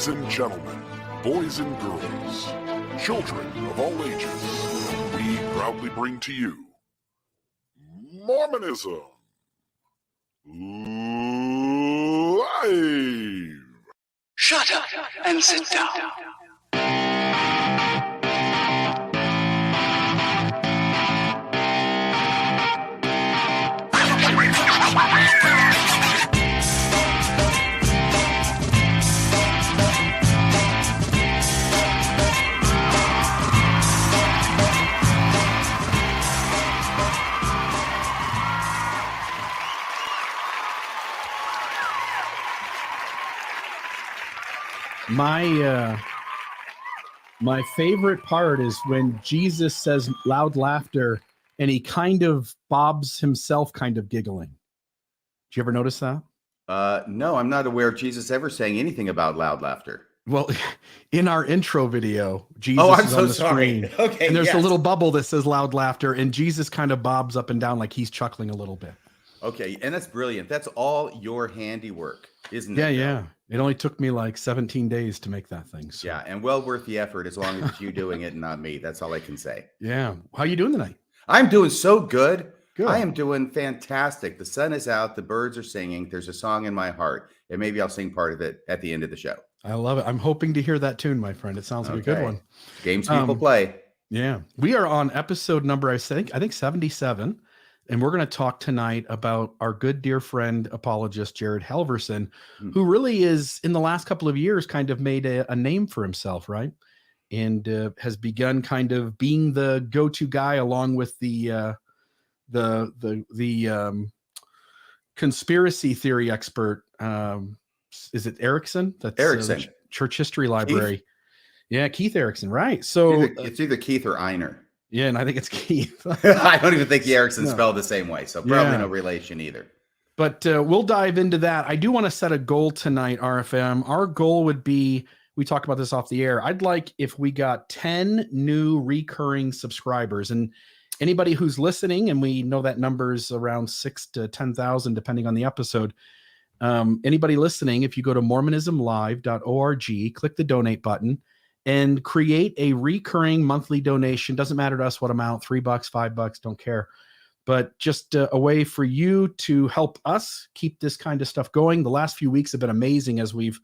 Ladies and gentlemen, boys and girls, children of all ages, we proudly bring to you Mormonism Live! Shut up and sit down. My favorite part is when Jesus says loud laughter and he kind of bobs himself kind of giggling. Did you ever notice that? No, I'm not aware of Jesus ever saying anything about loud laughter. Well, in our intro video, Jesus is on the screen. Okay, and there's yes. a little bubble that says loud laughter, and Jesus kind of bobs up and down like he's chuckling a little bit. Okay, and that's brilliant. That's all your handiwork, isn't Yeah, it? yeah. It only took me like 17 days to make that thing. So. Yeah, and well worth the effort as long as it's you doing it and not me. That's all I can say. Yeah. How you doing tonight? I'm doing so good. Good. I am doing fantastic. The sun is out. The birds are singing. There's a song in my heart. And maybe I'll sing part of it at the end of the show. I love it. I'm hoping to hear that tune, my friend. It sounds like a good one. Games people play. Yeah. We are on episode number, I think 77. And we're going to talk tonight about our good dear friend, apologist Jared Halverson, who really is in the last couple of years kind of made a name for himself, right? And has begun kind of being the go-to guy along with the conspiracy theory expert. Is it Erickson? That's Erickson. Church History Library. Keith. Yeah, Keith Erickson, right? So it's either Keith or Einer. Yeah, and I think it's Keith. I don't even think the Erickson's spelled the same way, so probably no relation either. But we'll dive into that. I do want to set a goal tonight, RFM. Our goal would be, we talked about this off the air, I'd like if we got 10 new recurring subscribers. And anybody who's listening, and we know that number's around 6,000 to 10,000, depending on the episode. Anybody listening, if you go to mormonismlive.org, click the donate button, and create a recurring monthly donation. Doesn't matter to us what amount, $3, $5, don't care. But just a way for you to help us keep this kind of stuff going. The last few weeks have been amazing as we've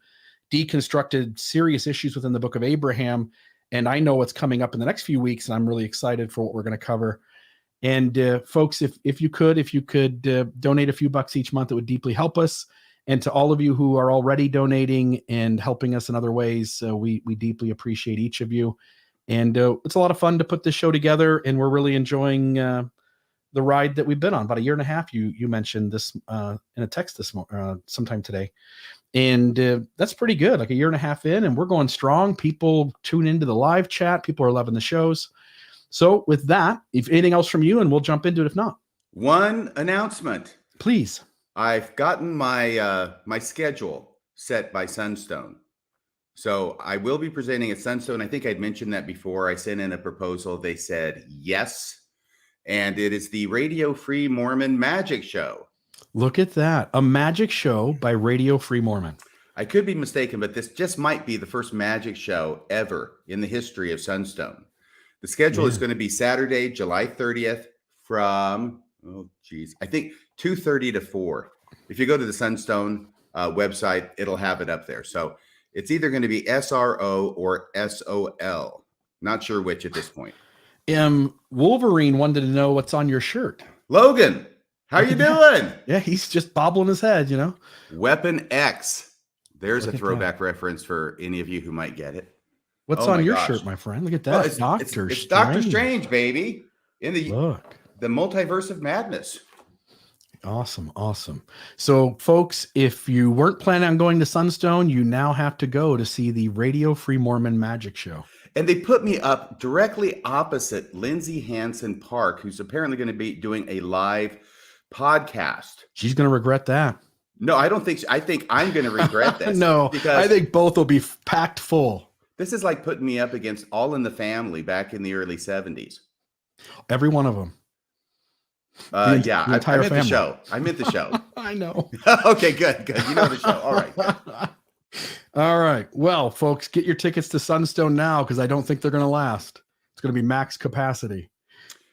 deconstructed serious issues within the book of Abraham. And I know what's coming up in the next few weeks, and I'm really excited for what we're going to cover. And folks, if you could donate a few bucks each month, it would deeply help us. And to all of you who are already donating and helping us in other ways, we deeply appreciate each of you. And it's a lot of fun to put this show together, and we're really enjoying the ride that we've been on. About a year and a half, you mentioned this in a text sometime today. And that's pretty good, like a year and a half in, and we're going strong. People tune into the live chat. People are loving the shows. So with that, if anything else from you, and we'll jump into it if not. One announcement. Please. I've gotten my my schedule set by Sunstone. So I will be presenting at Sunstone. I think I'd mentioned that before. I sent in a proposal. They said yes. And it is the Radio Free Mormon Magic Show. Look at that. A magic show by Radio Free Mormon. I could be mistaken, but this just might be the first magic show ever in the history of Sunstone. The schedule is going to be Saturday, July 30th from, I think 2:30 to 4. If you go to the Sunstone website, it'll have it up there. So it's either going to be SRO or SOL. Not sure which at this point. Wolverine wanted to know what's on your shirt. Logan, how you doing? Yeah, he's just bobbling his head, you know. Weapon X. There's Look a at throwback reference for any of you who might get it. What's on your shirt, my friend? Look at that. Well, it's Doctor Strange, baby. In the multiverse of madness. Awesome. So, folks, if you weren't planning on going to Sunstone, you now have to go to see the Radio Free Mormon Magic Show. And they put me up directly opposite Lindsay Hansen Park, who's apparently going to be doing a live podcast. She's going to regret that. No, I don't think so. I think I'm going to regret this. No, because I think both will be packed full. This is like putting me up against All in the Family back in the early 70s. Every one of them. I'm in the show. I'm in the show. I know. Okay, good. You know the show. All right. All right. Well, folks, get your tickets to Sunstone now because I don't think they're going to last. It's going to be max capacity.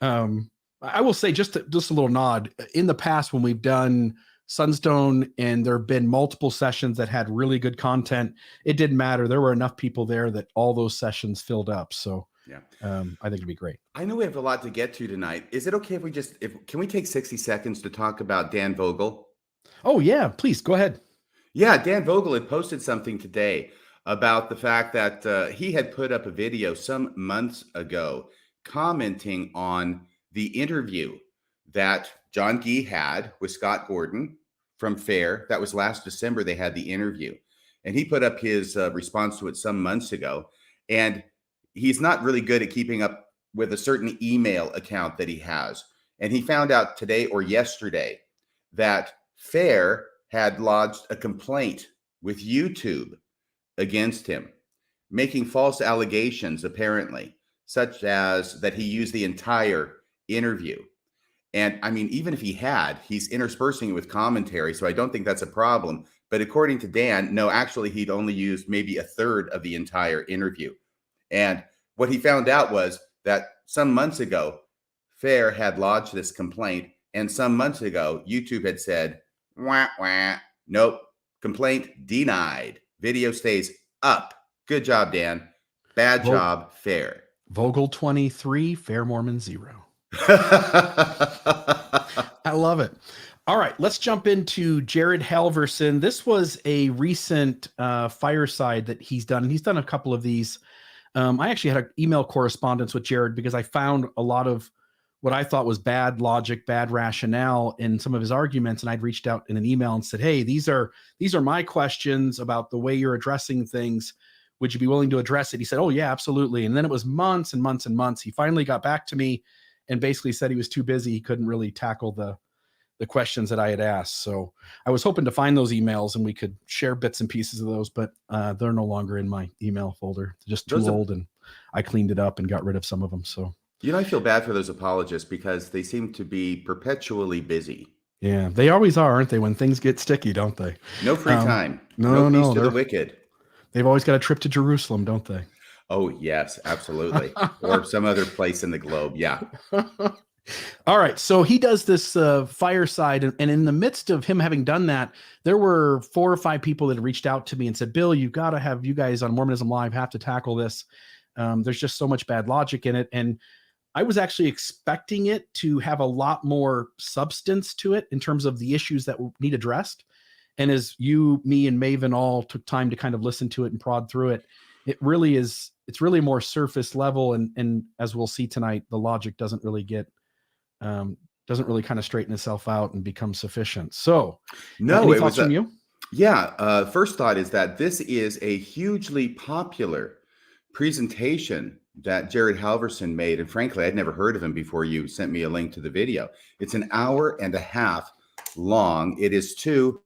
I will say just a little nod. In the past, when we've done Sunstone and there have been multiple sessions that had really good content, it didn't matter. There were enough people there that all those sessions filled up. So yeah, I think it'd be great. I know we have a lot to get to tonight. Is it okay if we can we take 60 seconds to talk about Dan Vogel? Oh yeah, please go ahead. Yeah, Dan Vogel had posted something today about the fact that he had put up a video some months ago commenting on the interview that John Gee had with Scott Gordon from FAIR. That was last December. They had the interview, and he put up his response to it some months ago. And he's not really good at keeping up with a certain email account that he has. And he found out today or yesterday that FAIR had lodged a complaint with YouTube against him, making false allegations, apparently, such as that he used the entire interview. And I mean, even if he had, he's interspersing it with commentary, so I don't think that's a problem. But according to Dan, no, actually, he'd only used maybe a third of the entire interview. And what he found out was that some months ago, FAIR had lodged this complaint, and some months ago, YouTube had said, wah, wah, nope, complaint denied. Video stays up. Good job, Dan. Bad job, FAIR. Vogel 23, FAIR Mormon 0. I love it. All right, let's jump into Jared Halverson. This was a recent fireside that he's done. He's done a couple of these. I actually had an email correspondence with Jared because I found a lot of what I thought was bad logic, bad rationale in some of his arguments. And I'd reached out in an email and said, hey, these are my questions about the way you're addressing things. Would you be willing to address it? He said, oh, yeah, absolutely. And then it was months and months and months. He finally got back to me and basically said he was too busy. He couldn't really tackle the questions that I had asked. So I was hoping to find those emails and we could share bits and pieces of those, but they're no longer in my email folder. They're just too old, and I cleaned it up and got rid of some of them. So, you know, I feel bad for those apologists because they seem to be perpetually busy. Yeah, they always are, aren't they? When things get sticky, don't they? No free time. No, peace to the wicked. They've always got a trip to Jerusalem, don't they? Oh, yes, absolutely. Or some other place in the globe. Yeah. All right. So he does this fireside. And in the midst of him having done that, there were 4 or 5 people that reached out to me and said, Bill, you've got to have, you guys on Mormonism Live have to tackle this. There's just so much bad logic in it. And I was actually expecting it to have a lot more substance to it in terms of the issues that need addressed. And as you, me, and Maven all took time to kind of listen to it and prod through it, it really is, it's really more surface level. And as we'll see tonight, the logic doesn't really get, doesn't really kind of straighten itself out and become sufficient. So no, any thoughts from you? Yeah. First thought is that this is a hugely popular presentation that Jared Halverson made. And frankly, I'd never heard of him before you sent me a link to the video. It's an hour and a half long. It is to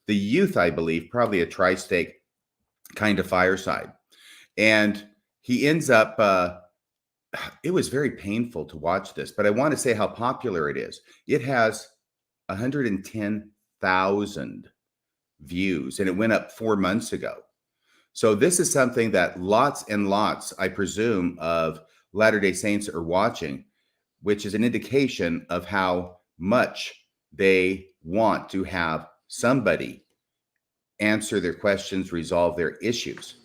the youth, I believe, probably a tri-stake kind of fireside. And he ends up, it was very painful to watch this, but I want to say how popular it is. It has 110,000 views, and it went up 4 months ago. So this is something that lots and lots, I presume, of Latter-day Saints are watching, which is an indication of how much they want to have somebody answer their questions, resolve their issues.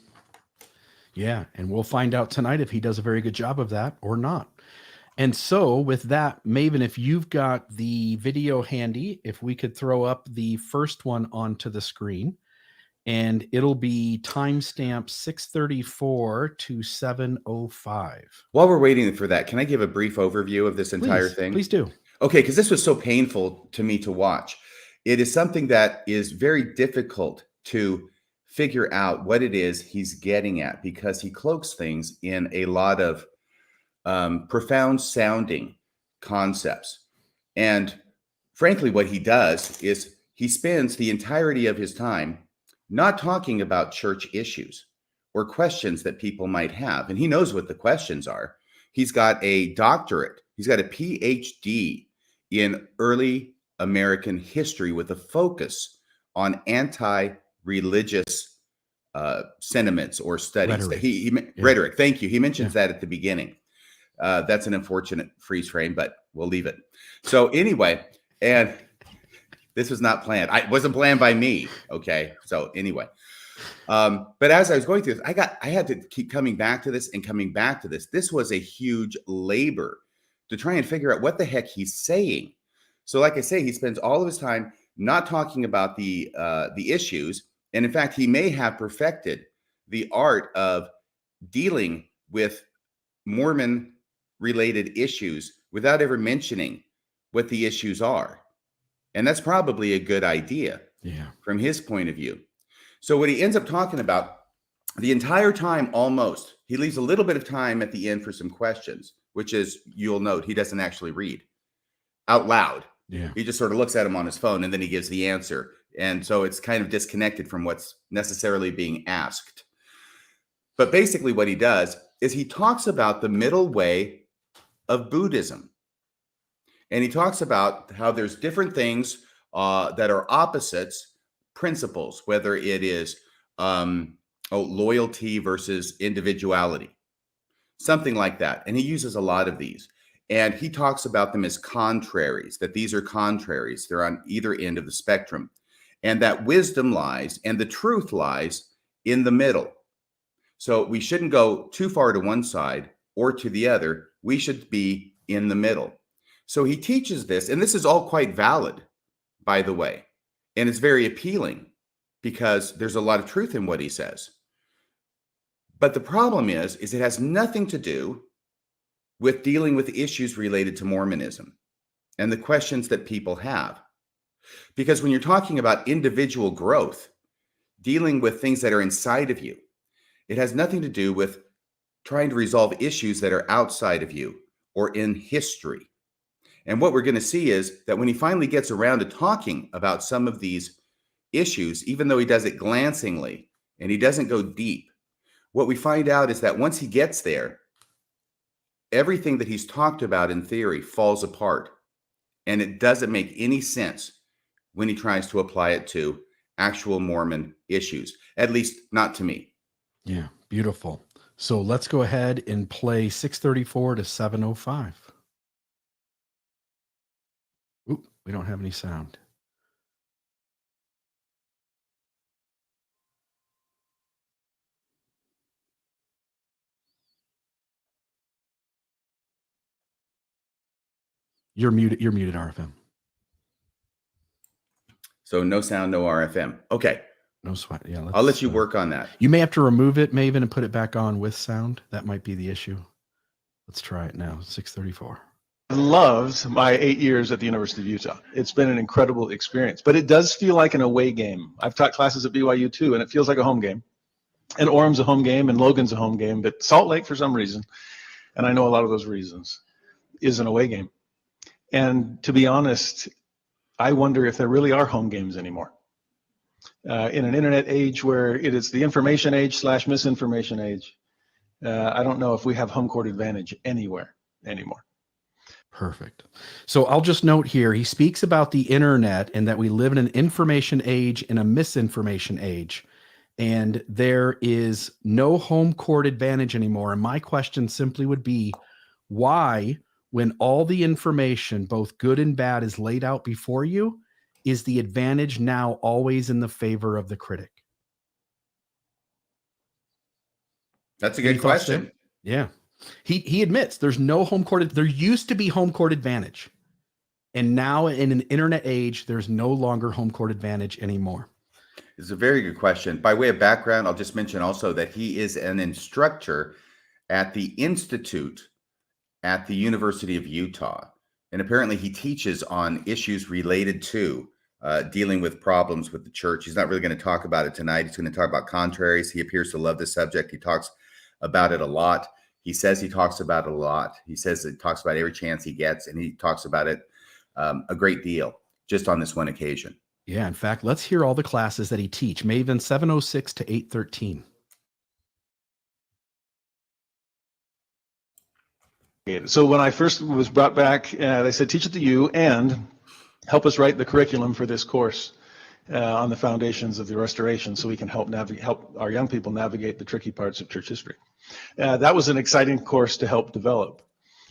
Yeah, and we'll find out tonight if he does a very good job of that or not. And so with that, Maven, if you've got the video handy, if we could throw up the first one onto the screen, and it'll be timestamp 634 to 705. While we're waiting for that, can I give a brief overview of this entire thing? Please do. Okay, because this was so painful to me to watch. It is something that is very difficult to figure out what it is he's getting at, because he cloaks things in a lot of profound sounding concepts. And frankly, what he does is he spends the entirety of his time not talking about church issues or questions that people might have. And he knows what the questions are. He's got a doctorate. He's got a PhD in early American history with a focus on anti-religious sentiments or studies. Rhetoric. Rhetoric. Thank you. He mentions that at the beginning. That's an unfortunate freeze frame, but we'll leave it. So anyway, and this was not planned. It wasn't planned by me. Okay. So anyway, but as I was going through this, I had to keep coming back to this and coming back to this. This was a huge labor to try and figure out what the heck he's saying. So like I say, he spends all of his time not talking about the issues. And in fact, he may have perfected the art of dealing with Mormon related issues without ever mentioning what the issues are. And that's probably a good idea from his point of view. So what he ends up talking about the entire time, almost, he leaves a little bit of time at the end for some questions, which is, you'll note, he doesn't actually read out loud. Yeah. He just sort of looks at him on his phone and then he gives the answer. And so it's kind of disconnected from what's necessarily being asked. But basically what he does is he talks about the middle way of Buddhism. And he talks about how there's different things that are opposites principles, whether it is loyalty versus individuality, something like that. And he uses a lot of these. And he talks about them as contraries, that these are contraries. They're on either end of the spectrum. And that wisdom lies and the truth lies in the middle. So we shouldn't go too far to one side or to the other. We should be in the middle. So he teaches this, and this is all quite valid, by the way. And it's very appealing because there's a lot of truth in what he says. But the problem is it has nothing to do with dealing with issues related to Mormonism and the questions that people have. Because when you're talking about individual growth, dealing with things that are inside of you, it has nothing to do with trying to resolve issues that are outside of you or in history. And what we're going to see is that when he finally gets around to talking about some of these issues, even though he does it glancingly and he doesn't go deep, what we find out is that once he gets there, everything that he's talked about in theory falls apart. And it doesn't make any sense when he tries to apply it to actual Mormon issues, at least not to me. Yeah, beautiful. So let's go ahead and play 634 to 705. Oop, we don't have any sound. You're muted, RFM. So no sound, no RFM. Okay. No sweat. Yeah. I'll let you work on that. You may have to remove it, Maven, and put it back on with sound. That might be the issue. Let's try it now. 634. I loved my 8 years at the University of Utah. It's been an incredible experience, but it does feel like an away game. I've taught classes at BYU too, and it feels like a home game. And Orem's a home game, and Logan's a home game, but Salt Lake, for some reason, and I know a lot of those reasons, is an away game. And to be honest, I wonder if there really are home games anymore. In an internet age where it is the information age / misinformation age, I don't know if we have home court advantage anywhere anymore. Perfect. So I'll just note here, he speaks about the internet and that we live in an information age and a misinformation age. And there is no home court advantage anymore. And my question simply would be, why, when all the information, both good and bad, is laid out before you, is the advantage now always in the favor of the critic? That's a good question. Yeah. He admits there's no home court. There used to be home court advantage. And now in an internet age, there's no longer home court advantage anymore. It's a very good question. By way of background, I'll just mention also that he is an instructor at the Institute at the University of Utah. And apparently he teaches on issues related to dealing with problems with the church. He's not really going to talk about it tonight. He's going to talk about contraries. He appears to love the subject. He talks about it a lot. He says he talks about it a lot. He says he talks about every chance he gets, and he talks about it a great deal just on this one occasion. Yeah, in fact, let's hear all the classes that he teach. Maven 706 to 813. So when I first was brought back, they said, teach it to you and help us write the curriculum for this course. on the foundations of the Restoration, so we can help our young people navigate the tricky parts of church history. That was an exciting course to help develop.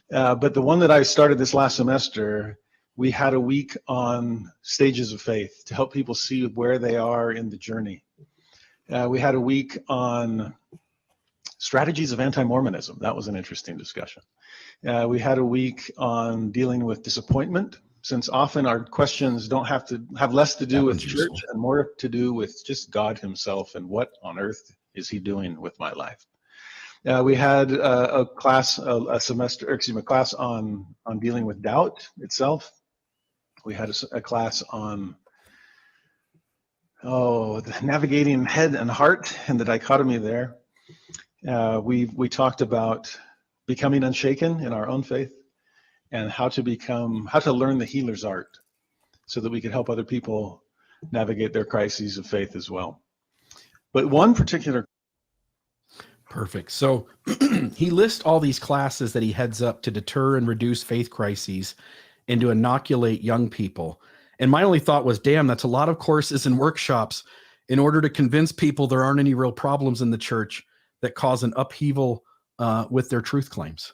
But the one that I started this last semester, we had a week on stages of faith to help people see where they are in the journey. We had a week on strategies of anti-Mormonism. That was an interesting discussion. We had a week on dealing with disappointment, since often our questions don't have less to do with church and more to do with just God himself and what on earth is he doing with my life. We had a class on dealing with doubt itself. We had a class on navigating head and heart and the dichotomy there. We talked about becoming unshaken in our own faith and how to learn the healer's art so that we could help other people navigate their crises of faith as well. But one particular. Perfect. So he lists all these classes that he heads up to deter and reduce faith crises and to inoculate young people. And my only thought was, damn, that's a lot of courses and workshops in order to convince people there aren't any real problems in the church that cause an upheaval with their truth claims.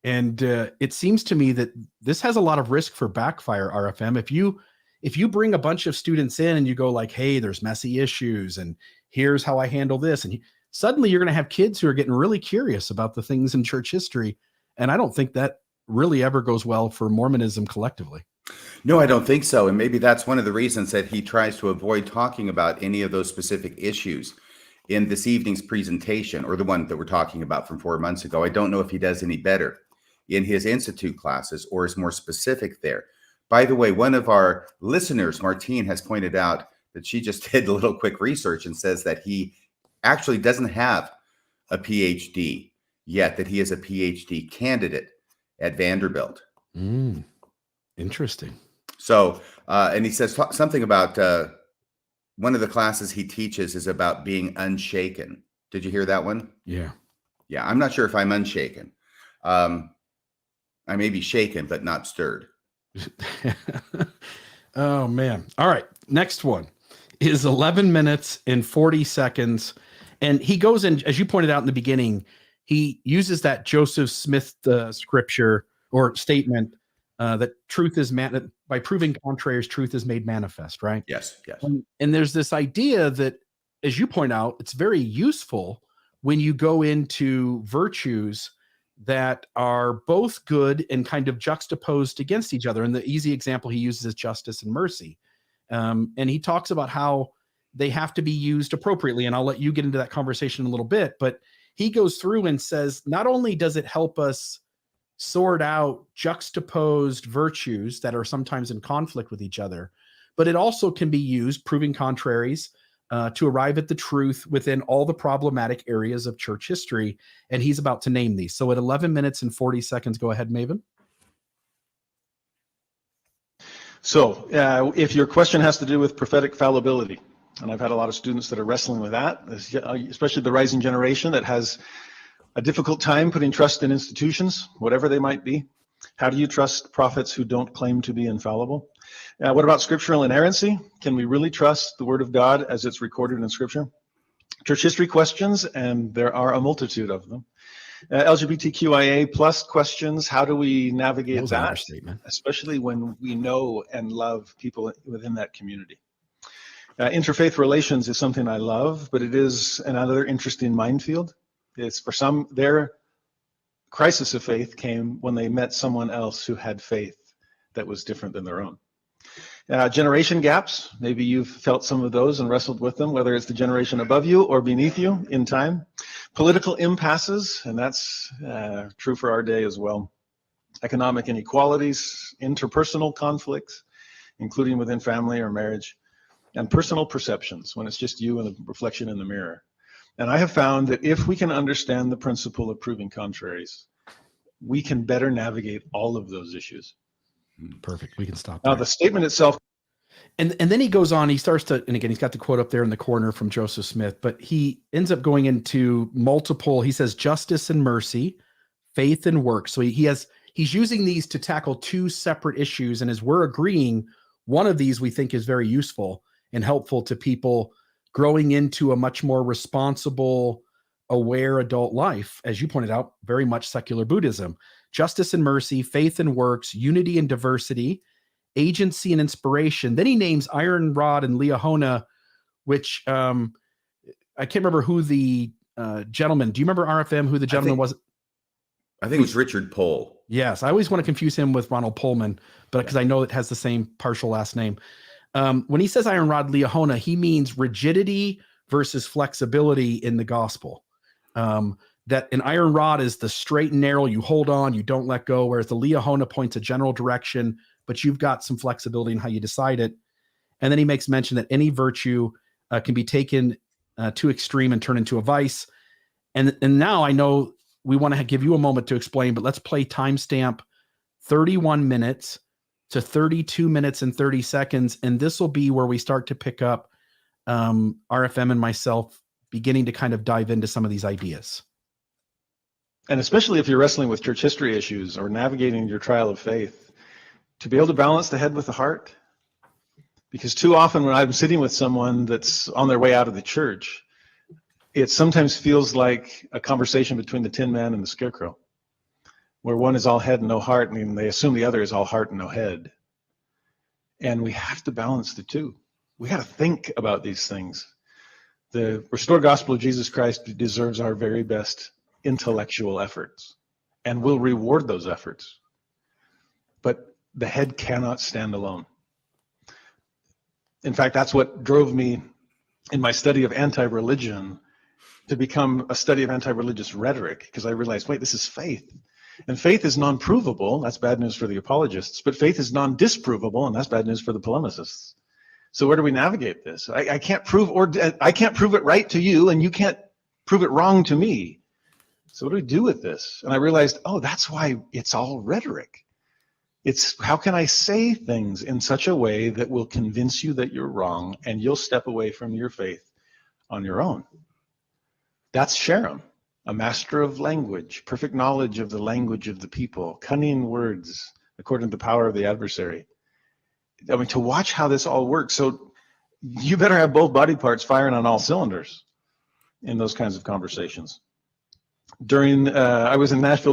And it seems to me that this has a lot of risk for backfire, RFM. If you bring a bunch of students in and you go like, hey, there's messy issues and here's how I handle this. And suddenly you're going to have kids who are getting really curious about the things in church history. And I don't think that really ever goes well for Mormonism collectively. No, I don't think so. And maybe that's one of the reasons that he tries to avoid talking about any of those specific issues in this evening's presentation, or the one that we're talking about from 4 months ago. I don't know if he does any better in his institute classes or is more specific there. By the way, one of our listeners, Martine, has pointed out that she just did a little quick research and says that he actually doesn't have a PhD yet, that he is a PhD candidate at Vanderbilt. Interesting. So, and he says something about one of the classes he teaches is about being unshaken. Did you hear that one? Yeah. Yeah, I'm not sure if I'm unshaken. I may be shaken, but not stirred. Oh, man. All right. Next one is 11 minutes and 40 seconds. And he goes in, as you pointed out in the beginning, he uses that Joseph Smith scripture or statement that truth is by proving contraries, truth is made manifest, right? Yes, yes. And there's this idea that, as you point out, it's very useful when you go into virtues that are both good and kind of juxtaposed against each other. And the easy example he uses is justice and mercy. And he talks about how they have to be used appropriately. And I'll let you get into that conversation in a little bit, but he goes through and says, not only does it help us sort out juxtaposed virtues that are sometimes in conflict with each other, but it also can be used, proving contraries, to arrive at the truth within all the problematic areas of church history. And he's about to name these. So at 11 minutes and 40 seconds, go ahead, Maven. So if your question has to do with prophetic fallibility, and I've had a lot of students that are wrestling with that, especially the rising generation that has a difficult time putting trust in institutions, whatever they might be. How do you trust prophets who don't claim to be infallible? What about scriptural inerrancy? Can we really trust the word of God as it's recorded in scripture? Church history questions, and there are a multitude of them. LGBTQIA plus questions, how do we navigate that? Especially when we know and love people within that community. Interfaith relations is something I love, but it is another interesting minefield. It's for some, their crisis of faith came when they met someone else who had faith that was different than their own. Generation gaps, maybe you've felt some of those and wrestled with them, whether it's the generation above you or beneath you in time. Political impasses, and that's true for our day as well. Economic inequalities, interpersonal conflicts, including within family or marriage, and personal perceptions, when it's just you and the reflection in the mirror. And I have found that if we can understand the principle of proving contraries, we can better navigate all of those issues. Perfect. We can stop now there. The statement itself. And then he goes on, he starts to, and again, he's got the quote up there in the corner from Joseph Smith, but he ends up going into multiple, he says, justice and mercy, faith and work. So he's using these to tackle two separate issues. And as we're agreeing, one of these we think is very useful. and helpful to people growing into a much more responsible, aware adult life. As you pointed out, very much secular Buddhism, justice and mercy, faith and works, unity and diversity, agency and inspiration. Then he names iron rod and Liahona, which I can't remember who the gentleman. Do you remember RFM, who the gentleman was? I think it was Richard Pohl. Yes. I always want to confuse him with Ronald Pullman, but because I know it has the same partial last name. When he says iron rod Liahona, he means rigidity versus flexibility in the gospel. That an iron rod is the straight and narrow, you hold on, you don't let go, whereas the Liahona points a general direction, but you've got some flexibility in how you decide it. And then he makes mention that any virtue can be taken too extreme and turn into a vice. And now I know we want to give you a moment to explain, but let's play timestamp 31 minutes to 32 minutes and 30 seconds. And this will be where we start to pick up RFM and myself beginning to kind of dive into some of these ideas. And especially if you're wrestling with church history issues or navigating your trial of faith, to be able to balance the head with the heart. Because too often when I'm sitting with someone that's on their way out of the church, it sometimes feels like a conversation between the Tin Man and the Scarecrow, where one is all head and no heart, and they assume the other is all heart and no head. And we have to balance the two. We got to think about these things. The restored gospel of Jesus Christ deserves our very best intellectual efforts, and we'll reward those efforts. But the head cannot stand alone. In fact, that's what drove me in my study of anti-religion to become a study of anti-religious rhetoric, because I realized, wait, this is faith. And faith is non-provable. That's bad news for the apologists. But faith is non-disprovable, and that's bad news for the polemicists. So where do we navigate this? I can't prove it right to you, and you can't prove it wrong to me. So what do we do with this? And I realized, oh, that's why it's all rhetoric. It's how can I say things in such a way that will convince you that you're wrong, and you'll step away from your faith on your own. That's Sherem, a master of language, perfect knowledge of the language of the people, cunning words according to the power of the adversary. I mean, to watch how this all works. So you better have both body parts firing on all cylinders in those kinds of conversations. I was in Nashville.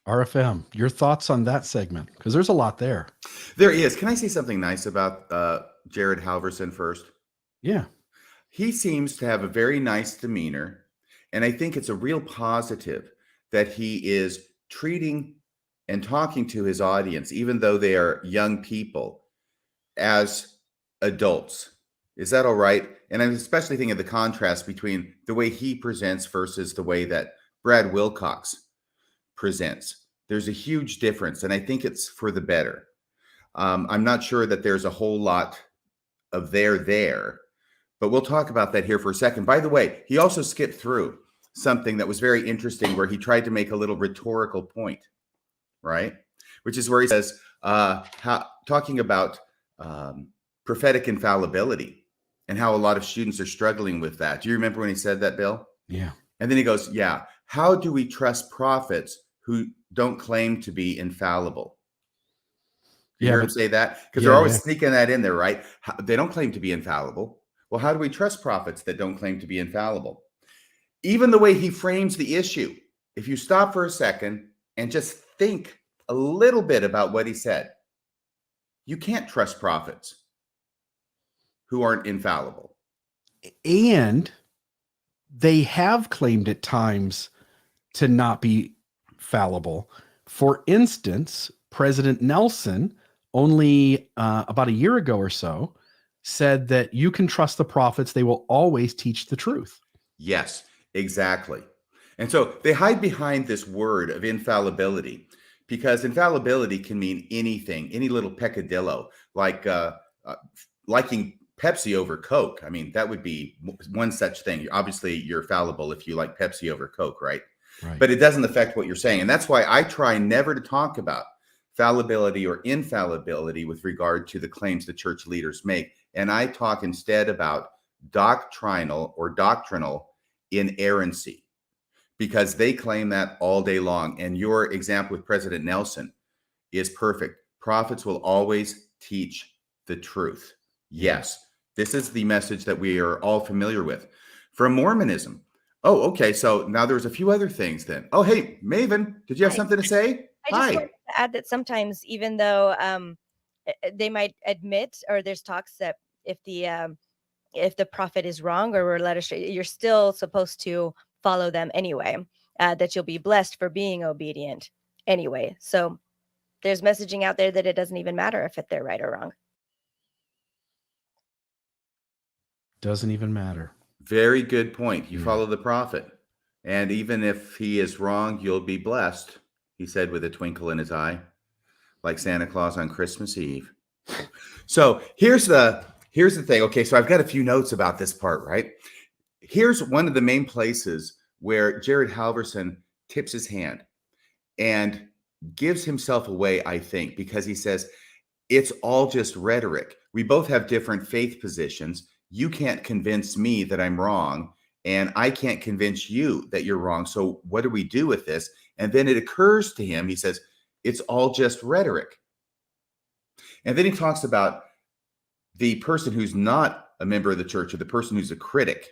RFM, your thoughts on that segment? Because there's a lot there. There is. Can I say something nice about Jared Halverson first? Yeah. He seems to have a very nice demeanor, and I think it's a real positive that he is treating and talking to his audience, even though they are young people, as adults. Is that all right? And I'm especially thinking of the contrast between the way he presents versus the way that Brad Wilcox presents. There's a huge difference, and I think it's for the better. I'm not sure that there's a whole lot of there, but we'll talk about that here for a second. By the way, he also skipped through something that was very interesting where he tried to make a little rhetorical point, right? Which is where he says, talking about prophetic infallibility and how a lot of students are struggling with that. Do you remember when he said that, Bill? Yeah. And then he goes, yeah, how do we trust prophets who don't claim to be infallible? You hear him say that? Because they're always sneaking that in there, right? They don't claim to be infallible. Well, how do we trust prophets that don't claim to be infallible? Even the way he frames the issue, if you stop for a second and just think a little bit about what he said, you can't trust prophets who aren't infallible. And they have claimed at times to not be fallible. For instance, President Nelson, only about a year ago or so, said that you can trust the prophets. They will always teach the truth. Yes, exactly. And so they hide behind this word of infallibility, because infallibility can mean anything, any little peccadillo, like liking Pepsi over Coke. I mean, that would be one such thing. Obviously, you're fallible if you like Pepsi over Coke, right? But it doesn't affect what you're saying. And that's why I try never to talk about fallibility or infallibility with regard to the claims the church leaders make. And I talk instead about doctrinal inerrancy, because they claim that all day long. And your example with President Nelson is perfect. Prophets will always teach the truth. Yes, This is the message that we are all familiar with from Mormonism. Oh, okay. So now there's a few other things then. Oh, hey, Maven, did you have Hi. something to say? I just Hi. wanted to add that sometimes, even though they might admit, or there's talks that if the prophet is wrong or we're led astray, you're still supposed to follow them anyway. That you'll be blessed for being obedient anyway. So there's messaging out there that it doesn't even matter if they're right or wrong. Doesn't even matter. Very good point. You Mm. follow the prophet. And even if he is wrong, you'll be blessed, he said with a twinkle in his eye, like Santa Claus on Christmas Eve. So here's the thing. Okay, so I've got a few notes about this part, right? Here's one of the main places where Jared Halverson tips his hand and gives himself away, I think, because he says, it's all just rhetoric. We both have different faith positions. You can't convince me that I'm wrong, and I can't convince you that you're wrong. So what do we do with this? And then it occurs to him, he says, it's all just rhetoric. And then he talks about the person who's not a member of the church, or the person who's a critic,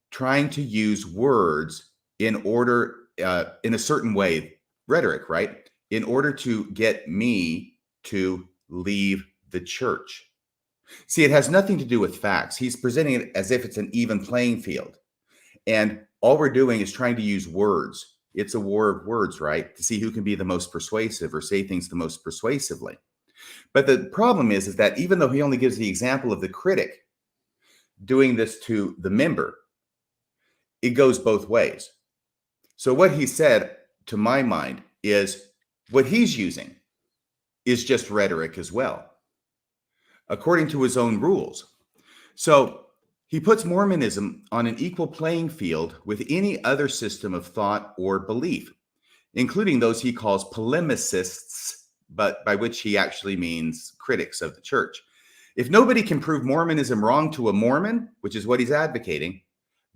trying to use words in order, in a certain way, rhetoric, right? In order to get me to leave the church. See, it has nothing to do with facts. He's presenting it as if it's an even playing field. And all we're doing is trying to use words. It's a war of words, right? To see who can be the most persuasive or say things the most persuasively. But the problem is that even though he only gives the example of the critic doing this to the member, it goes both ways. So what he said, to my mind, is what he's using is just rhetoric as well, according to his own rules. So he puts Mormonism on an equal playing field with any other system of thought or belief, including those he calls polemicists, but by which he actually means critics of the church. If nobody can prove Mormonism wrong to a Mormon, which is what he's advocating,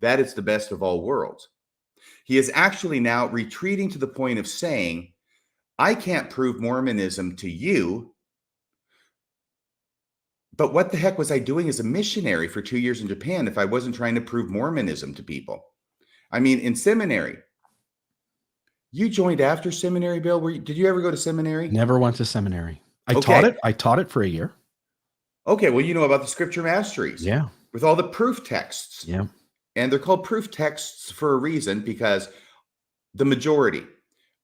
that is the best of all worlds. He is actually now retreating to the point of saying, I can't prove Mormonism to you, but what the heck was I doing as a missionary for 2 years in Japan if I wasn't trying to prove Mormonism to people? I mean, in seminary, you joined after seminary, Bill? Did you ever go to seminary? Never went to seminary. I Okay. taught it for a year. Okay, well, you know about the scripture masteries. Yeah. With all the proof texts. Yeah. And they're called proof texts for a reason, because the majority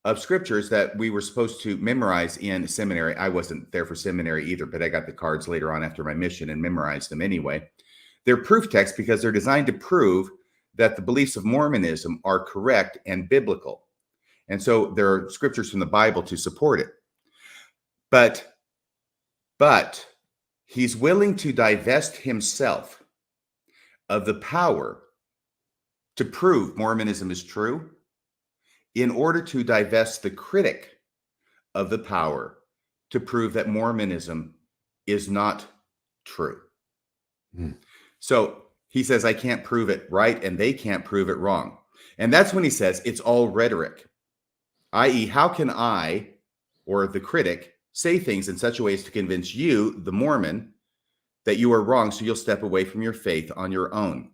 of scriptures that we were supposed to memorize in seminary, I wasn't there for seminary either, but I got the cards later on after my mission and memorized them anyway. They're proof texts because they're designed to prove that the beliefs of Mormonism are correct and biblical. And so there are scriptures from the Bible to support it. But he's willing to divest himself of the power to prove Mormonism is true in order to divest the critic of the power to prove that Mormonism is not true. So he says, I can't prove it right, and they can't prove it wrong. And that's when he says it's all rhetoric, i.e., how can I, or the critic, say things in such a way as to convince you, the Mormon, that you are wrong, so you'll step away from your faith on your own?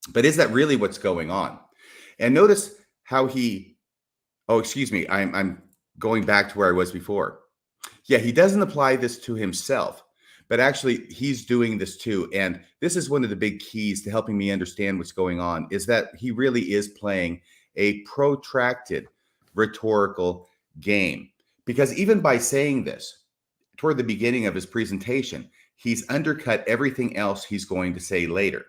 But is that really what's going on? And notice how I'm going back to where I was before. Yeah, he doesn't apply this to himself, but actually he's doing this too. And this is one of the big keys to helping me understand what's going on, is that he really is playing a protracted rhetorical game. Because even by saying this, toward the beginning of his presentation, he's undercut everything else he's going to say later.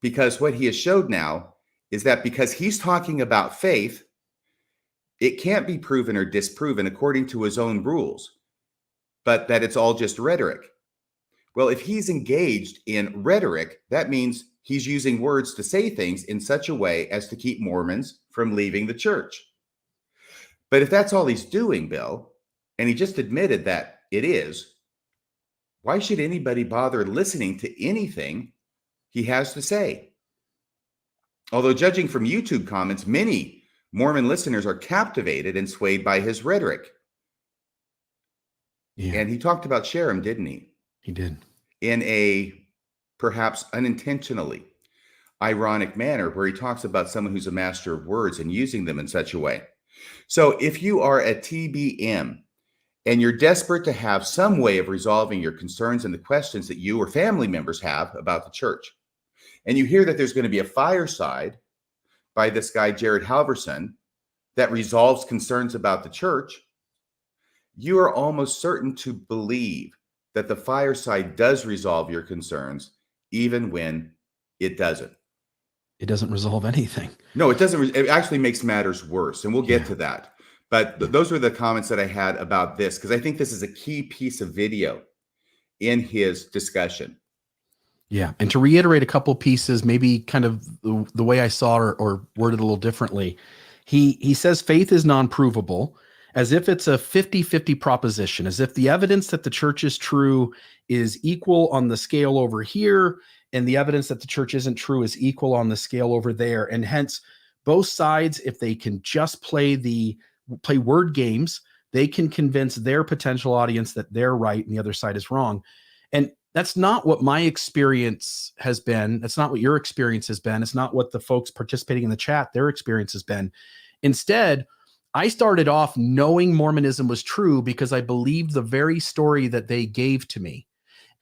Because what he has showed now is that because he's talking about faith, it can't be proven or disproven according to his own rules, but that it's all just rhetoric. Well, if he's engaged in rhetoric, that means he's using words to say things in such a way as to keep Mormons from leaving the church. But if that's all he's doing, Bill, and he just admitted that it is, why should anybody bother listening to anything he has to say? Although judging from YouTube comments, many Mormon listeners are captivated and swayed by his rhetoric. Yeah. And he talked about Sherem, didn't he? He did. In a perhaps unintentionally ironic manner where he talks about someone who's a master of words and using them in such a way. So if you are a TBM and you're desperate to have some way of resolving your concerns and the questions that you or family members have about the church, and you hear that there's going to be a fireside by this guy, Jared Halverson, that resolves concerns about the church, you are almost certain to believe that the fireside does resolve your concerns, even when it doesn't. It doesn't resolve anything. No, it doesn't. It actually makes matters worse, and we'll get to that. But those were the comments that I had about this, because I think this is a key piece of video in his discussion. Yeah. And to reiterate a couple pieces, maybe kind of the way I saw it or worded a little differently, he says faith is non-provable, as if it's a 50-50 proposition, as if the evidence that the church is true is equal on the scale over here, and the evidence that the church isn't true is equal on the scale over there. And hence, both sides, if they can just play word games, they can convince their potential audience that they're right and the other side is wrong. And that's not what my experience has been. That's not what your experience has been. It's not what the folks participating in the chat, their experience has been. Instead, I started off knowing Mormonism was true because I believed the very story that they gave to me.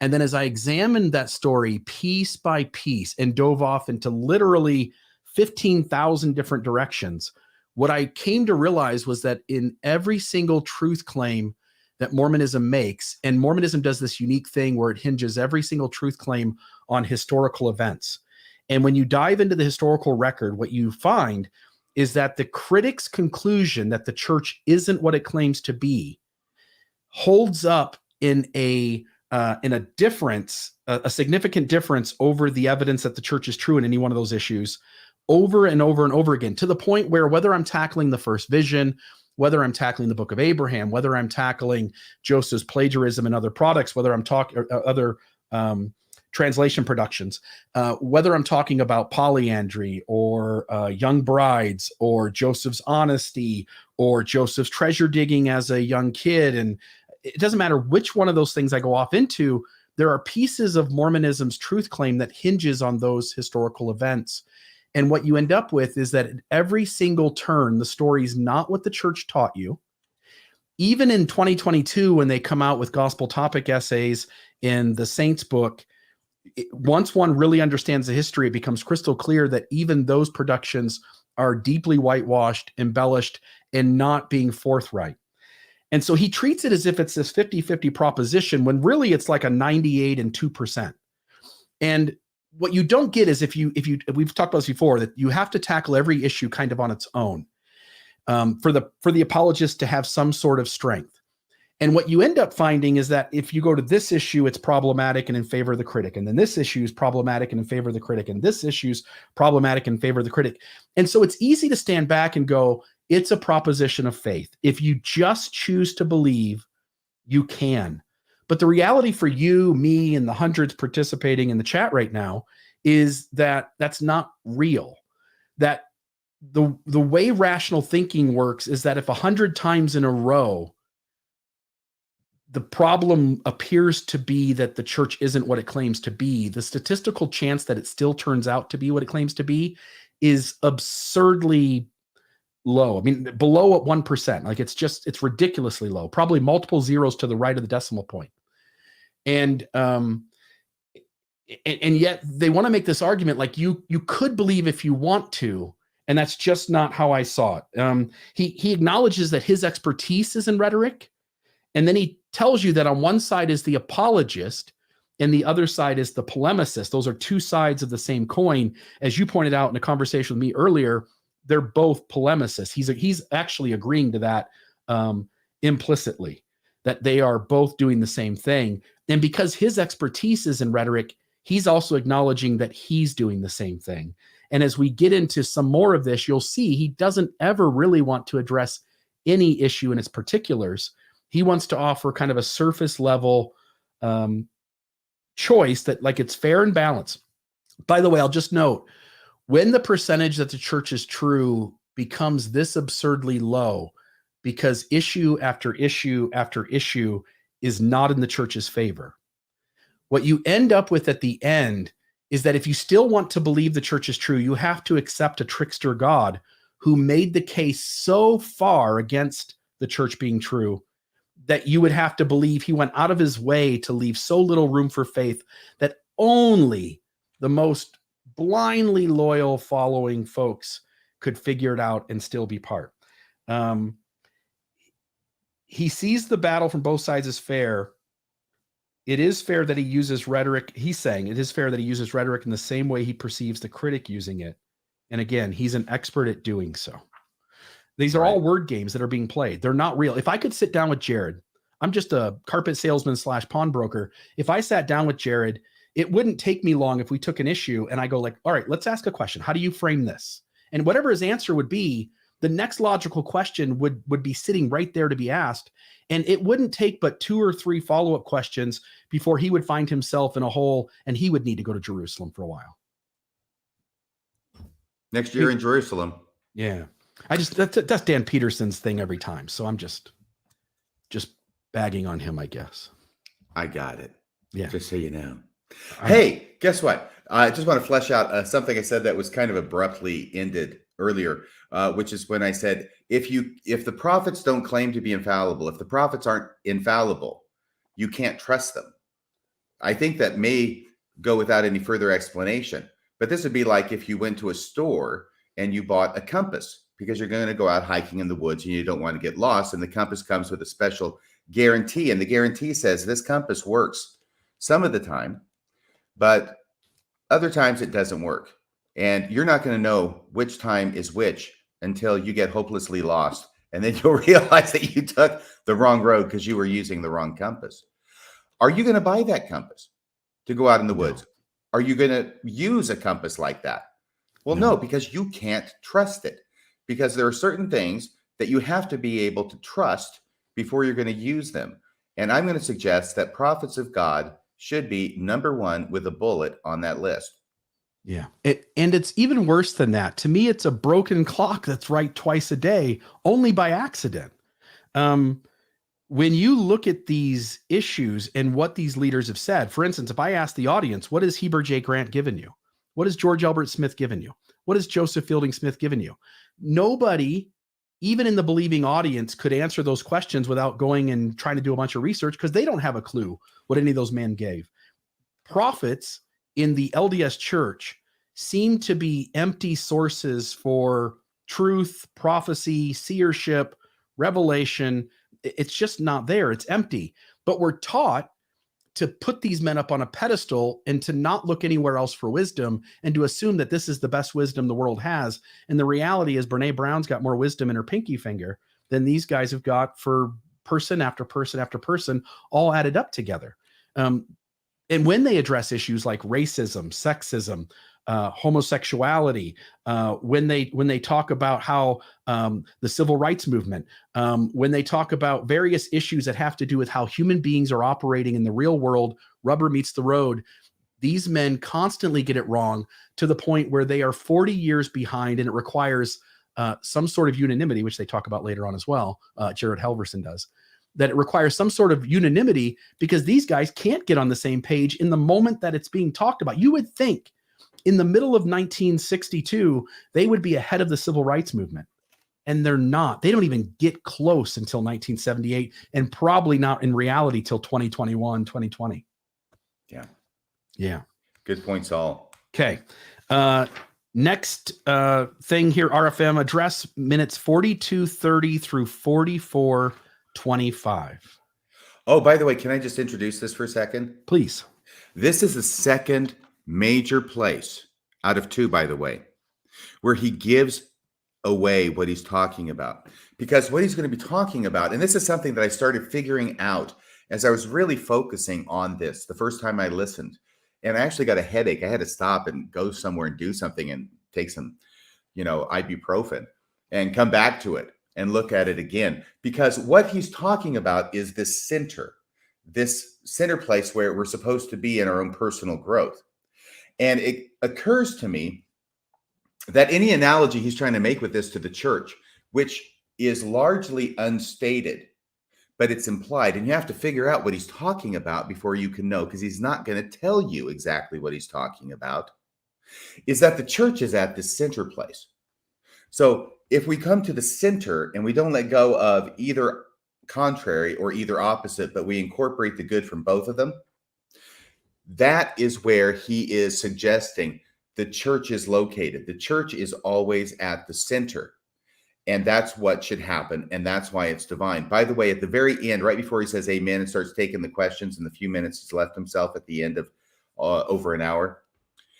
And then as I examined that story piece by piece and dove off into literally 15,000 different directions, what I came to realize was that in every single truth claim that Mormonism makes, and Mormonism does this unique thing where it hinges every single truth claim on historical events. And when you dive into the historical record, what you find is that the critic's conclusion that the church isn't what it claims to be holds up in a difference, a significant difference over the evidence that the church is true in any one of those issues over and over and over again, to the point where whether I'm tackling the first vision, whether I'm tackling the book of Abraham, whether I'm tackling Joseph's plagiarism and other products, whether I'm talking other translation productions, whether I'm talking about polyandry or young brides or Joseph's honesty or Joseph's treasure digging as a young kid, and it doesn't matter which one of those things I go off into, there are pieces of Mormonism's truth claim that hinges on those historical events. And what you end up with is that at every single turn, the story is not what the church taught you. Even in 2022, when they come out with gospel topic essays in the Saints book, once one really understands the history, it becomes crystal clear that even those productions are deeply whitewashed, embellished, and not being forthright. And so he treats it as if it's this 50-50 proposition when really it's like a 98 and 2%. And what you don't get is if we've talked about this before, that you have to tackle every issue kind of on its own for the apologist to have some sort of strength. And what you end up finding is that if you go to this issue, it's problematic and in favor of the critic. And then this issue is problematic and in favor of the critic. And this issue is problematic and in favor of the critic. And so it's easy to stand back and go, it's a proposition of faith. If you just choose to believe, you can. But the reality for you, me, and the hundreds participating in the chat right now is that that's not real. That the way rational thinking works is that if 100 times in a row, the problem appears to be that the church isn't what it claims to be, the statistical chance that it still turns out to be what it claims to be is absurdly low. I mean, below at 1%. Like it's ridiculously low, probably multiple zeros to the right of the decimal point. And yet they want to make this argument like you could believe if you want to, and that's just not how I saw it. He acknowledges that his expertise is in rhetoric, and then he tells you that on one side is the apologist and the other side is the polemicist. Those are two sides of the same coin. As you pointed out in a conversation with me earlier, they're both polemicists. He's actually agreeing to that implicitly, that they are both doing the same thing. And because his expertise is in rhetoric, he's also acknowledging that he's doing the same thing. And as we get into some more of this, you'll see he doesn't ever really want to address any issue in its particulars. He wants to offer kind of a surface level choice that like it's fair and balanced. By the way, I'll just note, when the percentage that the church is true becomes this absurdly low, because issue after issue after issue is not in the church's favor. What you end up with at the end is that if you still want to believe the church is true, you have to accept a trickster God who made the case so far against the church being true that you would have to believe he went out of his way to leave so little room for faith that only the most blindly loyal following folks could figure it out and still be part. He sees the battle from both sides as fair. It is fair that he uses rhetoric. He's saying it is fair that he uses rhetoric in the same way he perceives the critic using it. And again, he's an expert at doing so. These are all word games that are being played. They're not real. If I could sit down with Jared, I'm just a carpet salesman / pawnbroker. If I sat down with Jared, it wouldn't take me long if we took an issue and I go like, all right, let's ask a question. How do you frame this? And whatever his answer would be, the next logical question would be sitting right there to be asked. And it wouldn't take but 2 or 3 follow-up questions before he would find himself in a hole and he would need to go to Jerusalem for a while. Next year in Jerusalem. Yeah. That's Dan Peterson's thing every time. So I'm just bagging on him, I guess. I got it. Yeah. Just so you know. Hey, guess what? I just want to flesh out something I said that was kind of abruptly ended earlier, which is when I said, if the prophets don't claim to be infallible, if the prophets aren't infallible, you can't trust them. I think that may go without any further explanation, but this would be like if you went to a store and you bought a compass because you're going to go out hiking in the woods and you don't want to get lost. And the compass comes with a special guarantee. And the guarantee says this compass works some of the time, but other times it doesn't work. And you're not going to know which time is which until you get hopelessly lost. And then you'll realize that you took the wrong road because you were using the wrong compass. Are you going to buy that compass to go out in the woods? Are you going to use a compass like that? Well, no, because you can't trust it. Because there are certain things that you have to be able to trust before you're going to use them. And I'm going to suggest that prophets of God should be number 1 with a bullet on that list. Yeah. And it's even worse than that. To me, it's a broken clock that's right twice a day, only by accident. When you look at these issues and what these leaders have said, for instance, if I ask the audience, what has Heber J. Grant given you? What has George Elbert Smith given you? What has Joseph Fielding Smith given you? Nobody, even in the believing audience, could answer those questions without going and trying to do a bunch of research because they don't have a clue what any of those men gave. Prophets in the LDS church seem to be empty sources for truth, prophecy, seership, revelation. It's just not there. It's empty. But we're taught to put these men up on a pedestal and to not look anywhere else for wisdom and to assume that this is the best wisdom the world has. And the reality is Brene Brown's got more wisdom in her pinky finger than these guys have got for person after person after person, all added up together. And when they address issues like racism, sexism, homosexuality, when they talk about how the civil rights movement, when they talk about various issues that have to do with how human beings are operating in the real world, rubber meets the road, these men constantly get it wrong to the point where they are 40 years behind, and it requires some sort of unanimity, which they talk about later on as well. Jared Halverson does. That it requires some sort of unanimity because these guys can't get on the same page in the moment that it's being talked about. You would think in the middle of 1962, they would be ahead of the civil rights movement. And they're not. They don't even get close until 1978, and probably not in reality till 2021, 2020. Yeah. Yeah. Good point, Saul. Okay. Next thing here, RFM address minutes 4230 through 4425. Oh, by the way, can I just introduce this for a second? Please. This is the second major place out of 2, by the way, where he gives away what he's talking about. Because what he's going to be talking about, and this is something that I started figuring out as I was really focusing on this the first time I listened, and I actually got a headache. I had to stop and go somewhere and do something and take some, ibuprofen and come back to it and look at it again. Because what he's talking about is this center place where we're supposed to be in our own personal growth. And it occurs to me that any analogy he's trying to make with this to the church, which is largely unstated, but it's implied, and you have to figure out what he's talking about before you can know, because he's not going to tell you exactly what he's talking about, is that the church is at this center place. So if we come to the center and we don't let go of either contrary or either opposite, but we incorporate the good from both of them, that is where he is suggesting the church is located. The church is always at the center. And that's what should happen. And that's why it's divine. By the way, at the very end, right before he says amen and starts taking the questions in the few minutes he's left himself at the end of over an hour,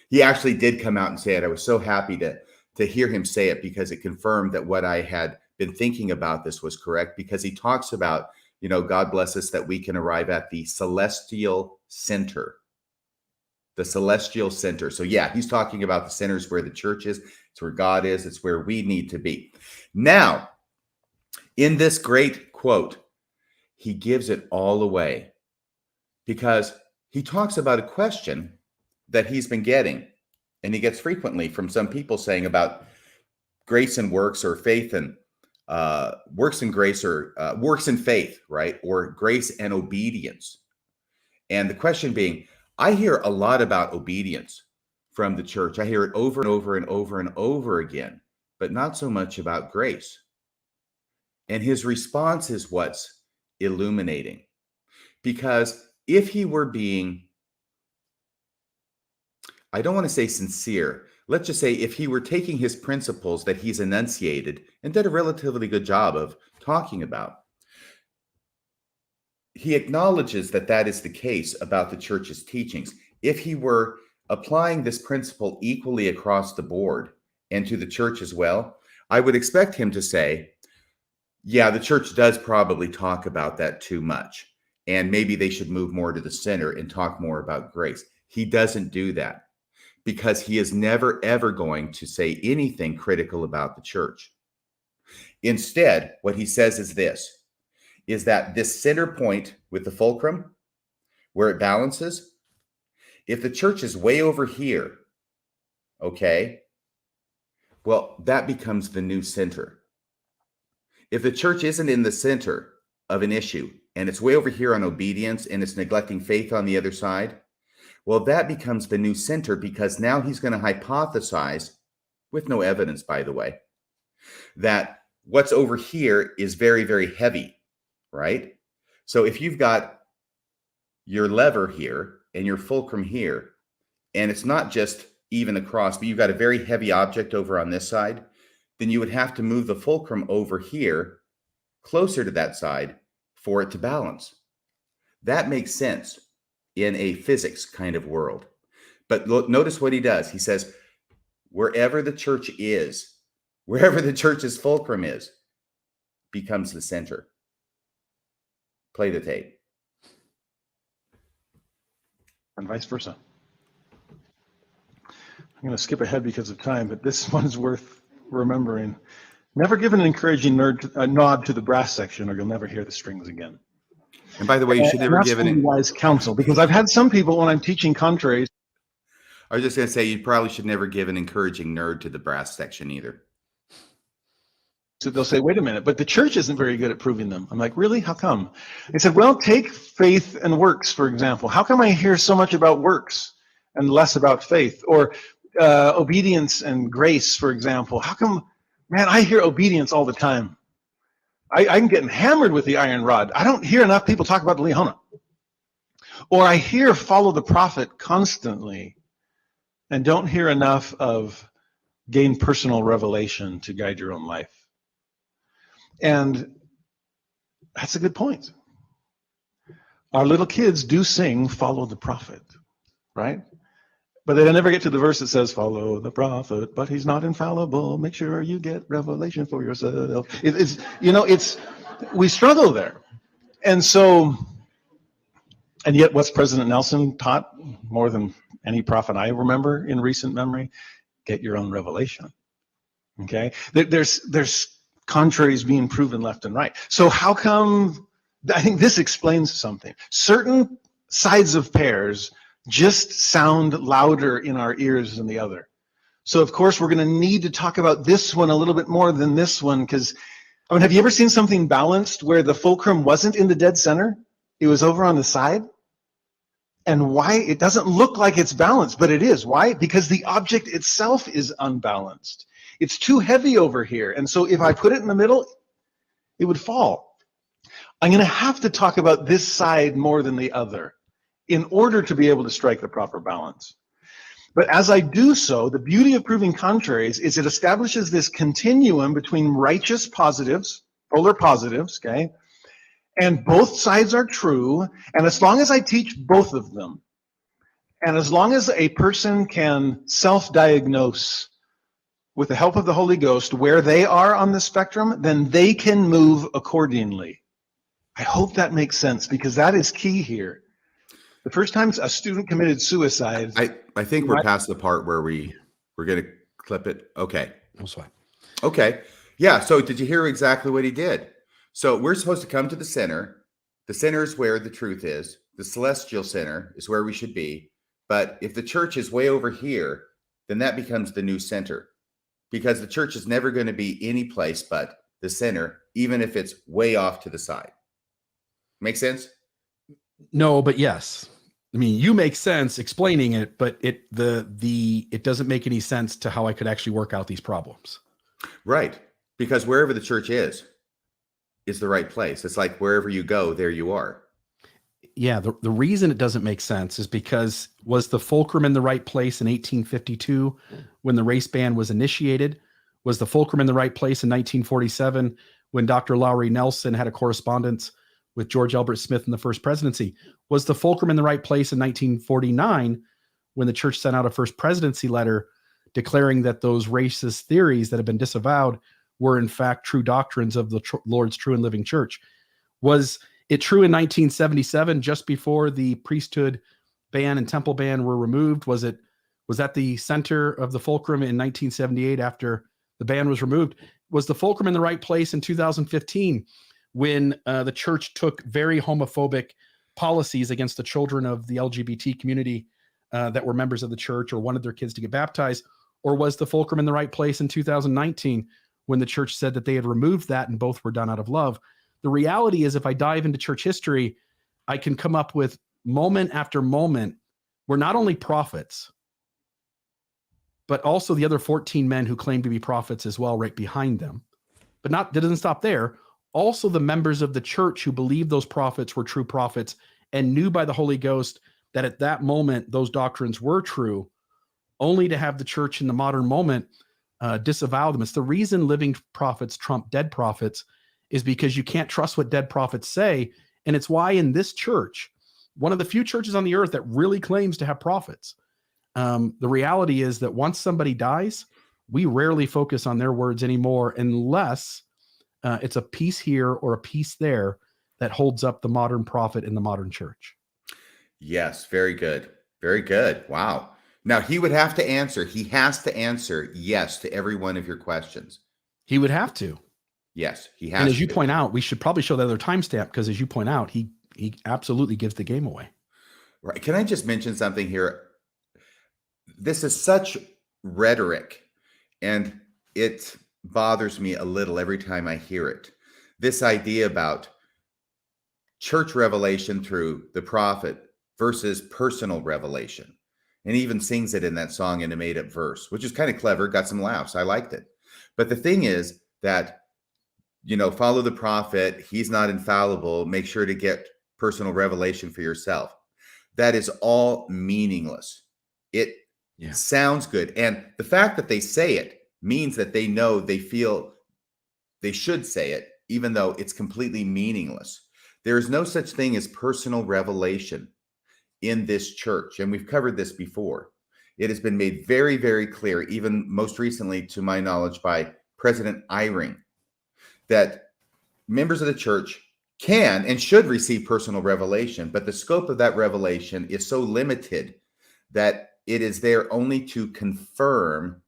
he actually did come out and say it. I was so happy to hear him say it, because it confirmed that what I had been thinking about this was correct, because he talks about, God bless us that we can arrive at the celestial center. The celestial center. So yeah, he's talking about the centers where the church is. It's where God is. It's where we need to be. Now, in this great quote, he gives it all away, because he talks about a question that he's been getting, and he gets frequently from some people saying about grace and works, or faith and works and grace, or works and faith, right? Or grace and obedience. And the question being, I hear a lot about obedience from the church. I hear it over and over and over and over again, but not so much about grace. And his response is what's illuminating. Because if he were being, I don't want to say sincere, let's just say if he were taking his principles that he's enunciated and did a relatively good job of talking about, he acknowledges that that is the case about the church's teachings. If he were applying this principle equally across the board and to the church as well, I would expect him to say, yeah, the church does probably talk about that too much, and maybe they should move more to the center and talk more about grace. He doesn't do that, because he is never, ever going to say anything critical about the church. Instead, what he says is this, is that this center point with the fulcrum, where it balances, if the church is way over here, okay, well, that becomes the new center. If the church isn't in the center of an issue, and it's way over here on obedience, and it's neglecting faith on the other side, well, that becomes the new center, because now he's going to hypothesize, with no evidence, by the way, that what's over here is very, very heavy, right? So if you've got your lever here and your fulcrum here, and it's not just even across, but you've got a very heavy object over on this side, then you would have to move the fulcrum over here closer to that side for it to balance. That makes sense in a physics kind of world. But notice what he does. He says, wherever the church is, wherever the church's fulcrum is, becomes the center. Play the tape. And vice versa. I'm going to skip ahead because of time, but this one's worth remembering. Never give an encouraging nod to the brass section, or you'll never hear the strings again. And by the way, you should never give any wise counsel, because I've had some people, when I'm teaching contraries, I was just going to say, you probably should never give an encouraging nerd to the brass section either. so they'll say, wait a minute, but the church isn't very good at proving them. I'm like, really? How come? They said, well, take faith and works, for example. How come I hear so much about works and less about faith? Or obedience and grace, for example. How come, man, I hear obedience all the time. I'm getting hammered with the iron rod. I don't hear enough people talk about the Lehona. Or I hear follow the prophet constantly and don't hear enough of gain personal revelation to guide your own life. And that's a good point. Our little kids do sing follow the prophet, right? But they never get to the verse that says, follow the prophet, but he's not infallible. Make sure you get revelation for yourself. We struggle there. And so, and yet what's President Nelson taught more than any prophet I remember in recent memory? Get your own revelation. Okay? There's contraries being proven left and right. So how come, I think this explains something. Certain sides of pairs just sound louder in our ears than the other. So of course we're going to need to talk about this one a little bit more than this one, because I mean, have you ever seen something balanced where the fulcrum wasn't in the dead center? It was over on the side? And why? It doesn't look like it's balanced, but it is. Why? Because the object itself is unbalanced. It's too heavy over here. And so if I put it in the middle, it would fall. I'm going to have to talk about this side more than the other in order to be able to strike the proper balance. But as I do so, the beauty of proving contraries is it establishes this continuum between righteous positives, polar positives, okay? And both sides are true. And as long as I teach both of them, and as long as a person can self-diagnose with the help of the Holy Ghost where they are on the spectrum, then they can move accordingly. I hope that makes sense, because that is key here. The first time a student committed suicide. I think we're past the part where we're going to clip it. Okay. That's fine. Okay. Yeah. So did you hear exactly what he did? So we're supposed to come to the center. The center is where the truth is. The celestial center is where we should be. But if the church is way over here, then that becomes the new center, because the church is never going to be any place but the center, even if it's way off to the side. Make sense? No, but yes. I mean, you make sense explaining it, but it doesn't make any sense to how I could actually work out these problems. Right. Because wherever the church is the right place. It's like wherever you go, there you are. Yeah. The reason it doesn't make sense is because was the fulcrum in the right place in 1852 when the race ban was initiated? Was the fulcrum in the right place in 1947 when Dr. Lowry Nelson had a correspondence with George Elbert Smith in the first presidency? Was the fulcrum in the right place in 1949 when the church sent out a first presidency letter declaring that those racist theories that have been disavowed were in fact true doctrines of the Lord's true and living church? Was it true in 1977, just before the priesthood ban and temple ban were removed? Was that the center of the fulcrum in 1978 after the ban was removed? Was the fulcrum in the right place in 2015 when the church took very homophobic policies against the children of the LGBT community that were members of the church or wanted their kids to get baptized? Or was the fulcrum in the right place in 2019 when the church said that they had removed that and both were done out of love? The reality is, if I dive into church history, I can come up with moment after moment where not only prophets, but also the other 14 men who claim to be prophets as well right behind them. But that doesn't stop there. Also the members of the church who believed those prophets were true prophets and knew by the Holy Ghost that at that moment those doctrines were true, only to have the church in the modern moment disavow them. It's the reason living prophets trump dead prophets, is because you can't trust what dead prophets say. And it's why in this church, one of the few churches on the earth that really claims to have prophets, the reality is that once somebody dies, we rarely focus on their words anymore unless it's a piece here or a piece there that holds up the modern prophet in the modern church. Yes, very good. Very good. Wow. Now he would have to answer. He has to answer yes to every one of your questions. He would have to. Yes, he has. And as you point out, we should probably show the other timestamp, because as you point out, he absolutely gives the game away. Right. Can I just mention something here? This is such rhetoric, and it bothers me a little every time I hear it. This idea about church revelation through the prophet versus personal revelation. And he even sings it in that song in a made-up verse, which is kind of clever, got some laughs. I liked it. But the thing is that, follow the prophet. He's not infallible. Make sure to get personal revelation for yourself. That is all meaningless. It sounds good. And the fact that they say it means that they know, they feel they should say it, even though it's completely meaningless. There is no such thing as personal revelation in this church. And we've covered this before. It has been made very, very clear, even most recently, to my knowledge, by President Eyring, that members of the church can and should receive personal revelation, but the scope of that revelation is so limited that it is there only to confirm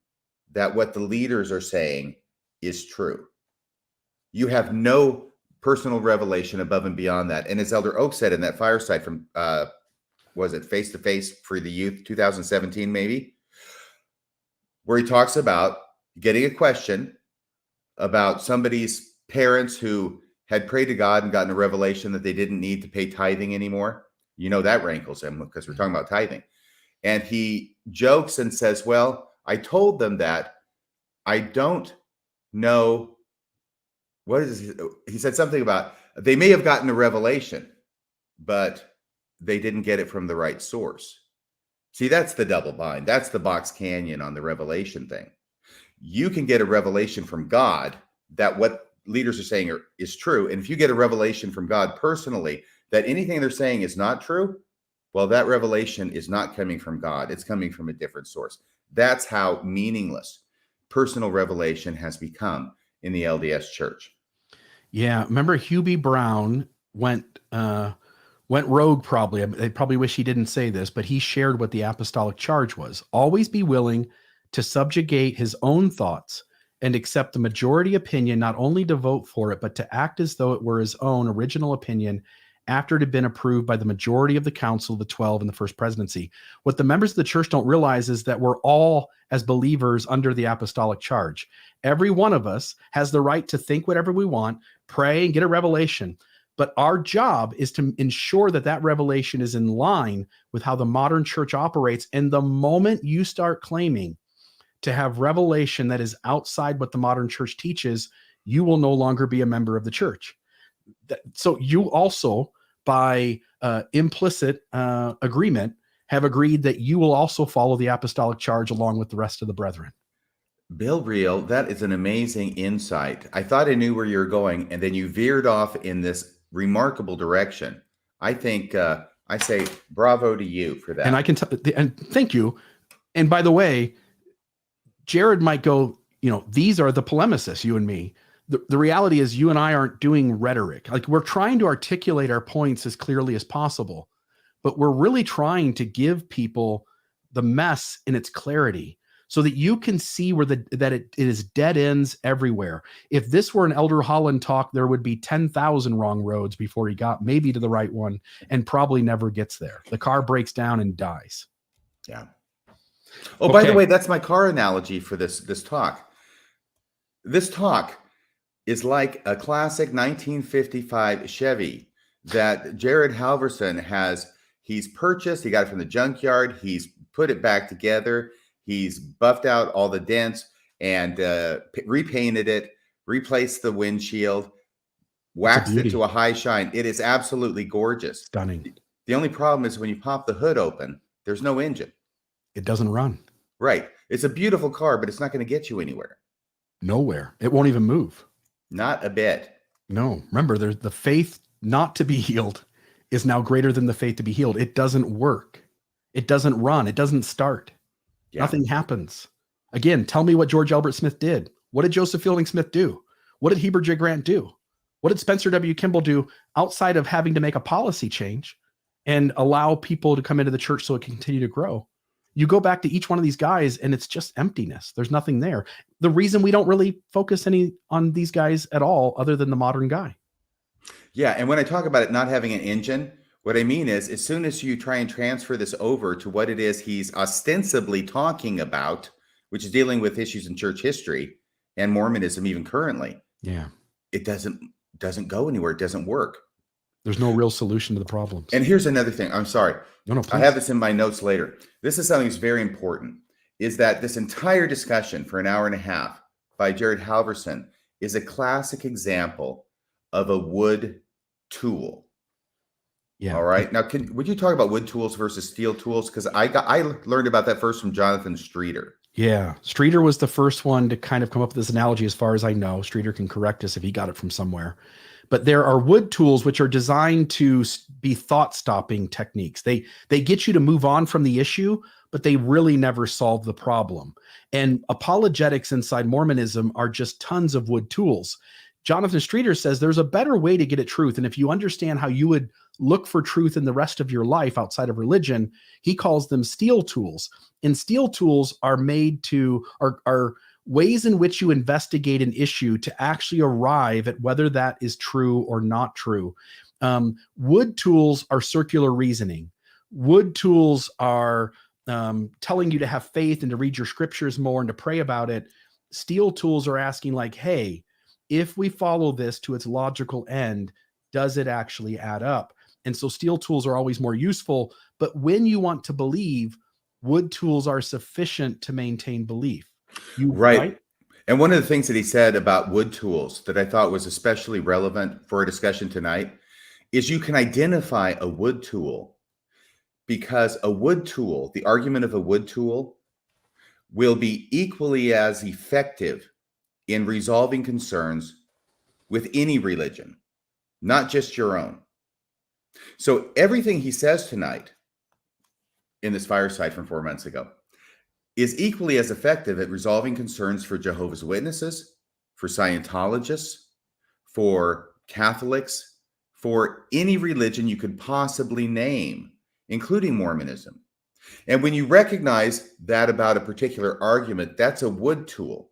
that what the leaders are saying is true. You have no personal revelation above and beyond that. And as Elder Oak said in that fireside from, was it Face to Face for the Youth, 2017 maybe, where he talks about getting a question about somebody's parents who had prayed to God and gotten a revelation that they didn't need to pay tithing anymore. You know, that rankles him because we're talking about tithing. And he jokes and says, well, I told them that I don't know. What is it? He said something about they may have gotten a revelation, but they didn't get it from the right source. See, that's the double bind. That's the Box Canyon on the revelation thing. You can get a revelation from God that what leaders are saying is true. And if you get a revelation from God personally that anything they're saying is not true, well, that revelation is not coming from God. It's coming from a different source. That's how meaningless personal revelation has become in the LDS church. Yeah. Remember Hubie Brown went rogue probably. They probably wish he didn't say this, but he shared what the apostolic charge was. Always be willing to subjugate his own thoughts and accept the majority opinion, not only to vote for it, but to act as though it were his own original opinion after it had been approved by the majority of the Council of the 12 in the First Presidency. What the members of the church don't realize is that we're all, as believers, under the apostolic charge. Every one of us has the right to think whatever we want, pray, and get a revelation. But our job is to ensure that that revelation is in line with how the modern church operates. And the moment you start claiming to have revelation that is outside what the modern church teaches, you will no longer be a member of the church. So you also, by implicit agreement, have agreed that you will also follow the apostolic charge along with the rest of the brethren. Bill Reel, that is an amazing insight. I thought I knew where you're going, and then you veered off in this remarkable direction. I think I say bravo to you for that. And I can and thank you. And by the way, Jared might go, these are the polemicists, you and me. The reality is you and I aren't doing rhetoric. Like, we're trying to articulate our points as clearly as possible, but we're really trying to give people the mess in its clarity so that you can see where that it is dead ends everywhere. If this were an Elder Holland talk, there would be 10,000 wrong roads before he got maybe to the right one, and probably never gets there. The car breaks down and dies. Yeah. Oh, by the way, that's my car analogy for this talk. This talk is like a classic 1955 Chevy that Jared Halverson he's purchased. He got it from the junkyard. He's put it back together. He's buffed out all the dents and repainted it, replaced the windshield, waxed it to a high shine. It is absolutely gorgeous. Stunning. The only problem is when you pop the hood open, there's no engine. It doesn't run. Right. It's a beautiful car, but it's not going to get you anywhere. Nowhere. It won't even move. Not a bit. No. Remember, there's the faith not to be healed is now greater than the faith to be healed. It doesn't work. It doesn't run. It doesn't start. Yeah. Nothing happens. Again, tell me what George Elbert Smith did. What did Joseph Fielding Smith do? What did Heber J. Grant do? What did Spencer W. Kimball do outside of having to make a policy change and allow people to come into the church so it can continue to grow? You go back to each one of these guys and it's just emptiness. There's nothing there. The reason we don't really focus on these guys at all, other than the modern guy. Yeah. And when I talk about it not having an engine, what I mean is, as soon as you try and transfer this over to what it is he's ostensibly talking about, which is dealing with issues in church history and Mormonism even currently, yeah, it doesn't go anywhere. It doesn't work. There's no real solution to the problems. And here's another thing. I'm sorry. No, I have this in my notes later. This is something that's very important, is that this entire discussion for an hour and a half by Jared Halverson is a classic example of a wood tool. Yeah. All right. Now, would you talk about wood tools versus steel tools? Because I learned about that first from Jonathan Streeter. Yeah. Streeter was the first one to kind of come up with this analogy, as far as I know. Streeter can correct us if he got it from somewhere. But there are wood tools which are designed to be thought-stopping techniques. They get you to move on from the issue, but they really never solve the problem. And apologetics inside Mormonism are just tons of wood tools. Jonathan Streeter says there's a better way to get at truth. And if you understand how you would look for truth in the rest of your life outside of religion, he calls them steel tools. And steel tools are made to, are ways in which you investigate an issue to actually arrive at whether that is true or not true. Wood tools are circular reasoning. Wood tools are telling you to have faith and to read your scriptures more and to pray about it. Steel tools are asking like, hey, if we follow this to its logical end, does it actually add up? And so steel tools are always more useful, but when you want to believe, wood tools are sufficient to maintain belief. Right. And one of the things that he said about wood tools that I thought was especially relevant for a discussion tonight is you can identify a wood tool because a wood tool, the argument of a wood tool, will be equally as effective in resolving concerns with any religion, not just your own. So everything he says tonight in this fireside from 4 months ago is equally as effective at resolving concerns for Jehovah's Witnesses, for Scientologists, for Catholics, for any religion you could possibly name, including Mormonism. And when you recognize that about a particular argument, that's a wood tool.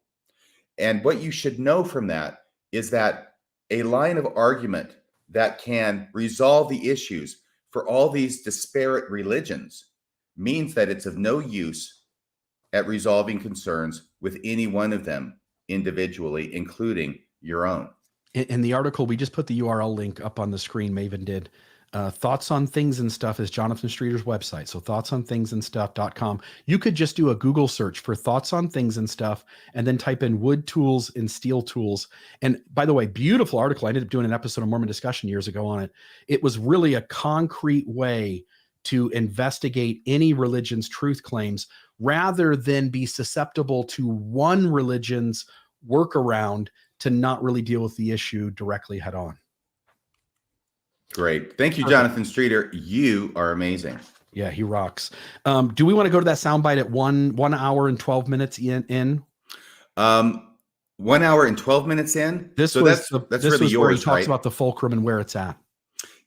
And what you should know from that is that a line of argument that can resolve the issues for all these disparate religions means that it's of no use at resolving concerns with any one of them individually, including your own. In the article, we just put the URL link up on the screen. Maven did. Thoughts on Things and Stuff is Jonathan Streeter's website. So thoughtsonThingsandStuff.com. You could just do a Google search for Thoughts on Things and Stuff and then type in wood tools and steel tools. And by the way, beautiful article. I ended up doing an episode of Mormon Discussion years ago on it. It was really a concrete way to investigate any religion's truth claims rather than be susceptible to one religion's workaround to not really deal with the issue directly head on. Great. Thank you, Jonathan Streeter. You are amazing. Yeah, he rocks. Do we want to go to that soundbite at 1 hour and 12 minutes in? 1 hour and 12 minutes in. That's really yours, where he talks about the fulcrum and where it's at.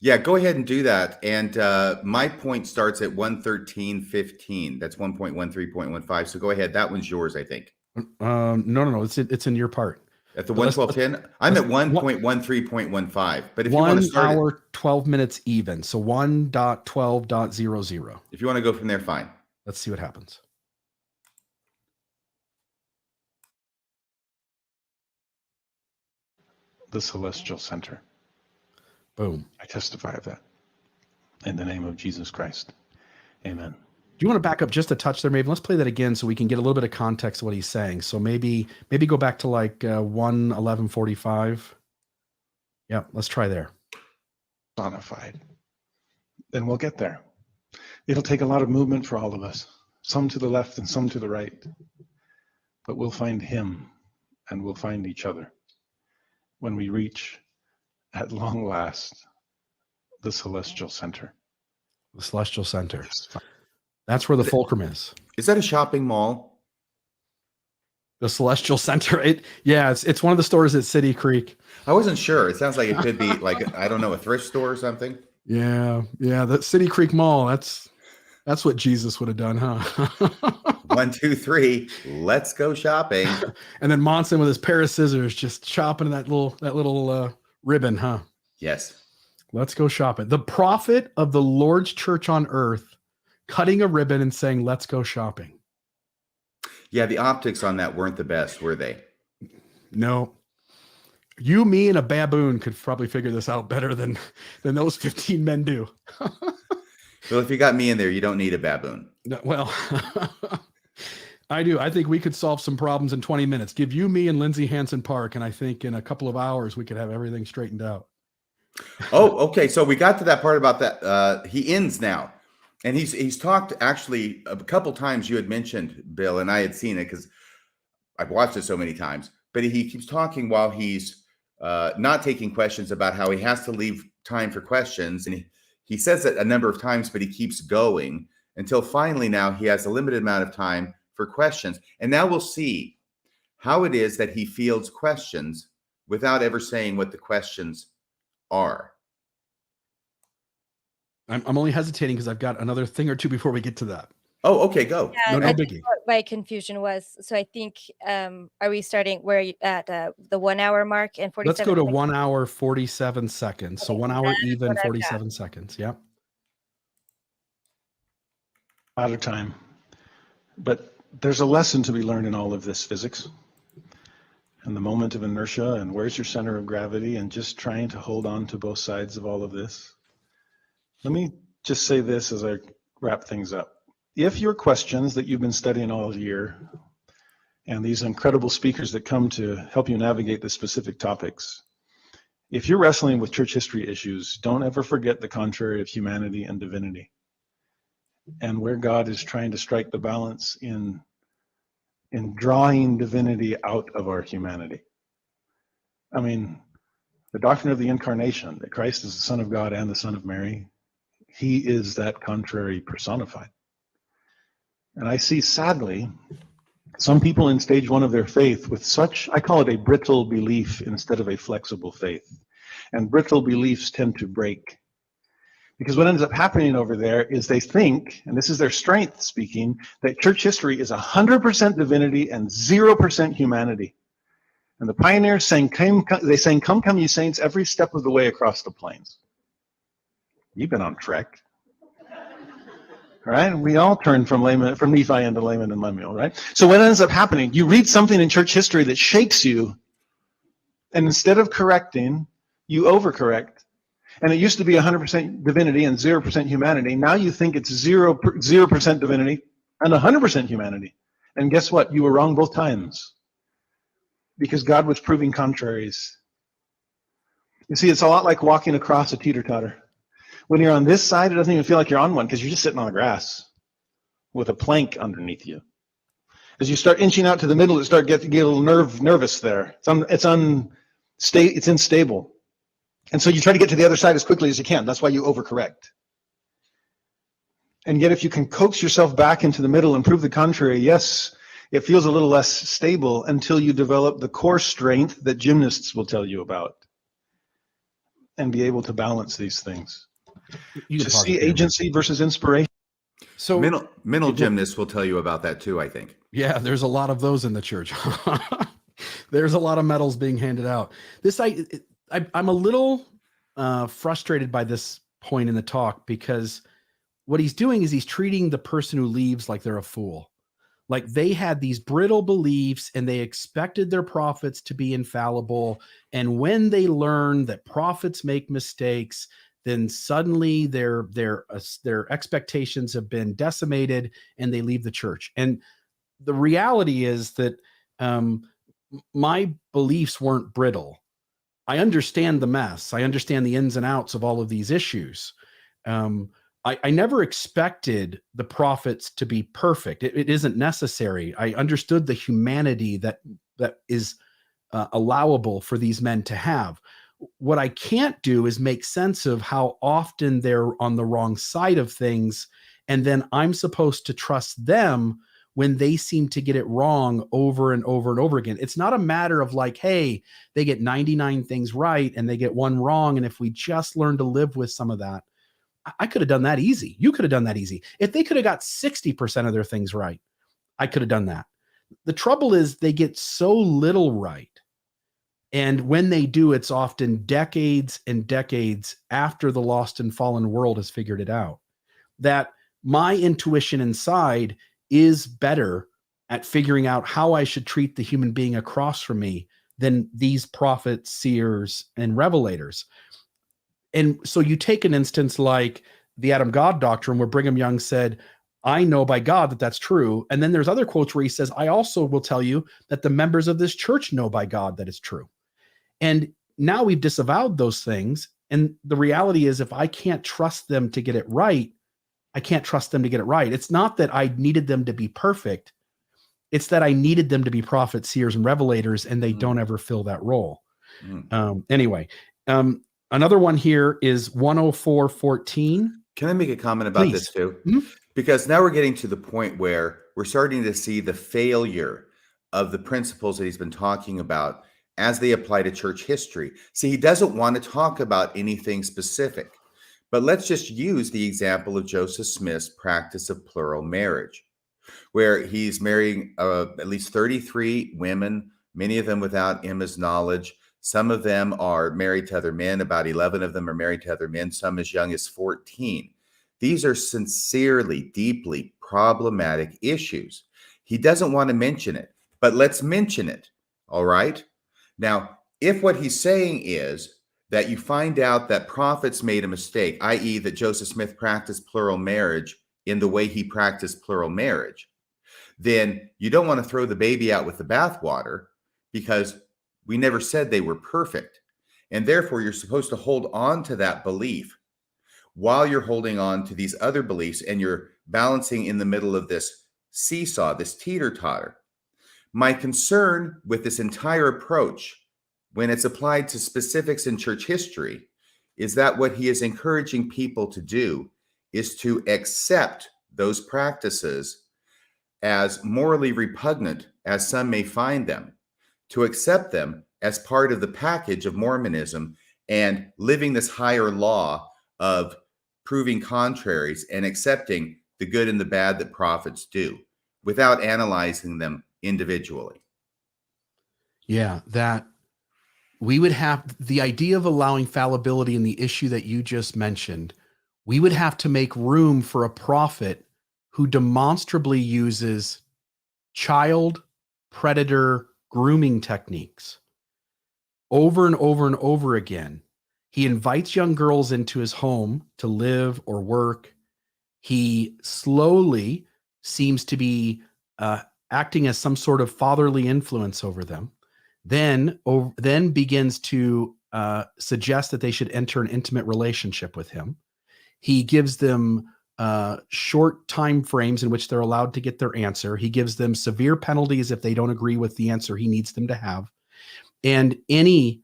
Yeah, go ahead and do that. And my point starts at 113.15. That's 1.13.15. So go ahead. That one's yours, I think. No. It's in your part. At the 112.10? I'm at 1.13.15. But if you want to start 1 hour, 12 minutes even. So 1.12.00. If you want to go from there, fine. Let's see what happens. The Celestial Center. Boom. I testify of that. In the name of Jesus Christ. Amen. Do you want to back up just a touch there, Maven? Let's play that again so we can get a little bit of context of what he's saying. So maybe go back to like 1:11:45. Yeah, let's try there. Personified. Then we'll get there. It'll take a lot of movement for all of us. Some to the left and some to the right. But we'll find him and we'll find each other when we reach, at long last, the Celestial Center. The Celestial Center. That's where the fulcrum is. Is that a shopping mall? The Celestial Center. It's one of the stores at City Creek. I wasn't sure. It sounds like it could be like, I don't know, a thrift store or something. Yeah. The City Creek Mall. That's what Jesus would have done, huh? 1, 2, 3. Let's go shopping. And then Monson with his pair of scissors just chopping that little ribbon, huh? Yes. Let's go shopping. The prophet of the Lord's church on earth cutting a ribbon and saying, let's go shopping. Yeah, the optics on that weren't the best, were they? No. You, me, and a baboon could probably figure this out better than those 15 men do. Well, if you got me in there, you don't need a baboon. No, well, I do. I think we could solve some problems in 20 minutes. Give you, me, and Lindsay Hansen Park, and I think in a couple of hours we could have everything straightened out. Oh, okay. So we got to that part about that. He ends now. And he's talked actually a couple times. You had mentioned, Bill, and I had seen it because I've watched it so many times. But he keeps talking while he's not taking questions about how he has to leave time for questions. And he says it a number of times, but he keeps going until finally now he has a limited amount of time for questions. And now we'll see how it is that he fields questions without ever saying what the questions are. I'm only hesitating because I've got another thing or two before we get to that. Oh, okay, go. Yeah, no biggie. What my confusion was. So I think, are we starting where are you at the 1 hour mark and 47? Let's go to 1 hour, 47 seconds. So 1 hour even, 47 seconds. Yeah. Out of time. But there's a lesson to be learned in all of this physics. and the moment of inertia and where's your center of gravity and just trying to hold on to both sides of all of this. Let me just say this as I wrap things up. If your questions that you've been studying all year and these incredible speakers that come to help you navigate the specific topics, if you're wrestling with church history issues, don't ever forget the contrary of humanity and divinity, and where God is trying to strike the balance in drawing divinity out of our humanity. I mean, the doctrine of the incarnation, that Christ is the Son of God and the Son of Mary, he is that contrary personified. And I see, sadly, some people in stage one of their faith with such, I call it a brittle belief instead of a flexible faith. And brittle beliefs tend to break. Because what ends up happening over there is they think, and this is their strength speaking, that church history is 100% divinity and 0% humanity. And the pioneers sang, they sang, "Come, come, ye saints," every step of the way across the plains. You've been on trek. Right? We all turn from Nephi into Laman and Lemuel, right? So what ends up happening, you read something in church history that shakes you, and instead of correcting, you overcorrect. And it used to be 100% divinity and 0% humanity. Now you think it's 0% divinity and 100% humanity. And guess what? You were wrong both times. Because God was proving contraries. You see, it's a lot like walking across a teeter-totter. When you're on this side, it doesn't even feel like you're on one because you're just sitting on the grass with a plank underneath you. As you start inching out to the middle, it starts to get a little nervous there. It's unstable. And so you try to get to the other side as quickly as you can. That's why you overcorrect. And yet if you can coax yourself back into the middle and prove the contrary, yes, it feels a little less stable until you develop the core strength that gymnasts will tell you about and be able to balance these things. To see agency versus inspiration. So mental gymnasts will tell you about that too, I think. Yeah, there's a lot of those in the church. There's a lot of medals being handed out. I'm a little frustrated by this point in the talk, because what he's doing is he's treating the person who leaves like they're a fool. Like they had these brittle beliefs and they expected their prophets to be infallible. And when they learn that prophets make mistakes, then suddenly their expectations have been decimated and they leave the church. And the reality is that my beliefs weren't brittle. I understand the mess. I understand the ins and outs of all of these issues. I never expected the prophets to be perfect. It isn't necessary. I understood the humanity that is allowable for these men to have. What I can't do is make sense of how often they're on the wrong side of things, and then I'm supposed to trust them when they seem to get it wrong over and over and over again. It's not a matter of like, hey, they get 99 things right and they get one wrong, and if we just learn to live with some of that, I could have done that easy. You could have done that easy. If they could have got 60% of their things right, I could have done that. The trouble is they get so little right. And when they do, it's often decades and decades after the lost and fallen world has figured it out, that my intuition inside is better at figuring out how I should treat the human being across from me than these prophets, seers, and revelators. And so you take an instance like the Adam God doctrine, where Brigham Young said, I know by God that that's true. And then there's other quotes where he says, I also will tell you that the members of this church know by God that it's true. And now we've disavowed those things. And the reality is, if I can't trust them to get it right, I can't trust them to get it right. It's not that I needed them to be perfect. It's that I needed them to be prophets, seers, and revelators, and they don't ever fill that role. Anyway, another one here is 104:14. Can I make a comment about this too? Mm-hmm. Because now we're getting to the point where we're starting to see the failure of the principles that he's been talking about as they apply to church history. See, he doesn't want to talk about anything specific, but let's just use the example of Joseph Smith's practice of plural marriage, where he's marrying at least 33 women, many of them without Emma's knowledge. Some of them are married to other men. About 11 of them are married to other men, some as young as 14. These are sincerely, deeply problematic issues. He doesn't want to mention it, but let's mention it, all right? Now, if what he's saying is that you find out that prophets made a mistake, i.e., that Joseph Smith practiced plural marriage in the way he practiced plural marriage, then you don't want to throw the baby out with the bathwater, because we never said they were perfect. And therefore, you're supposed to hold on to that belief while you're holding on to these other beliefs, and you're balancing in the middle of this seesaw, this teeter-totter. My concern with this entire approach, when it's applied to specifics in church history, is that what he is encouraging people to do is to accept those practices, as morally repugnant as some may find them, to accept them as part of the package of Mormonism and living this higher law of proving contraries and accepting the good and the bad that prophets do without analyzing them individually. Yeah, that we would have the idea of allowing fallibility in the issue that you just mentioned. We would have to make room for a prophet who demonstrably uses child predator grooming techniques over and over and over again. He invites young girls into his home to live or work. He slowly seems to be acting as some sort of fatherly influence over them. Then begins to suggest that they should enter an intimate relationship with him. He gives them short time frames in which they're allowed to get their answer. He gives them severe penalties if they don't agree with the answer he needs them to have. And any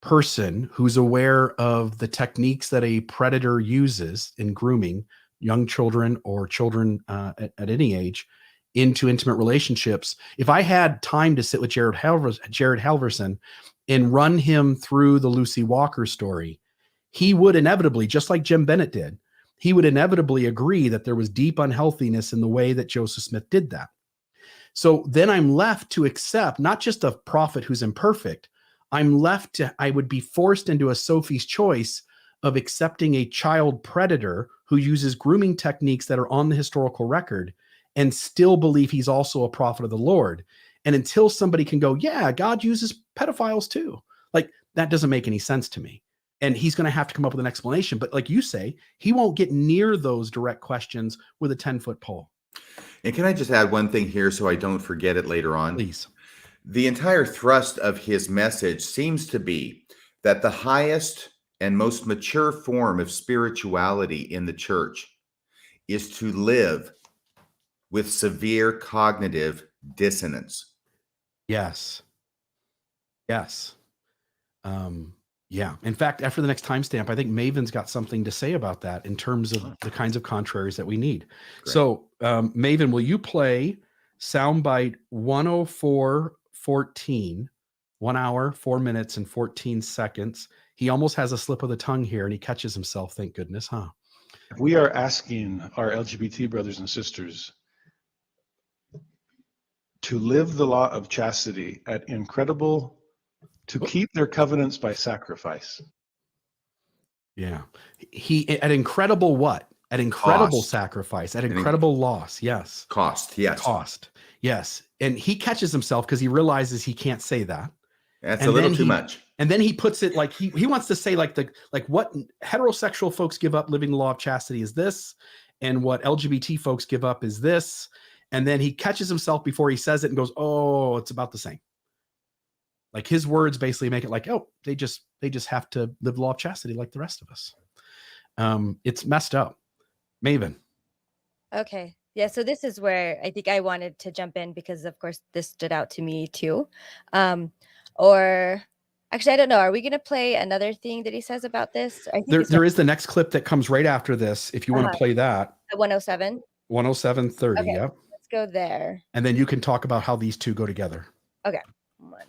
person who's aware of the techniques that a predator uses in grooming young children or children at any age into intimate relationships, if I had time to sit with Jared Halverson and run him through the Lucy Walker story, he would inevitably, just like Jim Bennett did, he would inevitably agree that there was deep unhealthiness in the way that Joseph Smith did that. So then I'm left to accept not just a prophet who's imperfect, I would be forced into a Sophie's choice of accepting a child predator who uses grooming techniques that are on the historical record and still believe he's also a prophet of the Lord. And until somebody can go, yeah, God uses pedophiles too. Like, that doesn't make any sense to me. And he's going to have to come up with an explanation. But like you say, he won't get near those direct questions with a 10-foot pole. And can I just add one thing here so I don't forget it later on? Please. The entire thrust of his message seems to be that the highest and most mature form of spirituality in the church is to live with severe cognitive dissonance. Yes. Yes. Yeah. In fact, after the next timestamp, I think Maven's got something to say about that in terms of the kinds of contraries that we need. Great. So, Maven, will you play soundbite 104:14, 1 hour, 4 minutes, and 14 seconds? He almost has a slip of the tongue here and he catches himself. Thank goodness, huh? We are asking our LGBT brothers and sisters to live the law of chastity to keep their covenants by sacrifice. Yeah. He at incredible what? At incredible Cost. sacrifice, at incredible loss. Yes. Cost, yes. Cost. Yes. And he catches himself because he realizes he can't say that. That's And a little then too he- much. And then he puts it like he wants to say like what heterosexual folks give up living the law of chastity is this, and what LGBT folks give up is this. And then he catches himself before he says it and goes, oh, it's about the same. Like his words basically make it like, oh, they just have to live the law of chastity like the rest of us. It's messed up. Maven. Okay. Yeah. So this is where I think I wanted to jump in because, of course, this stood out to me too. Or actually, I don't know. Are we going to play another thing that he says about this? I think There is the next clip that comes right after this. If you want to play that. 107. 107:30. Okay. Yep. Let's go there. And then you can talk about how these two go together. Okay. 1 minute.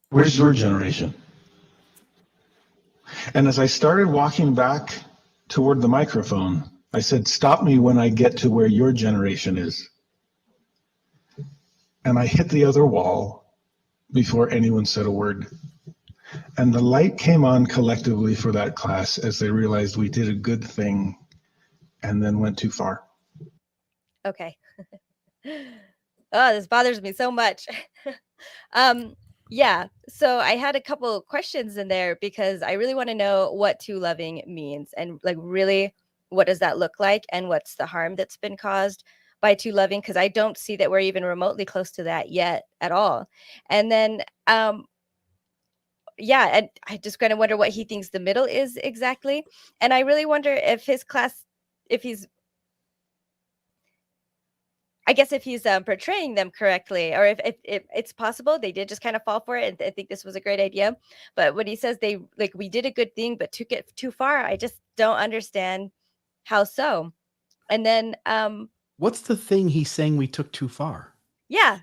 Where's your generation? And as I started walking back toward the microphone, I said, stop me when I get to where your generation is. And I hit the other wall before anyone said a word. And the light came on collectively for that class as they realized we did a good thing and then went too far. Okay. Oh, this bothers me so much. Yeah. So I had a couple questions in there because I really want to know what too loving means and like really what does that look like and what's the harm that's been caused by too loving, because I don't see that we're even remotely close to that yet at all. And then yeah, and I just kind of wonder what he thinks the middle is exactly. And I really wonder if his class, if he's, I guess if he's portraying them correctly, or if it's possible they did just kind of fall for it and I think this was a great idea. But when he says they like we did a good thing but took it too far, I just don't understand how so. And then What's the thing he's saying we took too far? yeah,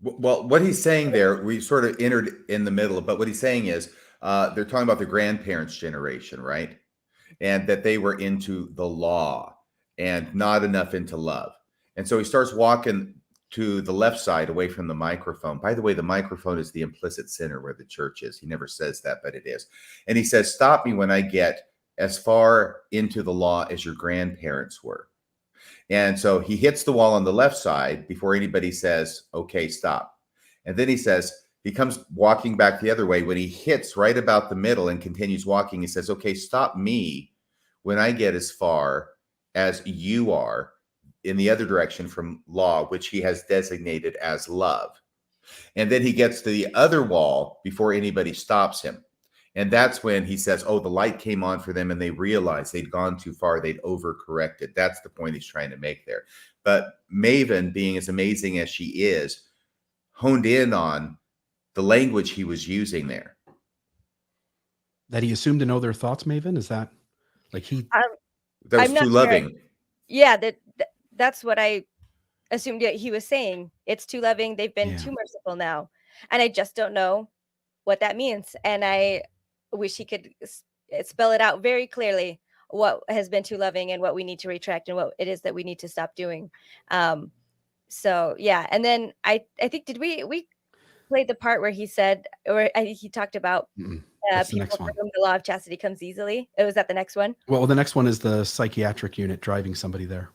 Well, what he's saying there, we sort of entered in the middle, but what he's saying is they're talking about the grandparents' generation, right? And that they were into the law and not enough into love. And so he starts walking to the left side away from the microphone. By the way, the microphone is the implicit center where the church is. He never says that, but it is. And he says, "Stop me when I get as far into the law as your grandparents were." And so he hits the wall on the left side before anybody says, "Okay, stop." And then he says, he comes walking back the other way. When he hits right about the middle and continues walking, he says, "Okay, stop me when I get as far as you are in the other direction from law, which he has designated as love." And then he gets to the other wall before anybody stops him. And that's when he says, "Oh, the light came on for them and they realized they'd gone too far. They'd overcorrected." That's the point he's trying to make there. But Maven, being as amazing as she is, honed in on the language he was using there. That he assumed to know their thoughts, Maven? Is that like he? That was I'm not too sure. loving. Yeah, that's what I assumed that he was saying. It's too loving. They've been Yeah. too merciful now. And I just don't know what that means. And I wish he could spell it out very clearly what has been too loving and what we need to retract and what it is that we need to stop doing. So yeah, and then I think did we played the part where he said, or I think he talked about That's the people next for one. whom the law of chastity comes easily. Was that the next one? Well, the next one is the psychiatric unit driving somebody there.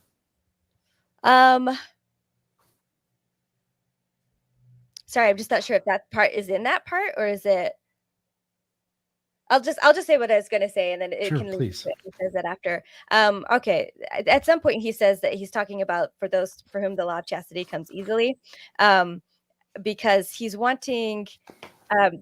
Sorry, I'm just not sure if that part is in that part or is it. I'll just say what I was going to say, and then it Sure, can lead please. to it. He says that after. Okay. At some point, he says that he's talking about for those for whom the law of chastity comes easily, because he's wanting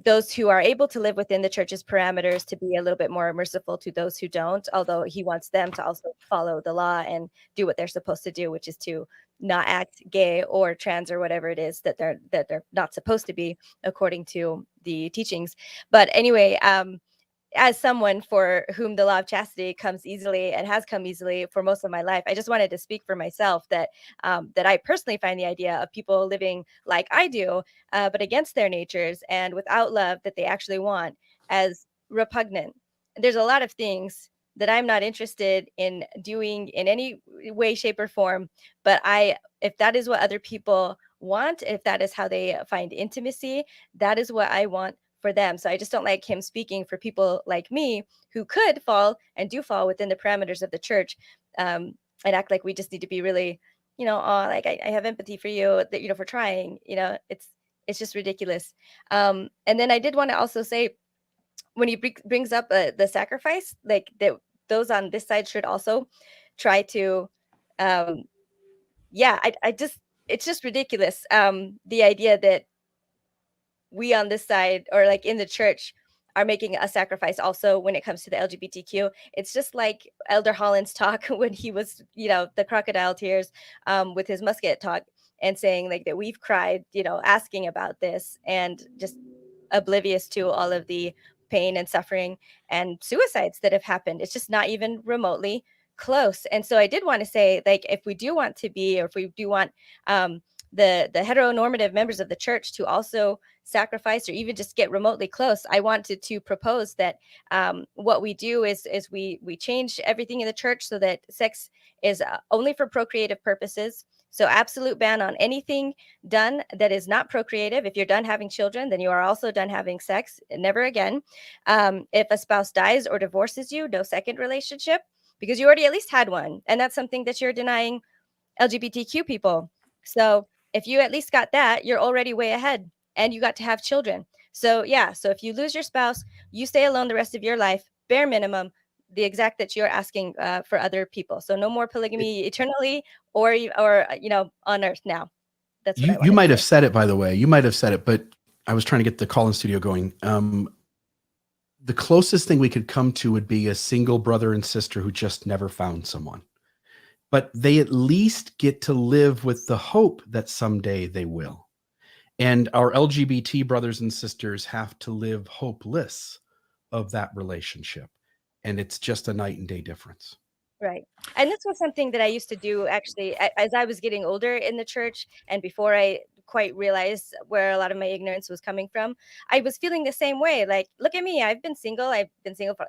those who are able to live within the church's parameters to be a little bit more merciful to those who don't. Although he wants them to also follow the law and do what they're supposed to do, which is to not act gay or trans or whatever it is that they're not supposed to be according to the teachings. But anyway, as someone for whom the law of chastity comes easily and has come easily for most of my life, I just wanted to speak for myself that that I personally find the idea of people living like I do, but against their natures and without love that they actually want as repugnant. There's a lot of things that I'm not interested in doing in any way, shape, or form. But if that is what other people want, if that is how they find intimacy, that is what I want for them. So I just don't like him speaking for people like me who could fall and do fall within the parameters of the church, and act like we just need to be really, oh, like I have empathy for you, that, for trying, it's just ridiculous. And then I did want to also say, when he brings up the sacrifice, like that, those on this side should also try to, yeah, I just, it's just ridiculous. The idea that we on this side or like in the church are making a sacrifice also when it comes to the LGBTQ. It's just like Elder Holland's talk when he was, the crocodile tears with his musket talk and saying like that we've cried, asking about this and just oblivious to all of the pain and suffering and suicides that have happened. It's just not even remotely close. And so I did want to say, like, if we do want to be, or if we do want the heteronormative members of the church to also sacrifice or even just get remotely close, I wanted to propose that what we do is we change everything in the church so that sex is only for procreative purposes. So absolute ban on anything done that is not procreative. If you're done having children, then you are also done having sex. Never again. If a spouse dies or divorces you, no second relationship, because you already at least had one. And that's something that you're denying LGBTQ people. So If you at least got that, you're already way ahead, and you got to have children. So yeah, so if you lose your spouse, you stay alone the rest of your life, bare minimum, the exact that you're asking for other people. So no more polygamy eternally, or on earth now. That's what I You wanted might to have say. said it, by the way. You might have said it, but I was trying to get the call-in studio going. The closest thing we could come to would be a single brother and sister who just never found someone. But they at least get to live with the hope that someday they will. And our LGBT brothers and sisters have to live hopeless of that relationship. And it's just a night and day difference. Right. And this was something that I used to do actually as I was getting older in the church, and before I quite realized where a lot of my ignorance was coming from. I was feeling the same way. Like, look at me. I've been single for,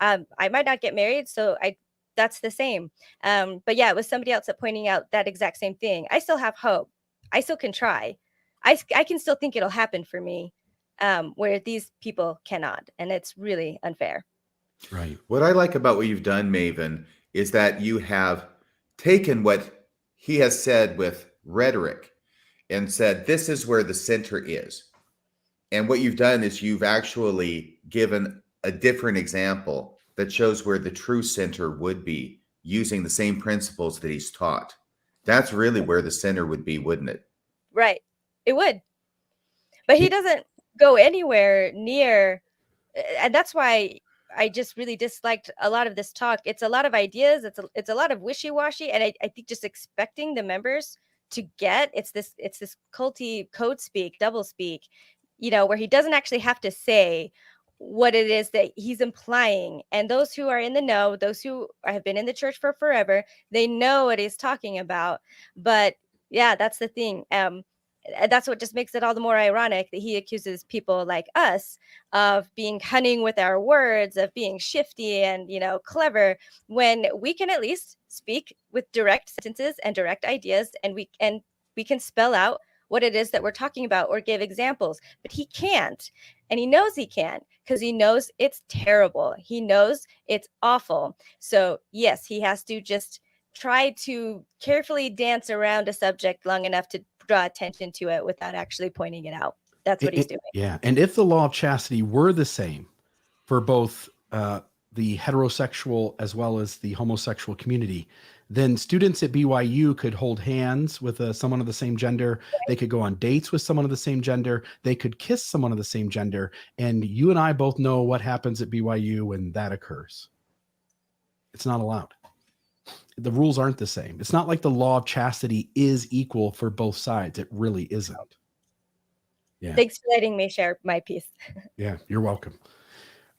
I might not get married. So that's the same. But yeah, it was somebody else that pointing out that exact same thing. I still have hope. I still can try. I can still think it'll happen for me, where these people cannot. And it's really unfair. Right. What I like about what you've done, Maven, is that you have taken what he has said with rhetoric and said, this is where the center is. And what you've done is you've actually given a different example that shows where the true center would be, using the same principles that he's taught. That's really where the center would be, wouldn't it? Right. It would. But he doesn't go anywhere near, and that's why I just really disliked a lot of this talk. It's a lot of ideas. It's a lot of wishy-washy, and I think just expecting the members to get it's this culty code speak, double speak, where he doesn't actually have to say what it is that he's implying. And those who are in the know, those who have been in the church for forever, they know what he's talking about. But yeah, that's the thing. That's what just makes it all the more ironic that he accuses people like us of being cunning with our words, of being shifty and, clever, when we can at least speak with direct sentences and direct ideas, and we can spell out what it is that we're talking about or give examples. But he can't. And he knows he can't, because he knows it's terrible. He knows it's awful. So yes, he has to just try to carefully dance around a subject long enough to draw attention to it without actually pointing it out. That's what he's doing. Yeah. And if the law of chastity were the same for both the heterosexual as well as the homosexual community, then students at BYU could hold hands with someone of the same gender. They could go on dates with someone of the same gender. They could kiss someone of the same gender. And you and I both know what happens at BYU when that occurs. It's not allowed. The rules aren't the same. It's not like the law of chastity is equal for both sides. It really isn't. Yeah. Thanks for letting me share my piece. Yeah, you're welcome.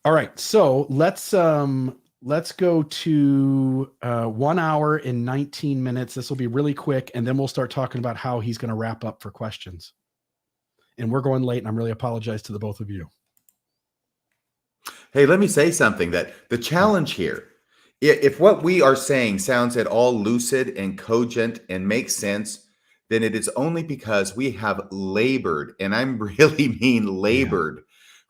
All right, so let's go to 1 hour and 19 minutes. This will be really quick, and then we'll start talking about how he's going to wrap up for questions. And we're going late, and I'm really apologize to the both of you. Hey, let me say something, that the challenge here, if what we are saying sounds at all lucid and cogent and makes sense, then it is only because we have labored, and I really mean labored,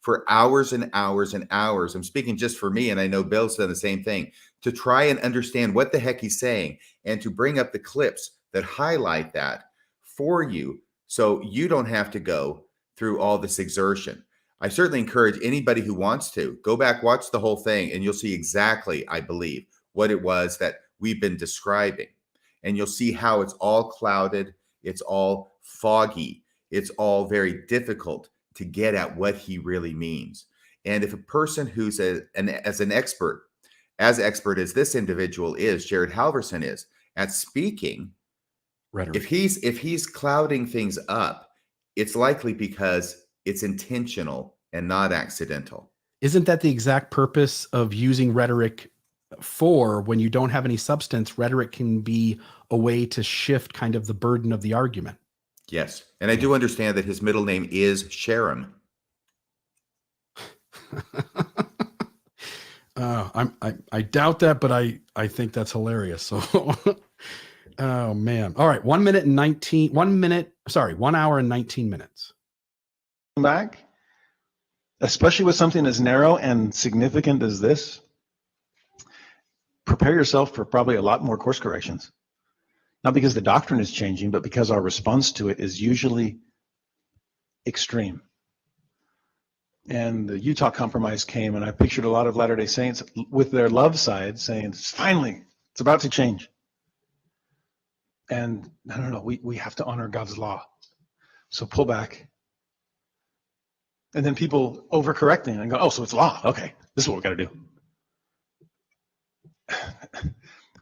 for hours and hours and hours. I'm speaking just for me, and I know Bill's done the same thing, to try and understand what the heck he's saying and to bring up the clips that highlight that for you, so you don't have to go through all this exertion. I certainly encourage anybody who wants to go back, watch the whole thing, and you'll see exactly, I believe, what it was that we've been describing. And you'll see how it's all clouded, it's all foggy, it's all very difficult to get at what he really means. And if a person who's as expert as this individual is, Jared Halverson is, at speaking, Rhetoric. if he's clouding things up, it's likely because it's intentional and not accidental. Isn't that the exact purpose of using rhetoric for when you don't have any substance? Rhetoric can be a way to shift kind of the burden of the argument. Yes. And I do understand that his middle name is Sharon. I doubt that, but I think that's hilarious. So, oh man. All right. 1 hour and 19 minutes. Back, especially with something as narrow and significant as this, prepare yourself for probably a lot more course corrections. Not because the doctrine is changing, but because our response to it is usually extreme. And the Utah Compromise came, and I pictured a lot of Latter-day Saints with their love side saying, finally, it's about to change. And no, we have to honor God's law. So pull back. And then people overcorrecting and go, oh, so it's law. Okay, this is what we got to do.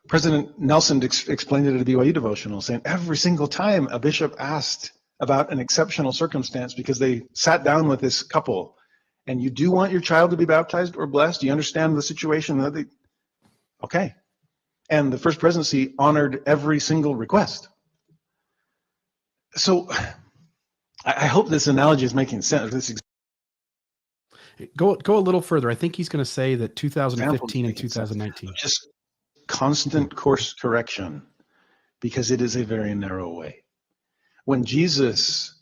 President Nelson explained it at a BYU devotional, saying every single time a bishop asked about an exceptional circumstance because they sat down with this couple, and you do want your child to be baptized or blessed? Do you understand the situation? Okay. And the First Presidency honored every single request. So I hope this analogy is making sense. Go a little further. I think he's going to say that 2015 and 2019. Just constant course correction, because it is a very narrow way. When Jesus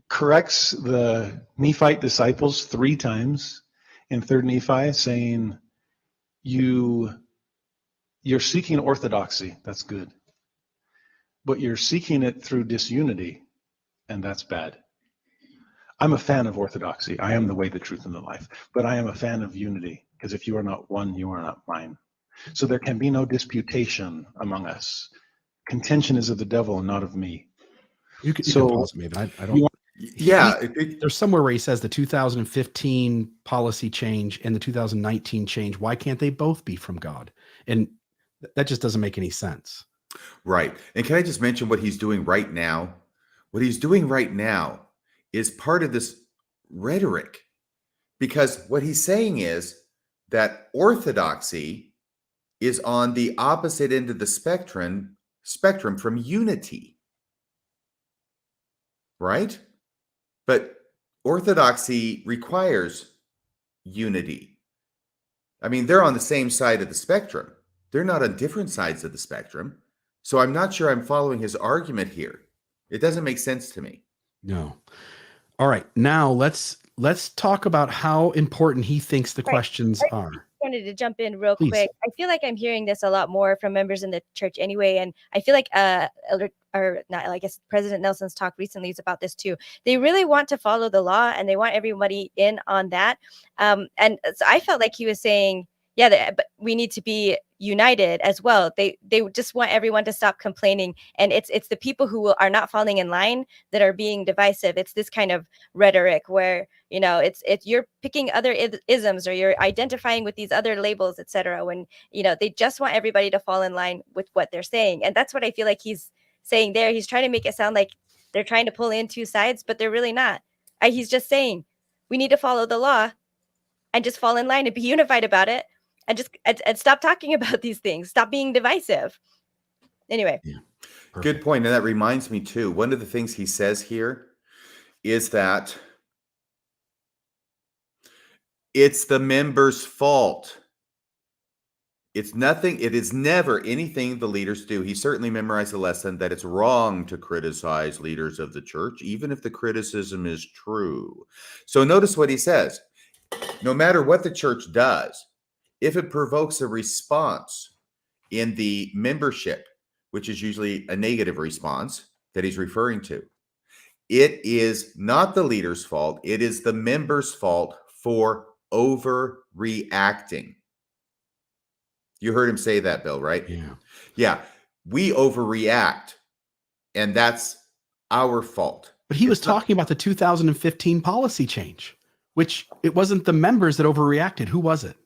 corrects the Nephite disciples 3 times in 3rd Nephi, saying, you're seeking orthodoxy, that's good. But you're seeking it through disunity, and that's bad. I'm a fan of orthodoxy. I am the way, the truth, and the life. But I am a fan of unity, because if you are not one, you are not mine. So there can be no disputation among us. Contention is of the devil and not of me. You can pause me, but I don't. There's somewhere where he says the 2015 policy change and the 2019 change. Why can't they both be from God? And that just doesn't make any sense. Right. And can I just mention what he's doing right now? What he's doing right now is part of this rhetoric, because what he's saying is that orthodoxy is on the opposite end of the spectrum from unity. Right? But orthodoxy requires unity. I mean, they're on the same side of the spectrum. They're not on different sides of the spectrum. So I'm not sure I'm following his argument here. It doesn't make sense to me. No. All right. Now let's talk about how important he thinks the questions are. I wanted to jump in real quick. I feel like I'm hearing this a lot more from members in the church anyway. And I feel like I guess President Nelson's talk recently is about this too. They really want to follow the law and they want everybody in on that. And so I felt like he was saying, but we need to be united as well. They just want everyone to stop complaining. And it's the people who are not falling in line that are being divisive. It's this kind of rhetoric where, it's you're picking other isms or you're identifying with these other labels, etc. When, they just want everybody to fall in line with what they're saying. And that's what I feel like he's saying there. He's trying to make it sound like they're trying to pull in 2 sides, but they're really not. He's just saying we need to follow the law and just fall in line and be unified about it. And stop talking about these things. Stop being divisive. Anyway. Yeah, good point. And that reminds me too, one of the things he says here is that it's the members' fault. It is never anything the leaders do. He certainly memorized the lesson that it's wrong to criticize leaders of the church, even if the criticism is true. So notice what he says. No matter what the church does, if it provokes a response in the membership, which is usually a negative response that he's referring to, it is not the leader's fault. It is the members' fault for overreacting. You heard him say that, Bill, right? Yeah. Yeah. We overreact, and that's our fault. But he was talking about the 2015 policy change, which it wasn't the members that overreacted. Who was it?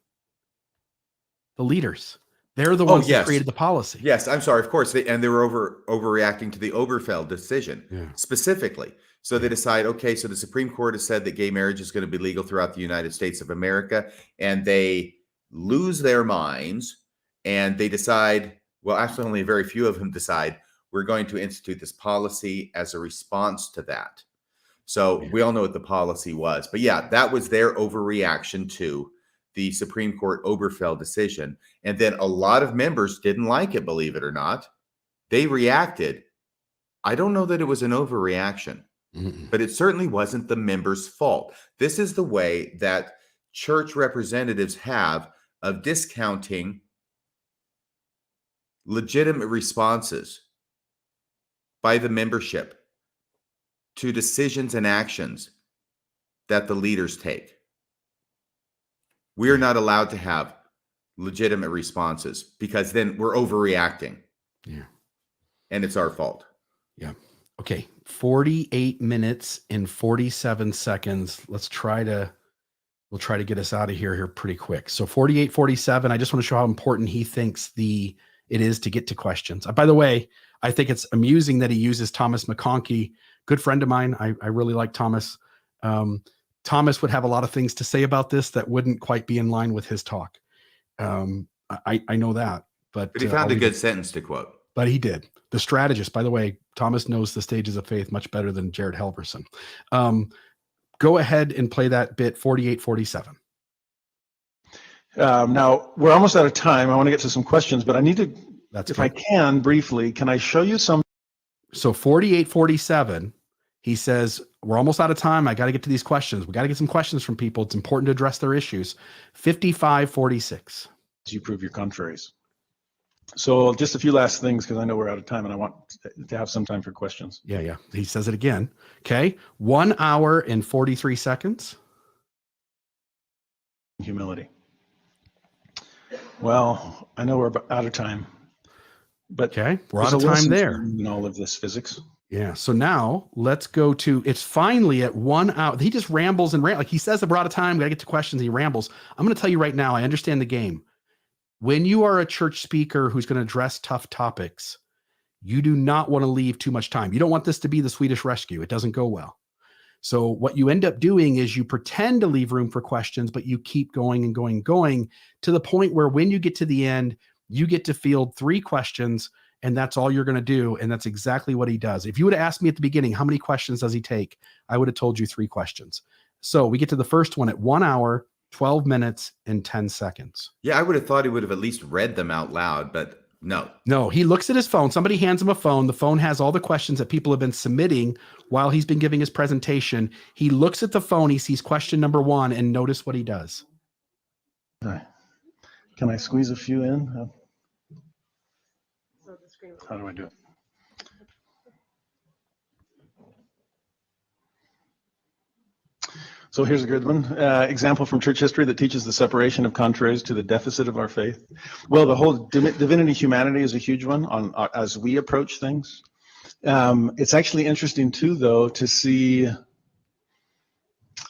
The leaders. They're the ones that created the policy. Yes, I'm sorry. Of course, they were overreacting to the Oberfeld decision specifically. So they decide, okay, so the Supreme Court has said that gay marriage is going to be legal throughout the United States of America, and they lose their minds and they decide, well, actually only very few of them decide, we're going to institute this policy as a response to that. So we all know what the policy was. But yeah, that was their overreaction to the Supreme Court Oberfeld decision. And then a lot of members didn't like it, believe it or not. They reacted. I don't know that it was an overreaction, but it certainly wasn't the members' fault. This is the way that church representatives have of discounting legitimate responses by the membership to decisions and actions that the leaders take. We are not allowed to have legitimate responses because then we're overreacting. Yeah. And it's our fault. Yeah. Okay. 48 minutes and 47 seconds. We'll try to get us out of here pretty quick. So 48, 47, I just want to show how important he thinks it is to get to questions. By the way, I think it's amusing that he uses Thomas McConkie, good friend of mine. I really like Thomas. Thomas would have a lot of things to say about this that wouldn't quite be in line with his talk. I know that, but he found a good sentence to quote. But he did. The strategist, by the way, Thomas knows the stages of faith much better than Jared Halverson. Go ahead and play that bit 48, 47. Now, we're almost out of time. I want to get to some questions, but I need to, That's if good. I can, briefly, can I show you some? So 48, 47, he says, we're almost out of time. I got to get to these questions. We got to get some questions from people. It's important to address their issues. 55, 46. You prove your contraries. So just a few last things, because I know we're out of time and I want to have some time for questions. Yeah. He says it again. Okay. 1 hour and 43 seconds. Humility. Well, I know we're out of time, but Okay. We're out there's of a time lesson there. in all of this physics. Yeah. So now let's go to, it's finally at 1 hour. He just rambles and like he says that we're out of time. We got to get to questions. And he rambles. I'm going to tell you right now, I understand the game. When you are a church speaker who's going to address tough topics, you do not want to leave too much time. You don't want this to be the Swedish Rescue. It doesn't go well. So what you end up doing is you pretend to leave room for questions, but you keep going and going and going to the point where when you get to the end, you get to field 3 questions and that's all you're going to do. And that's exactly what he does. If you would have asked me at the beginning, how many questions does he take? I would have told you 3 questions. So we get to the first one at 1 hour, 12 minutes and 10 seconds. Yeah, I would have thought he would have at least read them out loud, but no. He looks at his phone. Somebody hands him a phone. The phone has all the questions that people have been submitting while he's been giving his presentation. He looks at the phone. He sees question number 1 and notice what he does. Can I squeeze a few in? How do I do it? So here's a good one. Example from church history that teaches the separation of contraries to the deficit of our faith. Well, the whole divinity humanity is a huge one on as we approach things. It's actually interesting too, though, to see.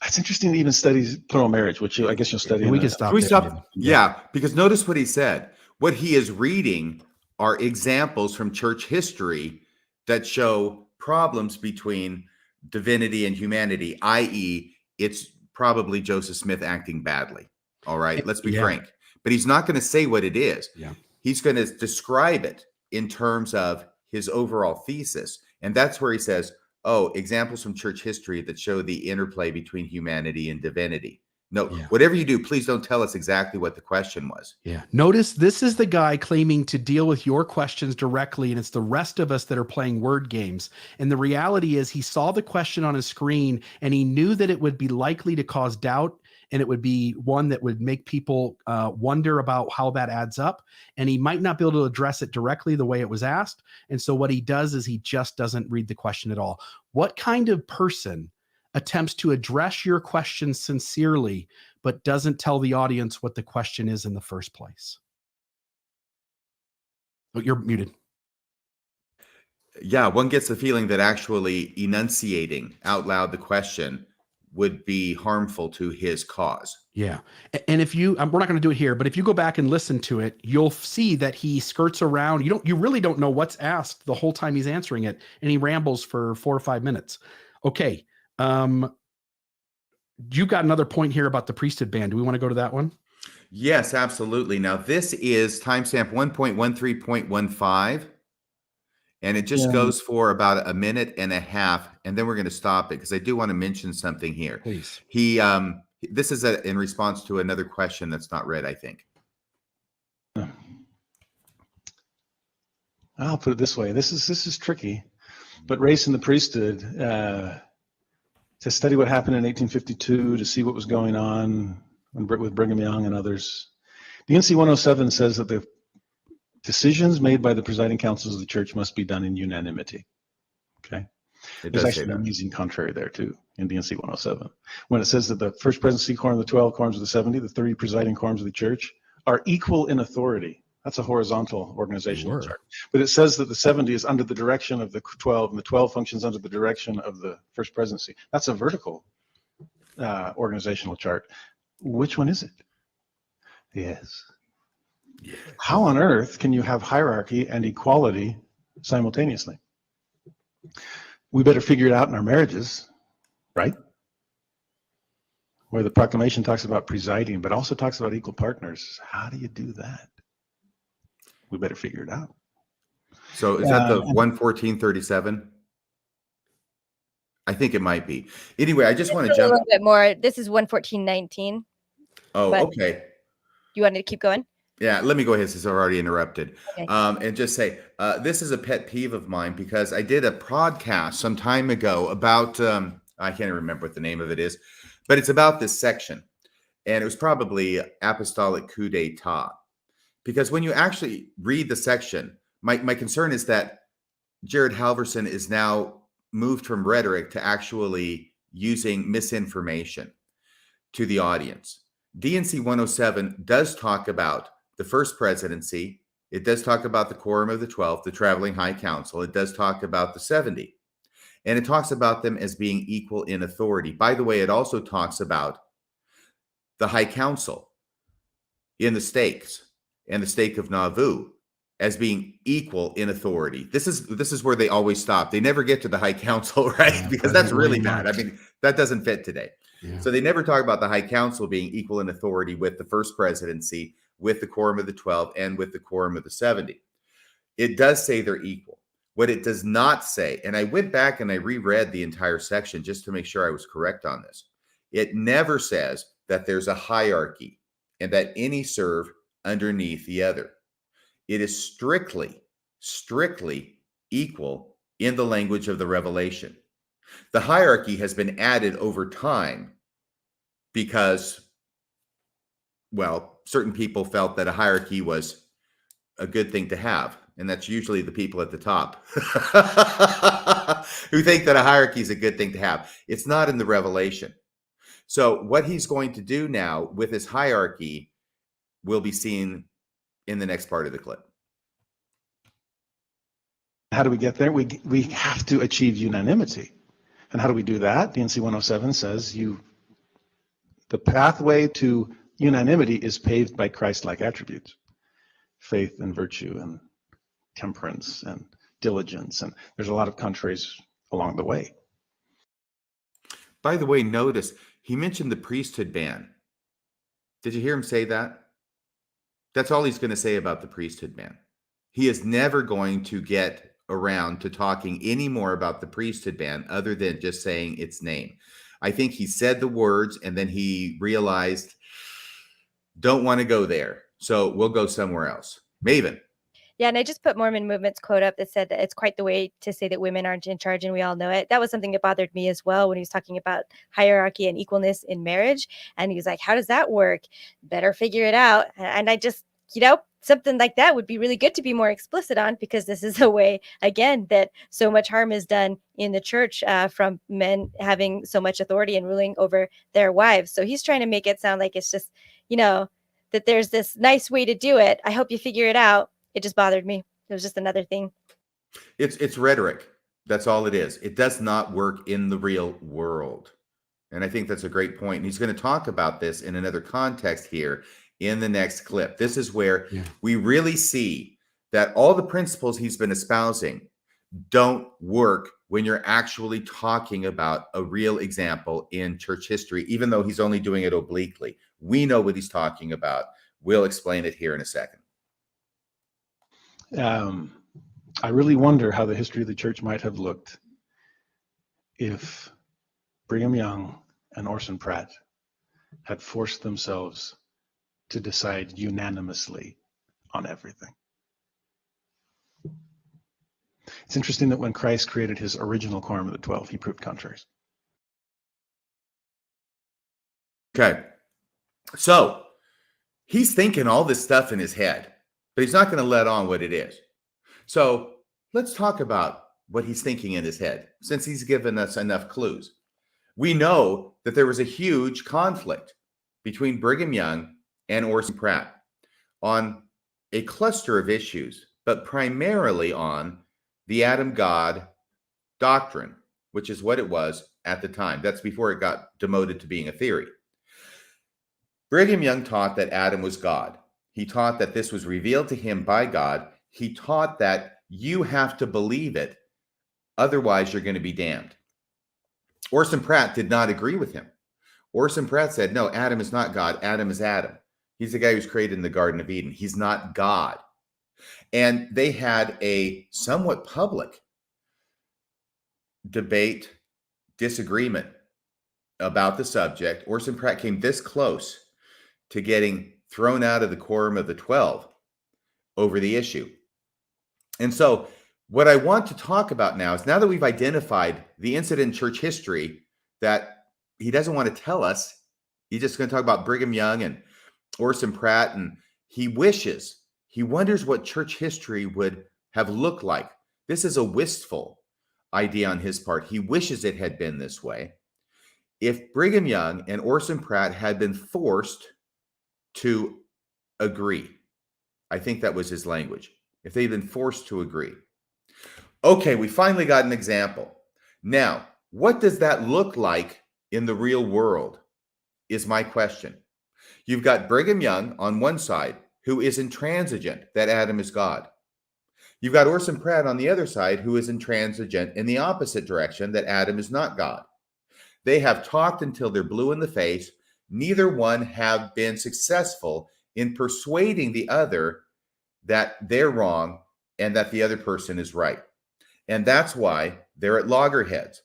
It's interesting to even study plural marriage, which I guess you'll study. We can stop. Can we there. stop? Yeah, because notice what he said. What he is reading are examples from church history that show problems between divinity and humanity, i.e., it's probably Joseph Smith acting badly. All right, let's be frank. But he's not going to say what it is. Yeah. He's going to describe it in terms of his overall thesis. And that's where he says, examples from church history that show the interplay between humanity and divinity. No, whatever you do, please don't tell us exactly what the question was. Yeah. Notice this is the guy claiming to deal with your questions directly, and it's the rest of us that are playing word games. And the reality is he saw the question on his screen and he knew that it would be likely to cause doubt and it would be one that would make people wonder about how that adds up. And he might not be able to address it directly the way it was asked. And so what he does is he just doesn't read the question at all. What kind of person attempts to address your question sincerely, but doesn't tell the audience what the question is in the first place? Oh, you're muted. Yeah, one gets the feeling that actually enunciating out loud the question would be harmful to his cause. Yeah. And if you, we're not going to do it here, but if you go back and listen to it, you'll see that he skirts around. You really don't know what's asked the whole time he's answering it. And he rambles for 4 or 5 minutes. Okay. You got another point here about the priesthood ban. Do we want to go to that one? Yes, absolutely. Now this is timestamp 1.13.15. And it just goes for about a minute and a half, and then we're going to stop it because I do want to mention something here. Please. This is in response to another question that's not read, I think. I'll put it this way. This is tricky, but race in the priesthood, to study what happened in 1852, to see what was going on with Brigham Young and others. The NC 107 says that the Decisions made by the presiding councils of the church must be done in unanimity. Okay. It There's does say actually an that. amazing contrary there too in D&C 107. When it says that the first presidency quorum of the 12, quorums of the 70, the 30 presiding quorums of the church are equal in authority. That's a horizontal organizational chart. But it says that the 70 is under the direction of the 12, and the 12 functions under the direction of the first presidency. That's a vertical organizational chart. Which one is it? Yes. How on earth can you have hierarchy and equality simultaneously? We better figure it out in our marriages, right? Where the proclamation talks about presiding, but also talks about equal partners. How do you do that? We better figure it out. So is that the 11437? I think it might be. Anyway, I just want to A jump. little bit more. This is 114:19. Oh, but- okay. You wanted to keep going? Yeah, let me go ahead since I've already interrupted. Okay. And just say, this is a pet peeve of mine because I did a podcast some time ago about, I can't even remember what the name of it is, but it's about this section. And it was probably apostolic coup d'etat. Because when you actually read the section, my concern is that Jared Halverson is now moved from rhetoric to actually using misinformation to the audience. D&C 107 does talk about the first presidency. It does talk about the quorum of the 12, the traveling high council. It does talk about the 70. And it talks about them as being equal in authority. By the way, it also talks about the high council in the stakes and the stake of Nauvoo as being equal in authority. This is where they always stop. They never get to the high council, right? Yeah, because that's really President bad. I mean, that doesn't fit today. Yeah. So they never talk about the high council being equal in authority with the first presidency, with the quorum of the 12, and with the quorum of the 70. It does say they're equal. What it does not say, and I went back and I reread the entire section just to make sure I was correct on this. It never says that there's a hierarchy and that any serve underneath the other. It is strictly equal in the language of the revelation. The hierarchy has been added over time because, well, certain people felt that a hierarchy was a good thing to have. And that's usually the people at the top who think that a hierarchy is a good thing to have. It's not in the revelation. So what he's going to do now with his hierarchy will be seen in the next part of the clip. How do we get there? We have to achieve unanimity. And how do we do that? D&C 107 says the pathway to unanimity is paved by Christ-like attributes, faith and virtue and temperance and diligence. And there's a lot of contraries along the way. By the way, notice he mentioned the priesthood ban. Did you hear him say that? That's all he's going to say about the priesthood ban. He is never going to get around to talking any more about the priesthood ban other than just saying its name. I think he said the words and then he realized, don't want to go there. So we'll go somewhere else. Maven. Yeah, and I just put Mormon Movement's quote up that said that it's quite the way to say that women aren't in charge, and we all know it. That was something that bothered me as well when he was talking about hierarchy and equalness in marriage. And he was like, how does that work? Better figure it out. And I just, something like that would be really good to be more explicit on, because this is a way, again, that so much harm is done in the church from men having so much authority and ruling over their wives. So he's trying to make it sound like it's just, that there's this nice way to do it. I hope you figure it out. It just bothered me. It was just another thing. It's rhetoric. That's all it is. It does not work in the real world. And I think that's a great point. And he's going to talk about this in another context here in the next clip. This is where we really see that all the principles he's been espousing don't work when you're actually talking about a real example in church history, even though he's only doing it obliquely. We know what he's talking about. We'll explain it here in a second. I really wonder how the history of the church might have looked if Brigham Young and Orson Pratt had forced themselves to decide unanimously on everything. It's interesting that when Christ created his original quorum of the 12, he proved contraries. Okay. So he's thinking all this stuff in his head. but he's not going to let on what it is. So let's talk about what he's thinking in his head, since he's given us enough clues. We know that there was a huge conflict between Brigham Young and Orson Pratt on a cluster of issues, but primarily on the Adam God doctrine, which is what it was at the time. That's before it got demoted to being a theory. Brigham Young taught that Adam was God. He taught that this was revealed to him by God. He taught that you have to believe it, otherwise you're going to be damned. Orson Pratt did not agree with him. Orson Pratt said, no, Adam is not God. Adam is Adam. He's the guy who's created in the Garden of Eden. He's not God. And they had a somewhat public debate, disagreement about the subject. Orson Pratt came this close to getting thrown out of the Quorum of the 12 over the issue. And so what I want to talk about now is, now that we've identified the incident in church history that he doesn't want to tell us, he's just going to talk about Brigham Young and Orson Pratt, and he wonders what church history would have looked like. This is a wistful idea on his part. He wishes it had been this way. If Brigham Young and Orson Pratt had been forced to agree, I think that was his language. If they'd been forced to agree. Okay, we finally got an example. Now, what does that look like in the real world is my question. You've got Brigham Young on one side, who is intransigent that Adam is God. You've got Orson Pratt on the other side, who is intransigent in the opposite direction, that Adam is not God. They have talked until they're blue in the face. Neither one have been successful in persuading the other that they're wrong and that the other person is right. And that's why they're at loggerheads.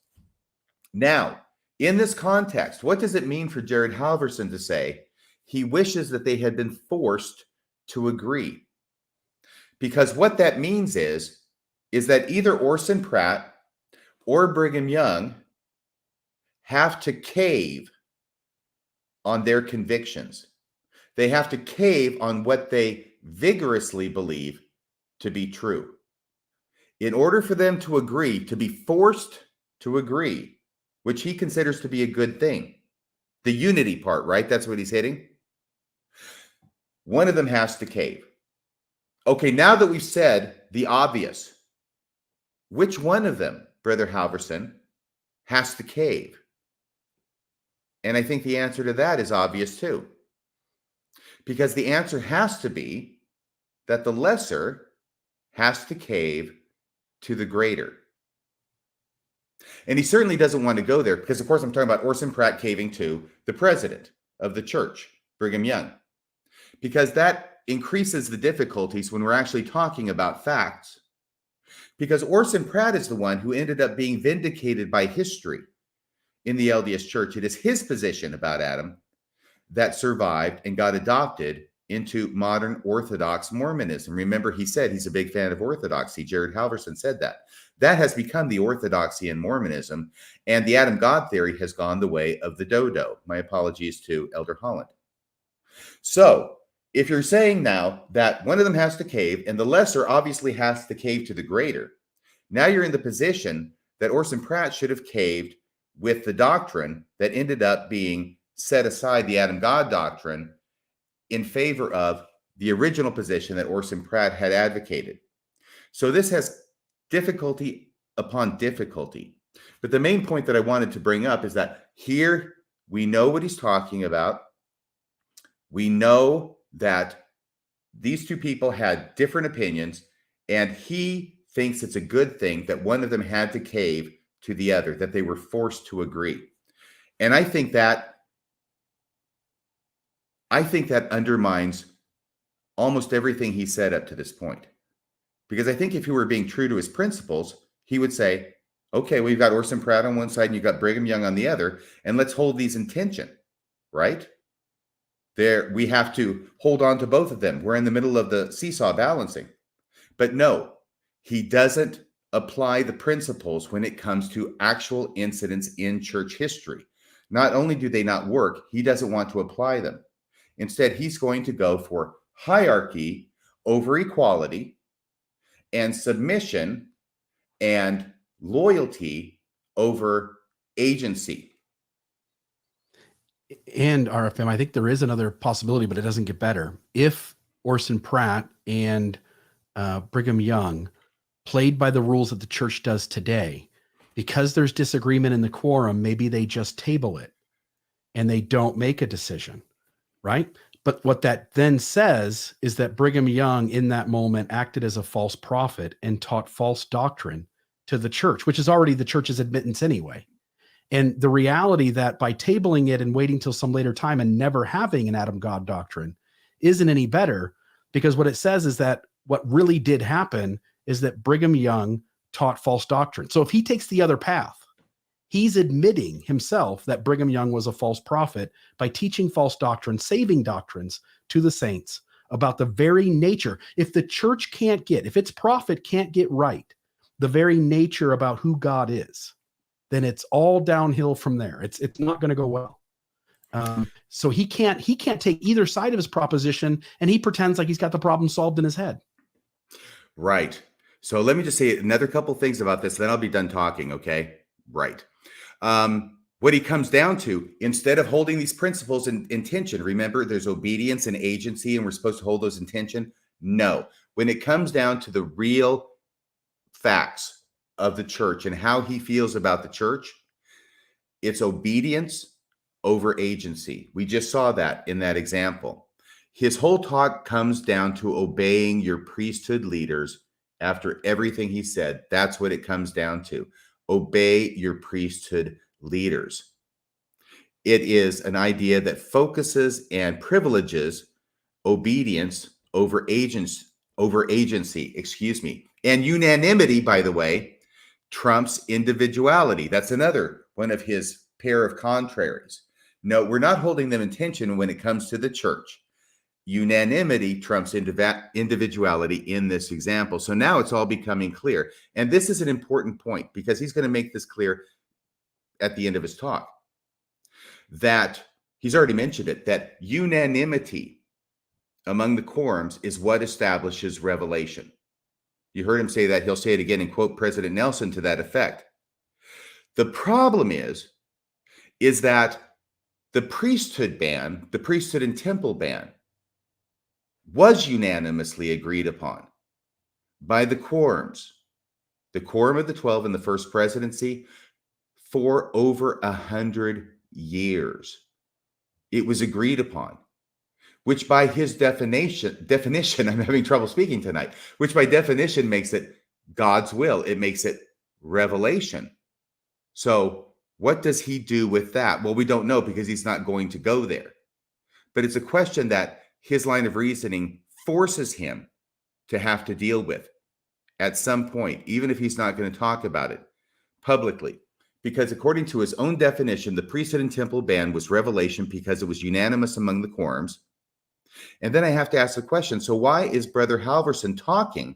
Now, in this context, what does it mean for Jared Halverson to say he wishes that they had been forced to agree? Because what that means is that either Orson Pratt or Brigham Young have to cave on their convictions. They have to cave on what they vigorously believe to be true. In order for them to agree, to be forced to agree, which he considers to be a good thing, the unity part, right? That's what he's hitting. One of them has to cave. Okay, now that we've said the obvious, which one of them, Brother Halverson, has to cave? And I think the answer to that is obvious too. Because the answer has to be that the lesser has to cave to the greater. And he certainly doesn't want to go there because, of course, I'm talking about Orson Pratt caving to the president of the church, Brigham Young, because that increases the difficulties when we're actually talking about facts. Because Orson Pratt is the one who ended up being vindicated by history in the LDS church. It is his position about Adam that survived and got adopted into modern Orthodox Mormonism. Remember, he said he's a big fan of Orthodoxy. Jared Halverson said that. That has become the Orthodoxy in Mormonism, and the Adam God theory has gone the way of the dodo. My apologies to Elder Holland. So, if you're saying now that one of them has to cave, and the lesser obviously has to cave to the greater, now you're in the position that Orson Pratt should have caved with the doctrine that ended up being set aside, the Adam God doctrine, in favor of the original position that Orson Pratt had advocated. So this has difficulty upon difficulty. But the main point that I wanted to bring up is that here we know what he's talking about. We know that these two people had different opinions, and he thinks it's a good thing that one of them had to cave to the other, that they were forced to agree. And I think that undermines almost everything he said up to this point. Because I think if he were being true to his principles, he would say, okay, we've got Orson Pratt on one side and you've got Brigham Young on the other, and let's hold these in tension, right? There, we have to hold on to both of them. We're in the middle of the seesaw balancing. But no, he doesn't apply the principles when it comes to actual incidents in church history. Not only do they not work, he doesn't want to apply them. Instead, he's going to go for hierarchy over equality, and submission and loyalty over agency. And RFM, I think there is another possibility, but it doesn't get better. If Orson Pratt and Brigham Young played by the rules that the church does today, because there's disagreement in the quorum, maybe they just table it and they don't make a decision, right? But what that then says is that Brigham Young in that moment acted as a false prophet and taught false doctrine to the church, which is already the church's admittance anyway. And the reality that by tabling it and waiting till some later time and never having an Adam God doctrine isn't any better, because what it says is that what really did happen is that Brigham Young taught false doctrine. So if he takes the other path, he's admitting himself that Brigham Young was a false prophet by teaching false doctrine, saving doctrines to the saints about the very nature. If the church can't get, if its prophet can't get right, the very nature about who God is, then it's all downhill from there. It's not going to go well. So he can't take either side of his proposition, and he pretends like he's got the problem solved in his head. Right. So let me just say another couple things about this, then I'll be done talking. Okay. Right. What he comes down to, instead of holding these principles in tension, remember there's obedience and agency, and we're supposed to hold those in tension. No, when it comes down to the real facts of the church and how he feels about the church, it's obedience over agency. We just saw that in that example. His whole talk comes down to obeying your priesthood leaders after everything he said. That's what it comes down to. Obey your priesthood leaders. It is an idea that focuses and privileges obedience over agency, And unanimity, by the way, trumps individuality. That's another one of his pair of contraries. No, we're not holding them in tension when it comes to the church. Unanimity trumps individuality in this example. So now it's all becoming clear. And this is an important point because he's going to make this clear at the end of his talk. That he's already mentioned it, that unanimity among the quorums is what establishes revelation. You heard him say that. He'll say it again and quote President Nelson to that effect. The problem is that the priesthood ban, the priesthood and temple ban, was unanimously agreed upon by the quorums, the quorum of the 12 in the first presidency, for over 100 years. It was agreed upon, which by his definition, I'm having trouble speaking tonight, which by definition makes it God's will. It makes it revelation. So what does he do with that? Well, we don't know because he's not going to go there. But it's a question that his line of reasoning forces him to have to deal with at some point, even if he's not going to talk about it publicly. Because according to his own definition, the priesthood and temple ban was revelation because it was unanimous among the quorums. And then I have to ask the question, so why is Brother Halverson talking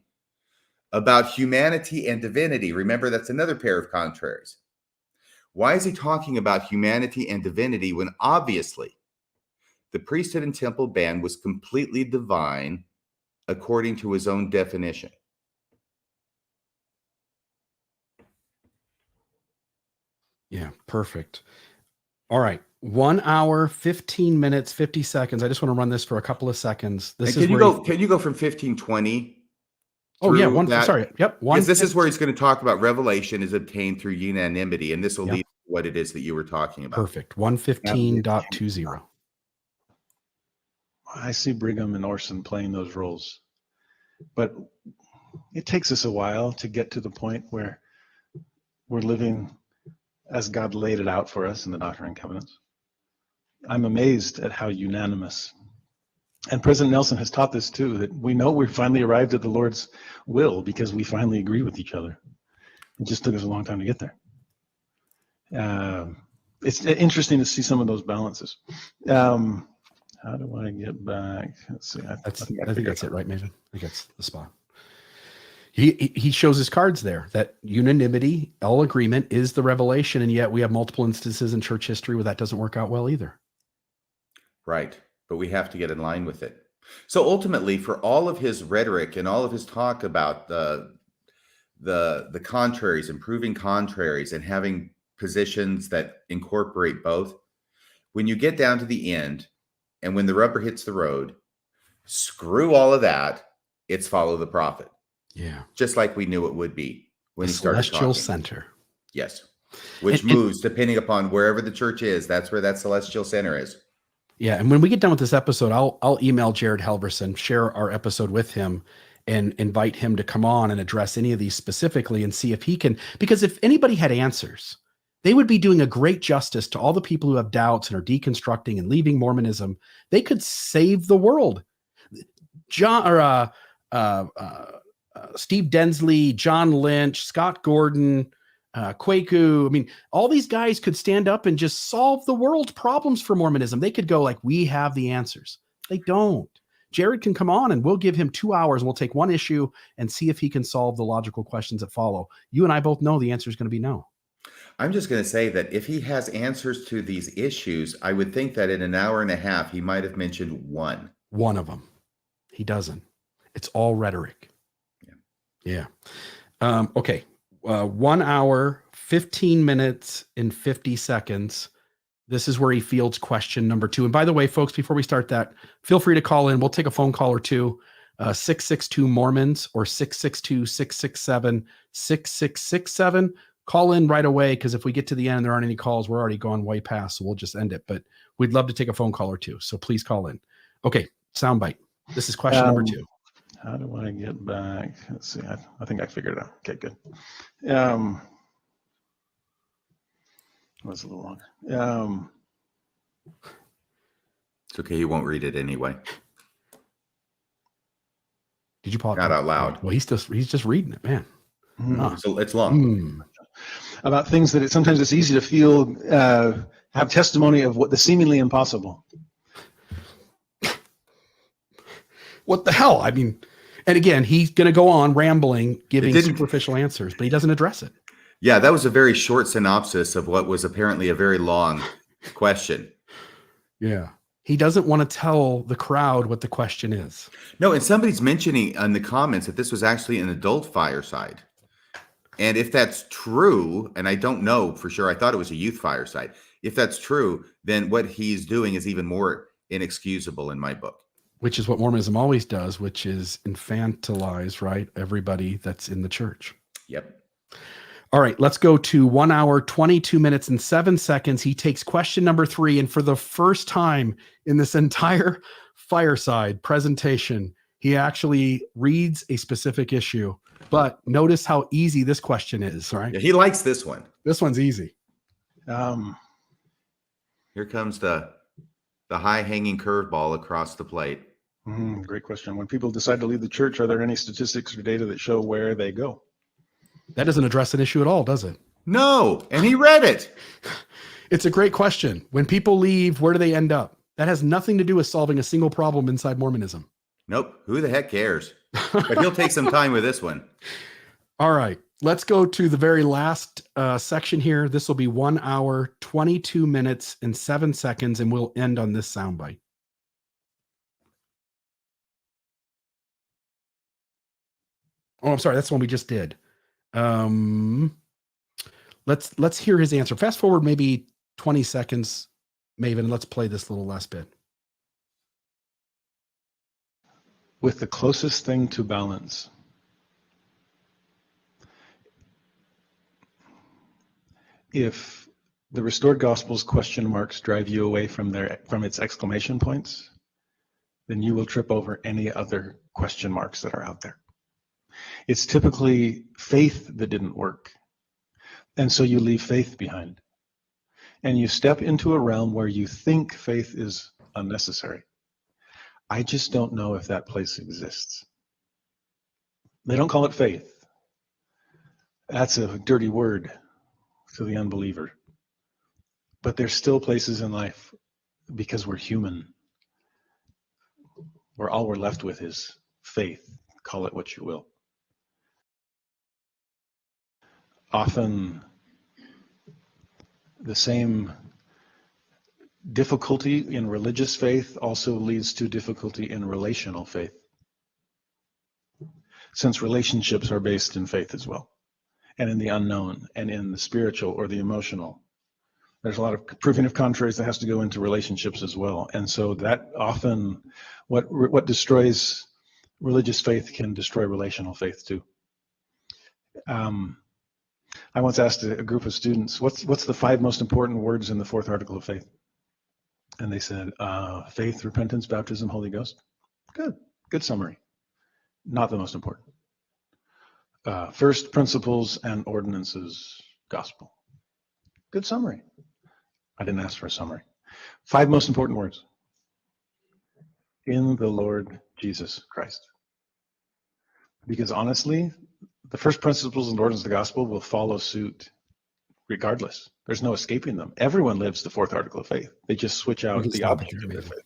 about humanity and divinity? Remember, that's another pair of contraries. Why is he talking about humanity and divinity when obviously the priesthood and temple ban was completely divine according to his own definition? Yeah, perfect. All right. 1 hour, 15 minutes, 50 seconds. I just want to run this for a couple of seconds. This and is can you go from 1520? Oh yeah, sorry. Yep. This is where he's going to talk about revelation is obtained through unanimity, and this will lead to what it is that you were talking about. Perfect. 115.20. I see Brigham and Orson playing those roles, but it takes us a while to get to the point where we're living as God laid it out for us in the Doctrine and Covenants. I'm amazed at how unanimous, and President Nelson has taught this too, that we know we've finally arrived at the Lord's will because we finally agree with each other. It just took us a long time to get there. It's interesting to see some of those balances. How do I get back? Let's see. I think that's it, right, Maven? I think that's the spot. He shows his cards there that unanimity, all agreement is the revelation, and yet we have multiple instances in church history where that doesn't work out well either. Right, but we have to get in line with it. So ultimately, for all of his rhetoric and all of his talk about the contraries, improving contraries, and having positions that incorporate both, when you get down to the end and when the rubber hits the road, screw all of that. It's follow the prophet. Yeah. Just like we knew it would be when The he started celestial talking. center. Yes. Which moves depending upon wherever the church is. That's where that celestial center is. Yeah. And when we get done with this episode, I'll email Jared Halverson, share our episode with him, and invite him to come on and address any of these specifically and see if he can, because if anybody had answers, they would be doing a great justice to all the people who have doubts and are deconstructing and leaving Mormonism. They could save the world. Steve Densley, John Lynch, Scott Gordon, Kwaku. I mean, all these guys could stand up and just solve the world's problems for Mormonism. They could go like, we have the answers. They don't. Jared can come on and we'll give him 2 hours and we'll take one issue and see if he can solve the logical questions that follow. You and I both know the answer is going to be no. I'm just going to say that if he has answers to these issues, I would think that in an hour and a half, he might have mentioned one. One of them. He doesn't. It's all rhetoric. Yeah. Okay. 1 hour, 15 minutes, and 50 seconds. This is where he fields question number 2. And by the way, folks, before we start that, feel free to call in. We'll take a phone call or two. 662 Mormons or 662-667-6667. Call in right away, because if we get to the end and there aren't any calls, we're already gone way past, so we'll just end it. But we'd love to take a phone call or two, so please call in. Okay, soundbite. This is question number 2. How do I get back? Let's see. I think I figured it out. Okay, good. It was a little longer. It's okay. He won't read it anyway. Did you pause? Not out loud. Well, he's just reading it, man. So it's long. About things that sometimes it's easy to feel, have testimony of what the seemingly impossible. What the hell? I mean, and again, he's going to go on rambling, giving superficial answers, but he doesn't address it. Yeah, that was a very short synopsis of what was apparently a very long question. Yeah. He doesn't want to tell the crowd what the question is. No, and somebody's mentioning in the comments that this was actually an adult fireside. And if that's true, and I don't know for sure, I thought it was a youth fireside. If that's true, then what he's doing is even more inexcusable in my book. Which is what Mormonism always does, which is infantilize, right? Everybody that's in the church. Yep. All right, let's go to 1 hour, 22 minutes, and 7 seconds. He takes question number 3. And for the first time in this entire fireside presentation, he actually reads a specific issue. But notice how easy this question is, right? Yeah, he likes this one. This one's easy. Here comes the high-hanging curveball across the plate. Great question. When people decide to leave the church, are there any statistics or data that show where they go? That doesn't address an issue at all, does it? No, and he read it. It's a great question. When people leave, where do they end up? That has nothing to do with solving a single problem inside Mormonism. Nope. Who the heck cares? But he'll take some time with this one. All right. Let's go to the very last section here. This will be 1 hour, 22 minutes, and 7 seconds, and we'll end on this soundbite. Oh, I'm sorry. That's the one we just did. Let's hear his answer. Fast forward maybe 20 seconds, Maven, and let's play this little last bit. With the closest thing to balance. If the restored gospel's question marks drive you away from its exclamation points, then you will trip over any other question marks that are out there. It's typically faith that didn't work. And so you leave faith behind. And you step into a realm where you think faith is unnecessary. I just don't know if that place exists. They don't call it faith. That's a dirty word to the unbeliever. But there's still places in life, because we're human, where all we're left with is faith. Call it what you will. Often the same difficulty in religious faith also leads to difficulty in relational faith, since relationships are based in faith as well, and in the unknown, and in the spiritual or the emotional. There's a lot of proving of contraries that has to go into relationships as well. And so that often, what destroys religious faith can destroy relational faith too. I once asked a group of students, what's the 5 most important words in the 4th article of faith? And they said, faith, repentance, baptism, Holy Ghost. Good summary. Not the most important. First principles and ordinances, gospel. Good summary. I didn't ask for a summary. 5 most important words. In the Lord Jesus Christ. Because honestly, the first principles and ordinances of the gospel will follow suit regardless. There's no escaping them. Everyone lives the 4th article of faith. They just switch out the object of their faith.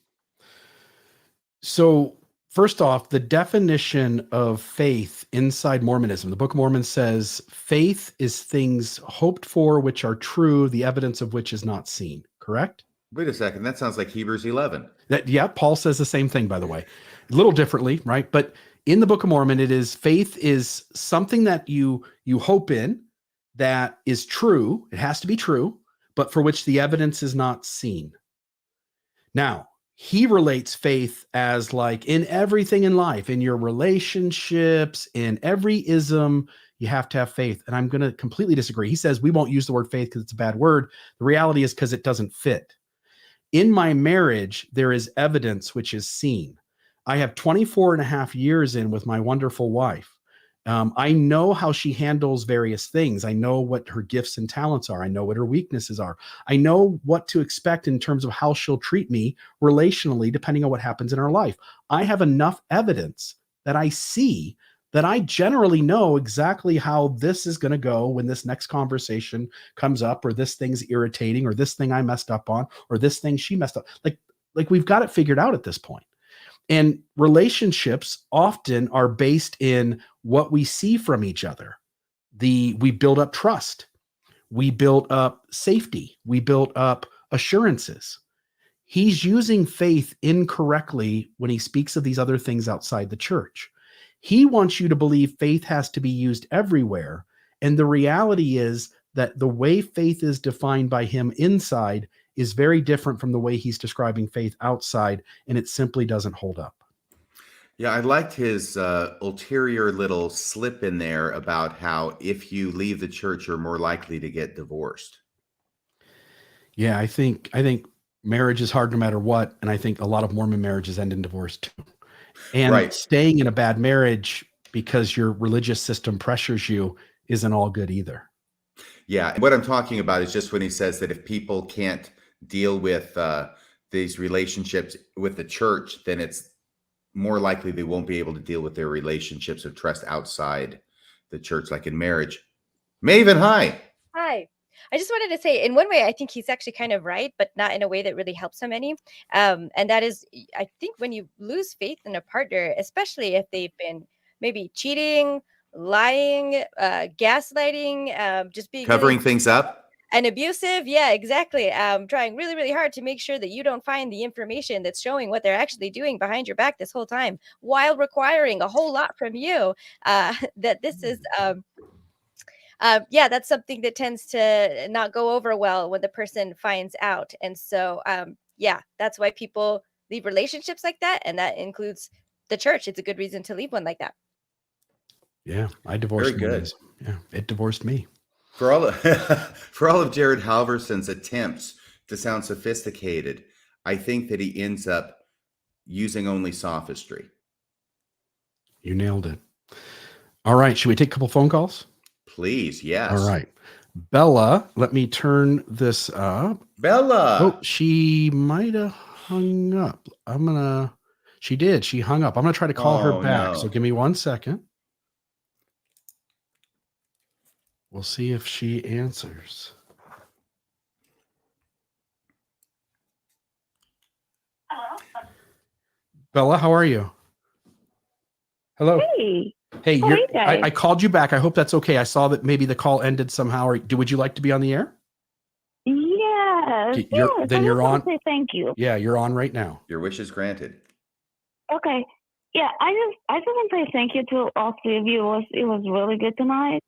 So first off, the definition of faith inside Mormonism, the Book of Mormon says faith is things hoped for which are true, the evidence of which is not seen. Correct? Wait a second. That sounds like Hebrews 11. Yeah, Paul says the same thing, by the way. A little differently, right? But in the Book of Mormon, it is faith is something that you hope in, that is true. It has to be true, but for which the evidence is not seen. Now, he relates faith as like in everything in life, in your relationships, in every ism, you have to have faith. And I'm going to completely disagree. He says we won't use the word faith because it's a bad word. The reality is because it doesn't fit. In my marriage, there is evidence which is seen. I have 24 and a half years in with my wonderful wife. I know how she handles various things. I know what her gifts and talents are. I know what her weaknesses are. I know what to expect in terms of how she'll treat me relationally, depending on what happens in her life. I have enough evidence that I see that I generally know exactly how this is going to go when this next conversation comes up, or this thing's irritating, or this thing I messed up on, or this thing she messed up. Like we've got it figured out at this point. And relationships often are based in what we see from each other. We build up trust. We build up safety. We build up assurances. He's using faith incorrectly when he speaks of these other things outside the church. He wants you to believe faith has to be used everywhere. And the reality is that the way faith is defined by him inside is very different from the way he's describing faith outside, and it simply doesn't hold up. Yeah, I liked his ulterior little slip in there about how if you leave the church, you're more likely to get divorced. Yeah, I think marriage is hard no matter what, and I think a lot of Mormon marriages end in divorce too. And staying in a bad marriage because your religious system pressures you isn't all good either. Yeah, what I'm talking about is just when he says that if people can't deal with these relationships with the church, then it's more likely they won't be able to deal with their relationships of trust outside the church, like in marriage. Maven, hi. Hi. I just wanted to say, in one way, I think he's actually kind of right, but not in a way that really helps him any. And that is, I think when you lose faith in a partner, especially if they've been maybe cheating, lying, gaslighting, just being covering things up. And abusive. Yeah, exactly. Trying really, really hard to make sure that you don't find the information that's showing what they're actually doing behind your back this whole time, while requiring a whole lot from you. That this is, that's something that tends to not go over well when the person finds out. And so, that's why people leave relationships like that. And that includes the church. It's a good reason to leave one like that. Yeah, I divorced Mormonism. Yeah, it divorced me. For all of Jared Halverson's attempts to sound sophisticated, I think that he ends up using only sophistry. You nailed it. All right, should we take a couple phone calls? Please, yes. All right. Bella, let me turn this up. Bella. Oh, she might have hung up. She did. She hung up. I'm going to try to call her back. No. So give me 1 second. We'll see if she answers. Hello? Bella, how are you? Hello. Hey, I called you back. I hope that's okay. I saw that maybe the call ended somehow. Would you like to be on the air? Yeah. Okay, Yes, then I you're just want on. to say thank you. Yeah, you're on right now. Your wish is granted. Okay. Yeah, I just want to say thank you to all three of you. It was really good tonight.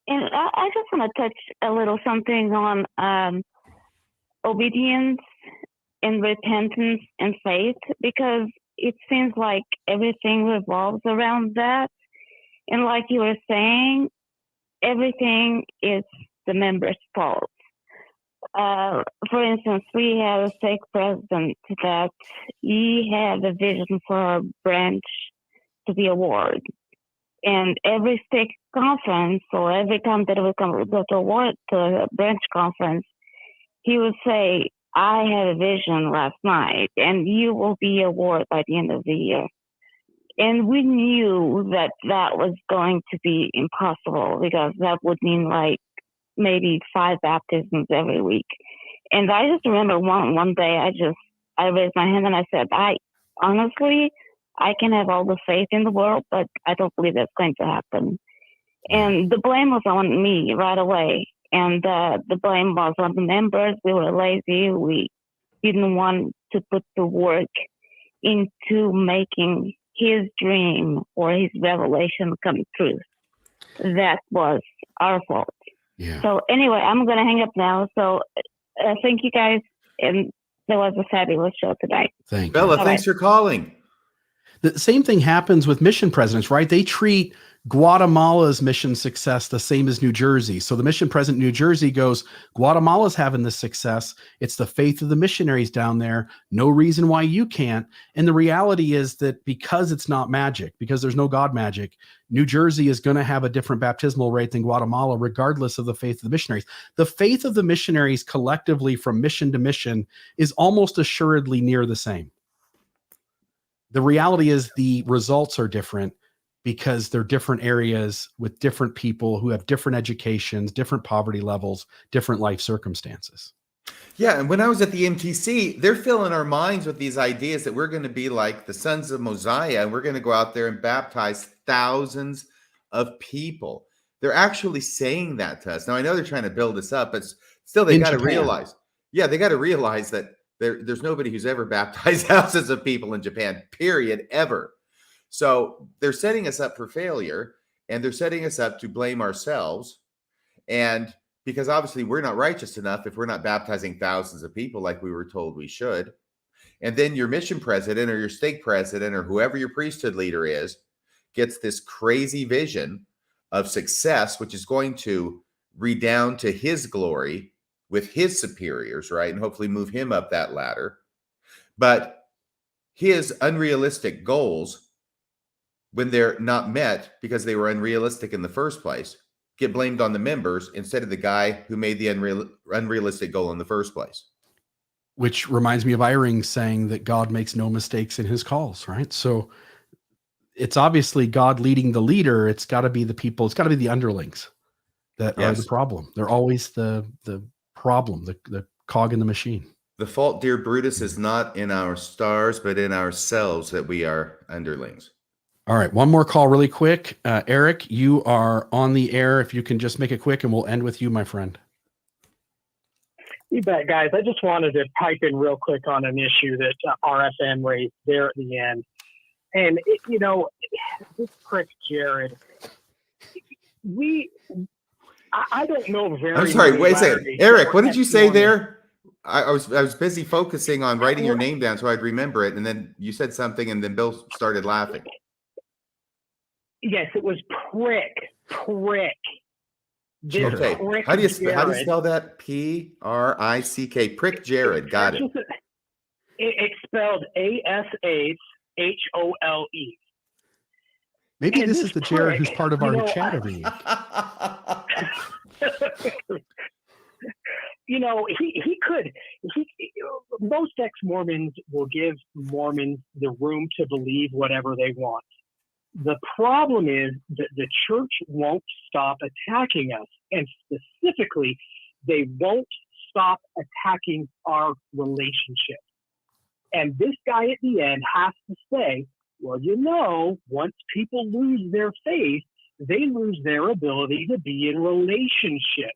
And I just want to touch a little something on obedience and repentance and faith, because it seems like everything revolves around that. And like you were saying, everything is the member's fault. For instance, we have a stake president that he had a vision for a branch to be a ward. And every stake conference, or every time that we go to a ward, to a branch conference, he would say, I had a vision last night, and you will be a ward by the end of the year. And we knew that that was going to be impossible, because that would mean like maybe 5 baptisms every week. And I just remember one day I raised my hand and I said, honestly, I can have all the faith in the world, but I don't believe that's going to happen. And the blame was on me right away. And the blame was on the members. We were lazy. We didn't want to put the work into making his dream or his revelation come true. That was our fault. Yeah. So anyway, I'm going to hang up now. So thank you guys. And there was a fabulous show tonight. Thank you. Bella, thanks for calling. The same thing happens with mission presidents, right? They treat Guatemala's mission success the same as New Jersey. So the mission president in New Jersey goes, Guatemala's having this success. It's the faith of the missionaries down there. No reason why you can't. And the reality is that because it's not magic, because there's no God magic, New Jersey is going to have a different baptismal rate than Guatemala, regardless of the faith of the missionaries. The faith of the missionaries collectively from mission to mission is almost assuredly near the same. The reality is the results are different because they're different areas with different people who have different educations, different poverty levels, different life circumstances. Yeah, and when I was at the MTC, they're filling our minds with these ideas that we're going to be like the sons of Mosiah, and we're going to go out there and baptize thousands of people. They're actually saying that to us. Now, I know they're trying to build us up, but still they got to realize, they got to realize that there's nobody who's ever baptized thousands of people in Japan, period, ever. So they're setting us up for failure, and they're setting us up to blame ourselves. And because obviously we're not righteous enough if we're not baptizing thousands of people like we were told we should. And then your mission president or your stake president or whoever your priesthood leader is gets this crazy vision of success, which is going to redound to his glory with his superiors, right? And hopefully move him up that ladder. But his unrealistic goals, when they're not met because they were unrealistic in the first place, get blamed on the members instead of the guy who made the unrealistic goal in the first place. Which reminds me of Eyring saying that God makes no mistakes in his calls, right? So it's obviously God leading the leader. It's got to be the people. It's got to be the underlings that are the problem. They're always the problem, the cog in the machine. The fault, dear Brutus, is not in our stars, but in ourselves that we are underlings. All right, one more call really quick. Eric, you are on the air. If you can just make it quick and we'll end with you, my friend. You bet, guys. I just wanted to pipe in real quick on an issue that RFM raised there at the end. And, this prick Jared, I don't know very I'm sorry, many wait a second. Latter-day Eric, what did you say Mormons. there? I was busy focusing on writing your name down so I'd remember it. And then you said something and then Bill started laughing. Yes, it was prick. This Okay. prick How do you Jared. spell that? P-R-I-C-K. Prick Jared. Got it. It's spelled ASHOLE. Maybe And this this is the Jared prick, who's part of our chat every week. He could. Most ex-Mormons will give Mormons the room to believe whatever they want. The problem is that the church won't stop attacking us, and specifically, they won't stop attacking our relationship. And this guy at the end has to say, well, once people lose their faith, they lose their ability to be in relationship.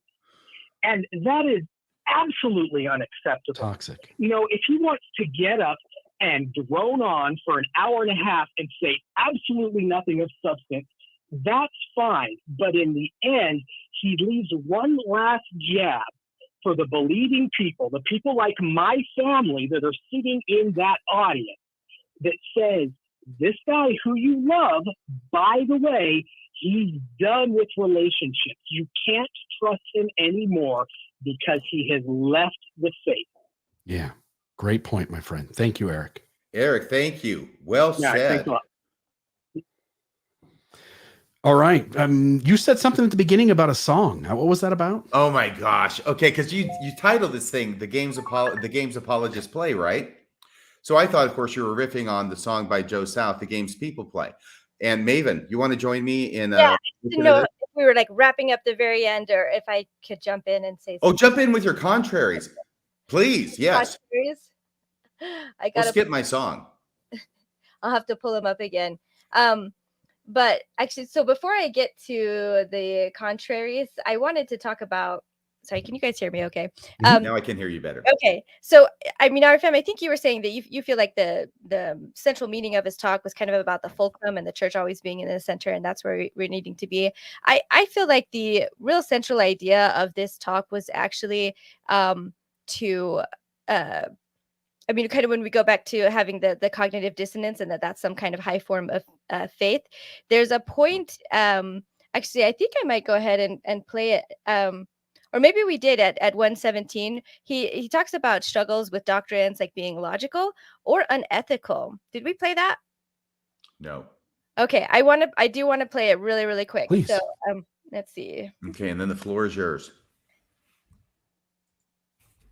And that is absolutely unacceptable. Toxic. You know, if he wants to get up and drone on for an hour and a half and say absolutely nothing of substance, that's fine. But in the end, he leaves one last jab for the believing people, the people like my family that are sitting in that audience, that says, this guy who you love, by the way, he's done with relationships. You can't trust him anymore because he has left the faith. Yeah. Great point, my friend. Thank you, Eric. Eric, thank you. Well Yeah, said. thanks a lot. All right. You said something at the beginning about a song. What was that about? Oh my gosh. Okay, because you titled this thing "The Games Apologists Play," right? So I thought, of course, you were riffing on the song by Joe South, "The Games People Play." And Maven, you want to join me in? Yeah, I didn't know if we were like wrapping up the very end, or if I could jump in and say. Oh, jump in with your contraries, please. Yes. Contraries? I We'll gotta skip my song. I'll have to pull them up again. But actually, so before I get to the contraries, I wanted to talk about. Sorry, can you guys hear me? Okay. Now I can hear you better. Okay. So, I mean, RFM, I think you were saying that you feel like the central meaning of his talk was kind of about the fulcrum and the church always being in the center, and that's where we're needing to be. I feel like the real central idea of this talk was actually to I mean, kind of when we go back to having the cognitive dissonance and that's some kind of high form of faith, there's a point. Actually, I think I might go ahead and play it. Or maybe we did at 117. He talks about struggles with doctrines like being logical or unethical. Did we play that? No. Okay, I do want to play it really, really quick. Please. So let's see. Okay, and then the floor is yours.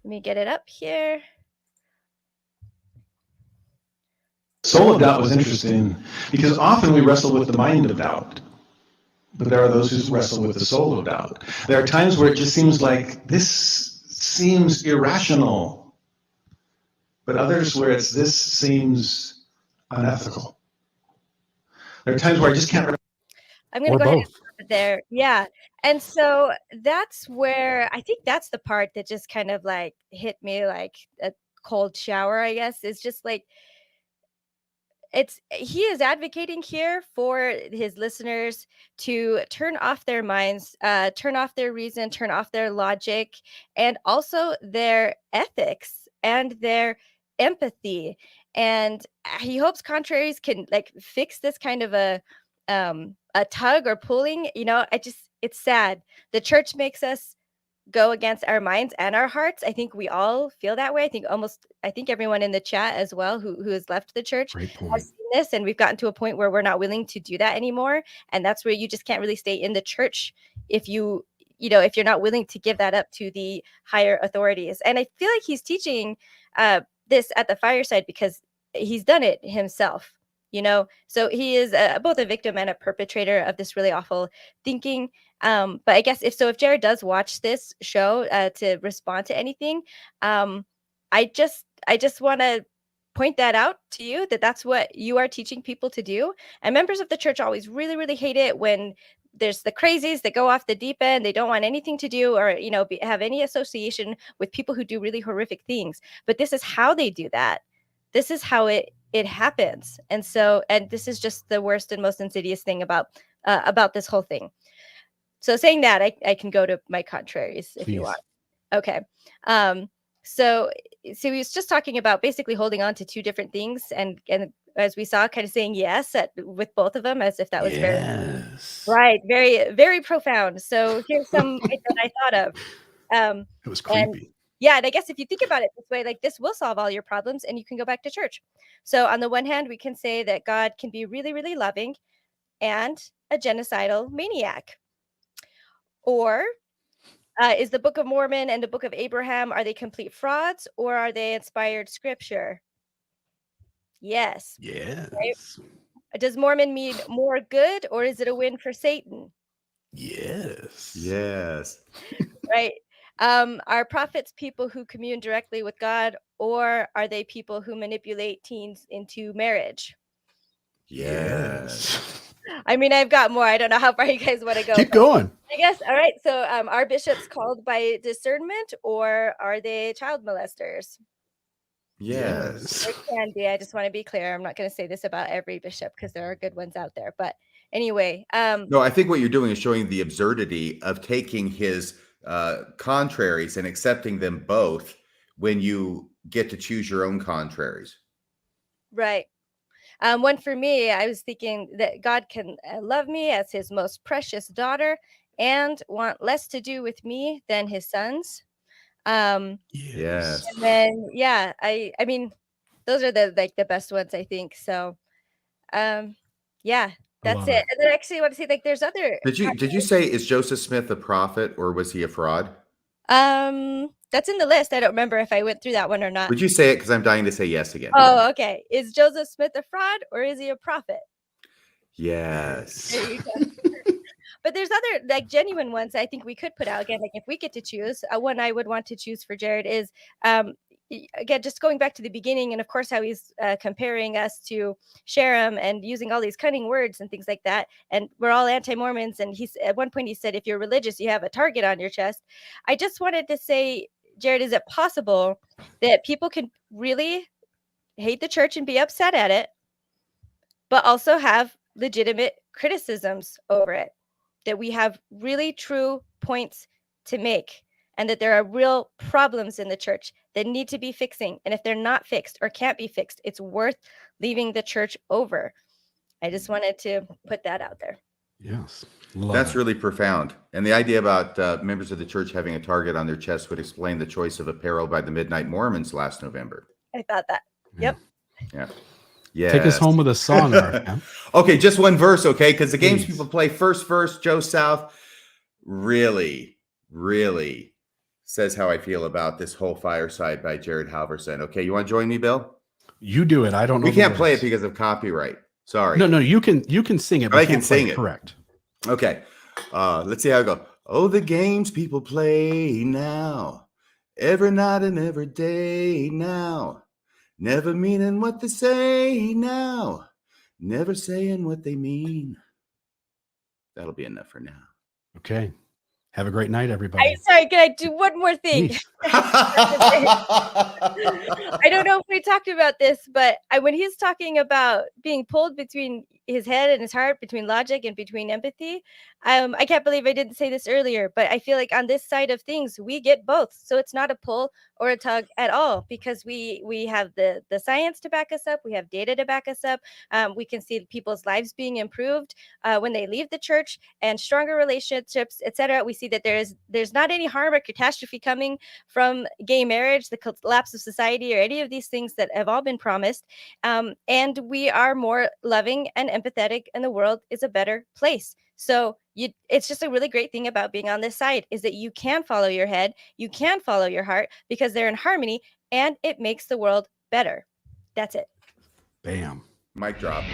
Let me get it up here. Soul of doubt was interesting because often we wrestle with the mind of doubt, but there are those who wrestle with the soul of doubt. There are times where it just seems like this seems irrational, but others where it's this seems unethical. There are times where I just can't. I'm going to Or go ahead and both. stop it there. Yeah. And so that's where I think that's the part that just kind of like hit me like a cold shower, I guess. It's just like, he is advocating here for his listeners to turn off their minds, turn off their reason, turn off their logic, and also their ethics and their empathy. And he hopes contraries can like fix this kind of a tug or pulling. You know, it's sad. The church makes us go against our minds and our hearts. I think we all feel that way. I think everyone in the chat as well who has left the church Great point. has seen this, and we've gotten to a point where we're not willing to do that anymore. And that's where you just can't really stay in the church if you're not willing to give that up to the higher authorities. And I feel like he's teaching this at the fireside because he's done it himself. So he is both a victim and a perpetrator of this really awful thinking. But I guess if Jared does watch this show to respond to anything, I just want to point that out to you, that's what you are teaching people to do. And members of the church always really, really hate it when there's the crazies that go off the deep end. They don't want anything to do or, have any association with people who do really horrific things. But this is how they do that. This is how it happens. And this is just the worst and most insidious thing about this whole thing. So saying that, I can go to my contraries if you want. Okay. So he was just talking about basically holding on to two different things, and as we saw, kind of saying yes with both of them, as if that was very, very profound. So here's some that I thought of. It was creepy. And I guess if you think about it this way, like this will solve all your problems and you can go back to church. So on the one hand, we can say that God can be really, really loving and a genocidal maniac. Or is the Book of Mormon and the Book of Abraham, are they complete frauds or are they inspired scripture? Yes. Yes. Right? Does Mormon mean more good or is it a win for Satan? Yes. Yes. Right. Are prophets people who commune directly with God, or are they people who manipulate teens into marriage? Yes. I mean, I've got more. I don't know how far you guys want to go. Keep going. I guess. All right. So are bishops called by discernment, or are they child molesters? Yes. It can be. I just want to be clear. I'm not going to say this about every bishop because there are good ones out there. But anyway, No, I think what you're doing is showing the absurdity of taking his contraries and accepting them both when you get to choose your own contraries. right. One for me, I was thinking that God can love me as his most precious daughter and want less to do with me than his sons. Yes. And then, yeah, I mean, those are the best ones, I think. So, yeah, that's love it. it. And then actually, I want to say, like, there's other. Did you say, is Joseph Smith a prophet or was he a fraud? That's in the list. I don't remember if I went through that one or not. Would you say it? Because I'm dying to say yes again. Oh, okay. Is Joseph Smith a fraud or is he a prophet? Yes. There you go. But there's other like genuine ones I think we could put out again. Like if we get to choose, one I would want to choose for Jared is again just going back to the beginning, and of course how he's comparing us to Sherem and using all these cunning words and things like that. And we're all anti-Mormons. And he's at one point he said, if you're religious, you have a target on your chest. I just wanted to say, Jared, is it possible that people can really hate the church and be upset at it, but also have legitimate criticisms over it? That we have really true points to make, and that there are real problems in the church that need to be fixing. And if they're not fixed or can't be fixed, it's worth leaving the church over. I just wanted to put that out there. Yes. That's really profound. And the idea about members of the church having a target on their chest would explain the choice of apparel by the Midnight Mormons last November. I thought that. Yep. Yeah. Yeah. Take us home with a song. RFM. Okay, just one verse, okay? Because the games Please. people play, first verse, Joe South, really, really says how I feel about this whole fireside by Jared Halverson. Okay, you want to join me, Bill? You do it. I don't know. We the can't play it words. because of copyright. Sorry. No, you can sing it. But I you can can't play sing it. Correct. Okay, let's see how I go. Oh, the games people play now, every night and every day now, never meaning what they say now, never saying what they mean. That'll be enough for now. Okay. Have a great night, everybody. Sorry, can I do one more thing? Please. I don't know if we talked about this, but when he's talking about being pulled between his head and his heart, between logic and between empathy, I can't believe I didn't say this earlier, but I feel like on this side of things, we get both. So it's not a pull or a tug at all, because we have the science to back us up. We have data to back us up. We can see people's lives being improved when they leave the church, and stronger relationships, etc. We see that there's not any harm or catastrophe coming from gay marriage, the collapse of society, or any of these things that have all been promised. And we are more loving and empathetic, and the world is a better place. So it's just a really great thing about being on this side, is that you can follow your head, you can follow your heart, because they're in harmony, and it makes the world better. That's it. Bam. Mic drop.